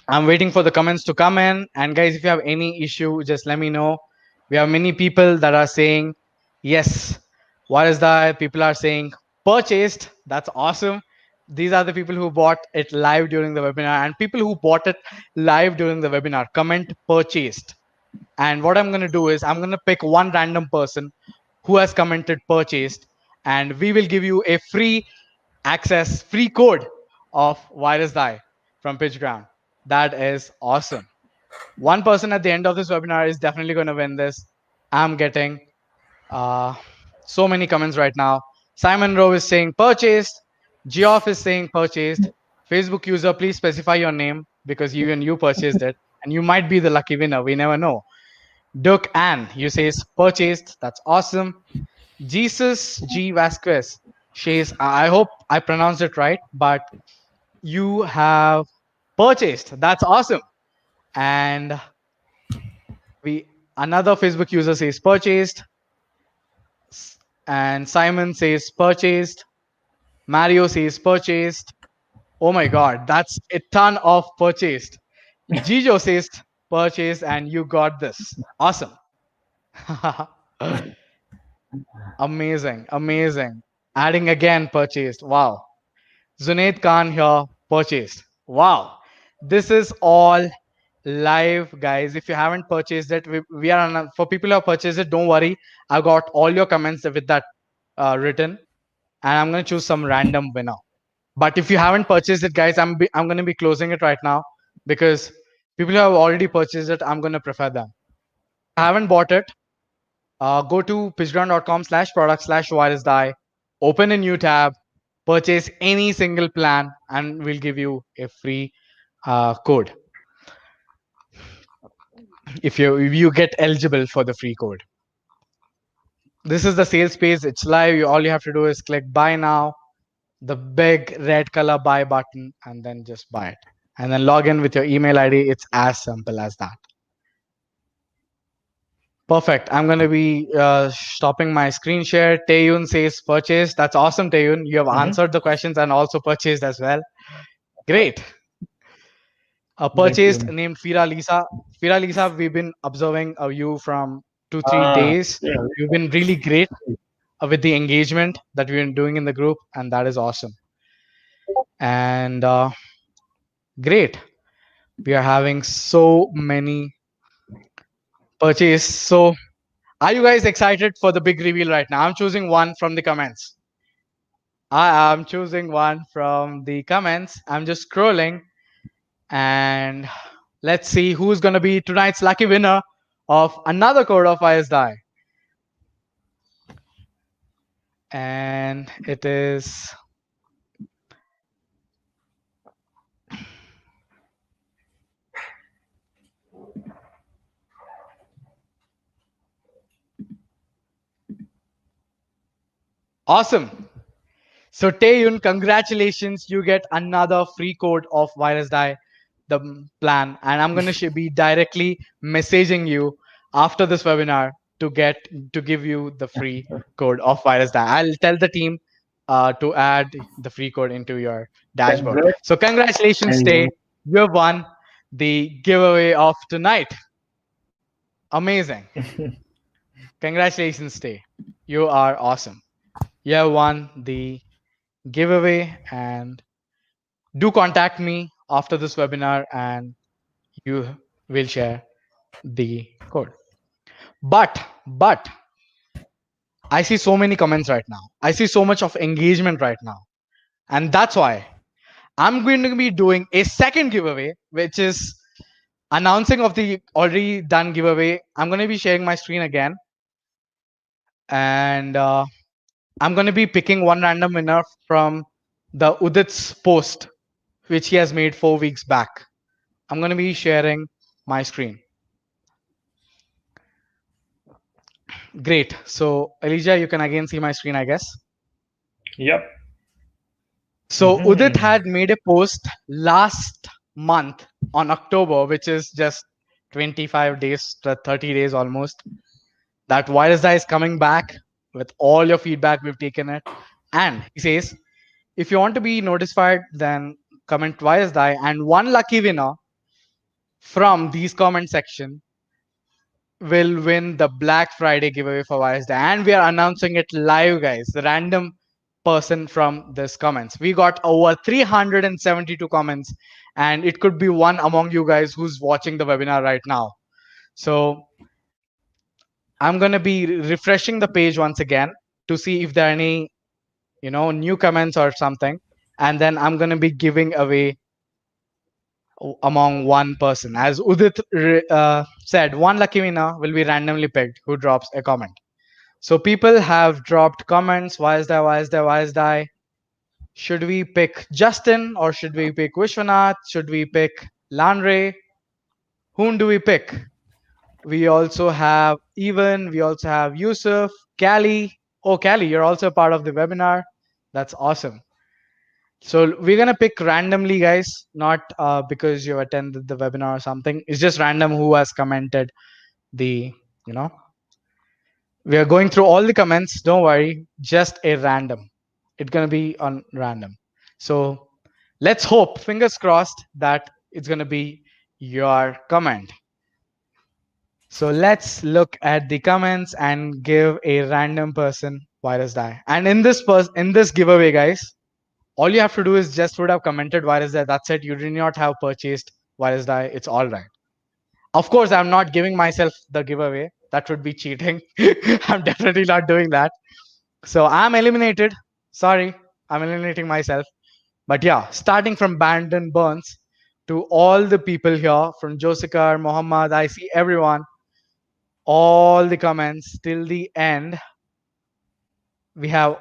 I'm waiting for the comments to come in. And guys, if you have any issue, just let me know. We have many people that are saying, yes, Virusdie. People are saying purchased. That's awesome. These are the people who bought it live during the webinar, and people who bought it live during the webinar, comment purchased. And what I'm going to do is I'm going to pick one random person who has commented purchased, and we will give you a free access, free code of Virusdie from PitchGround. That is awesome. One person at the end of this webinar is definitely going to win this. I'm getting uh, so many comments right now. Simon Rowe is saying purchased. Geoff is saying purchased. Facebook user, please specify your name because even you purchased it, and you might be the lucky winner. We never know. Duke Ann, you says purchased. That's awesome. Jesus G Vasquez says, I hope I pronounced it right, but you have purchased. That's awesome. And another Facebook user says purchased. And Simon says purchased. Mario says purchased. Oh my God, that's a ton of purchased. Gijo says purchased, and you got this. Awesome. Amazing, amazing. Adding again purchased. Wow. Zunaid Khan here purchased. Wow. This is all live, guys. If you haven't purchased it, we are on for people who have purchased it. Don't worry, I got all your comments with that written, and I'm gonna choose some random winner. But if you haven't purchased it, guys, I'm gonna be closing it right now because people who have already purchased it, I'm gonna prefer them. If you haven't bought it, go to pitchground.com/product/virusdie, open a new tab, purchase any single plan, and we'll give you a free code if you get eligible for the free code. This is the sales page. It's live. All you have to do is click buy now, the big red color buy button, and then just buy it. And then log in with your email ID. It's as simple as that. Perfect. I'm going to be stopping my screen share. Taeyun says purchase. That's awesome, Taeyun. You have answered the questions and also purchased as well. Great. A Thank purchased you. named Fira Lisa. Fira Lisa, we've been observing you from 2-3 Ah, days. yeah. You've been really great with the engagement that we've been doing in the group, and that is awesome. And great. We are having so many purchase. So are you guys excited for the big reveal right now? I'm choosing one from the comments. I am choosing one from the comments. I'm just scrolling and let's see who's going to be tonight's lucky winner of another code of ISDI. And it is awesome. So Taeyun, congratulations! You get another free code of Virusdie, the plan, and I'm gonna be directly messaging you after this webinar to give you the free code of Virusdie. I'll tell the team to add the free code into your dashboard. Congrats. So congratulations, Tay. And You have won the giveaway of tonight. Amazing. Congratulations, Tay. You are awesome. You have won the giveaway, and do contact me after this webinar and you will share the code. But I see so many comments right now. I see so much of engagement right now. And that's why I'm going to be doing a second giveaway, which is announcing of the already done giveaway. I'm going to be sharing my screen again. And I'm going to be picking one random winner from the Udit's post, which he has made 4 weeks back. I'm going to be sharing my screen. Great. So Elijah, you can again see my screen, I guess. yep. So Udit had made a post last month on October, which is just 25 days to 30 days almost. That Virusdie is coming back with all your feedback. We've taken it. And he says, if you want to be notified, then comment Virusdie, and one lucky winner from these comment section will win the Black Friday giveaway for Virusdie. And we are announcing it live, guys. The random person from this comments. We got over 372 comments, and it could be one among you guys who's watching the webinar right now. So I'm going to be refreshing the page once again to see if there are any, new comments or something. And then I'm going to be giving away among one person. As Udit said, one lucky winner will be randomly picked who drops a comment. So people have dropped comments. Why is die? Should we pick Justin or should we pick Vishwanath? Should we pick Lanre? Whom do we pick? We also have Evan. We also have Yusuf, Callie. Oh, Callie, you're also a part of the webinar. That's awesome. So we're going to pick randomly, guys, not because you attended the webinar or something. It's just random who has commented the, we are going through all the comments. Don't worry, just a random. It's going to be on random. So let's hope, fingers crossed, that it's going to be your comment. So let's look at the comments and give a random person Virusdie. And in this giveaway, guys, all you have to do is just would have commented Virusdie. That's it. You do not have purchased Virusdie. It's all right. Of course, I'm not giving myself the giveaway. That would be cheating. I'm definitely not doing that. So I'm eliminated. Sorry, I'm eliminating myself. But yeah, starting from Brandon Burns to all the people here, from Josikar, Mohammed, I see everyone, all the comments till the end. We have,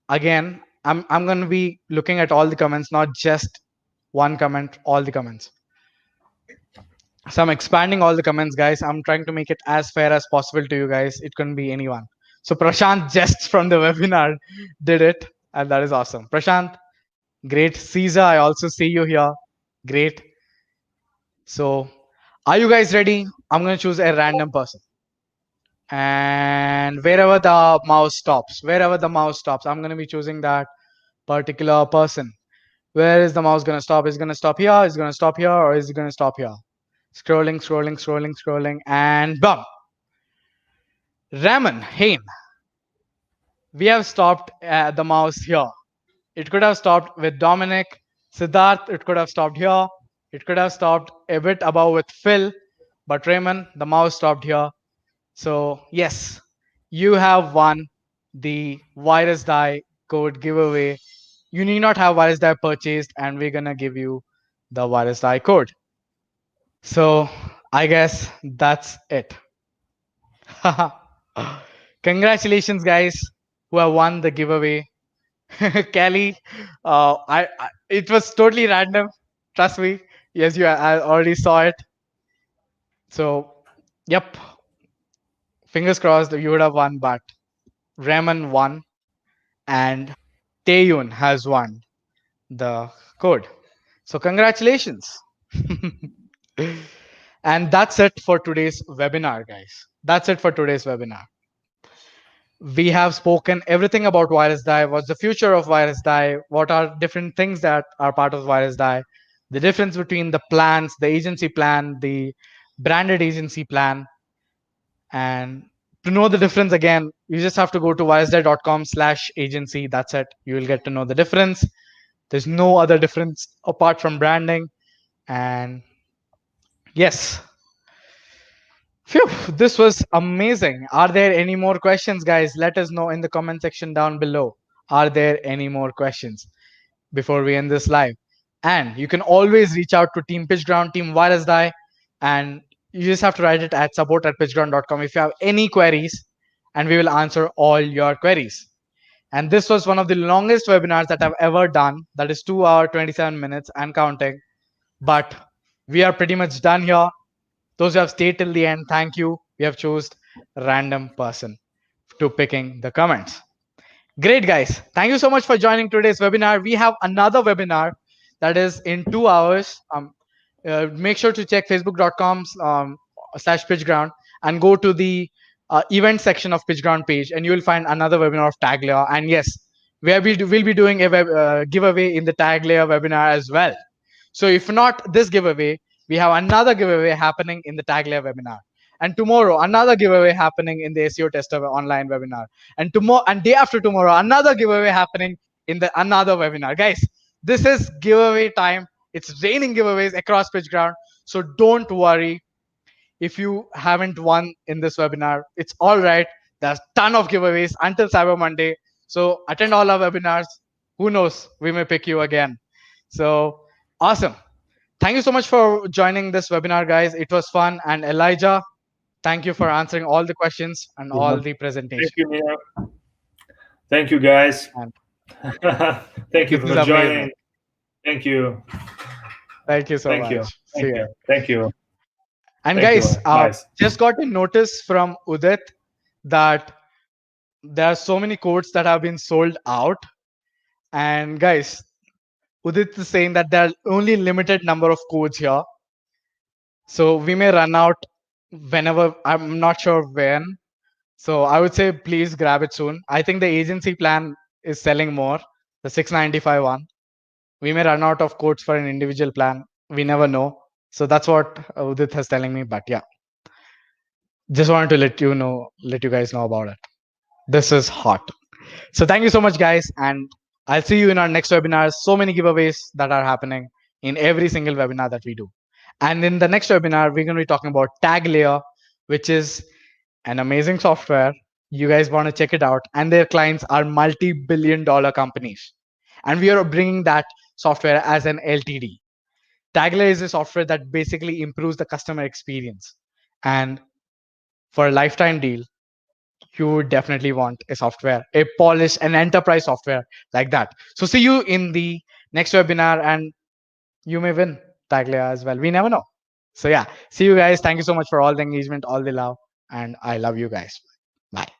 again, I'm going to be looking at all the comments, not just one comment, all the comments. So I'm expanding all the comments, guys. I'm trying to make it as fair as possible to you guys. It couldn't be anyone. So Prashant just from the webinar did it, and that is awesome. Prashant, great. Caesar, I also see you here. Great. So are you guys ready? I'm going to choose a random person. And wherever the mouse stops, I'm going to be choosing that particular person. Where is the mouse going to stop? Is it going to stop here? Is it going to stop here? Or is it going to stop here? Scrolling, scrolling, scrolling, scrolling, and bum. Raman, Hain. We have stopped the mouse here. It could have stopped with Dominic. Siddharth, it could have stopped here. It could have stopped a bit above with Phil. But Raymond, the mouse stopped here. So yes, you have won the Virusdie code giveaway. You need not have Virusdie purchased, and we're gonna give you the Virusdie code. So I guess that's it. Congratulations, guys, who have won the giveaway. Kelly, it was totally random. Trust me. Yes, I already saw it. So, yep. Fingers crossed you would have won, but Raman won, and Taeyun has won the code. So, congratulations. And that's it for today's webinar, guys. That's it for today's webinar. We have spoken everything about Virusdie, what's the future of Virusdie, what are different things that are part of Virusdie, the difference between the plans, the agency plan, the branded agency plan. And to know the difference, again, you just have to go to virusdie.com/agency. That's it. You will get to know the difference. There's no other difference apart from branding. And yes, phew, this was amazing. Are there any more questions, guys? Let us know in the comment section down below. Are there any more questions before we end this live? And you can always reach out to Team PitchGround, Team Virusdie, and you just have to write it at support@pitchground.com if you have any queries, and we will answer all your queries. And this was one of the longest webinars that I've ever done. That is 2 hours, 27 minutes and counting. But we are pretty much done here. Those who have stayed till the end, thank you. We have chosen a random person to picking the comments. Great, guys. Thank you so much for joining today's webinar. We have another webinar that is in 2 hours. Make sure to check facebook.com/pitchground and go to the event section of PitchGround page, and you will find another webinar of Tag Layer. And yes, we'll be doing a giveaway in the Tag Layer webinar as well. So if not this giveaway, we have another giveaway happening in the Tag Layer webinar. And tomorrow, another giveaway happening in the SEO Tester online webinar. And tomorrow, and day after tomorrow, another giveaway happening in the another webinar. Guys, this is giveaway time. It's raining giveaways across PitchGround. So don't worry if you haven't won in this webinar. It's all right. There's a ton of giveaways until Cyber Monday. So attend all our webinars. Who knows? We may pick you again. So awesome. Thank you so much for joining this webinar, guys. It was fun. And Elijah, thank you for answering all the questions and all the presentation. Thank you, Mia. Thank you, guys. Thank you for joining. Amazing. Thank you. Thank you so Thank much. you. See Thank you. you. Thank you. And Thank guys, you. Nice. just got a notice from Udit that there are so many codes that have been sold out. And guys, Udit is saying that there are only limited number of codes here. So we may run out whenever, I'm not sure when. So I would say please grab it soon. I think the agency plan is selling more, the 695 one. We may run out of codes for an individual plan. We never know. So that's what Udit is telling me. But yeah, just wanted to let you guys know about it. This is hot. So thank you so much, guys. And I'll see you in our next webinar. So many giveaways that are happening in every single webinar that we do. And in the next webinar, we're going to be talking about Tag Layer, which is an amazing software. You guys want to check it out. And their clients are multi-billion-dollar companies. And we are bringing that software as an LTD. Tag Layer is a software that basically improves the customer experience. And for a lifetime deal, you would definitely want a software, a polished, an enterprise software like that. So see you in the next webinar, and you may win Tag Layer as well. We never know. So yeah, see you guys. Thank you so much for all the engagement, all the love, and I love you guys. Bye.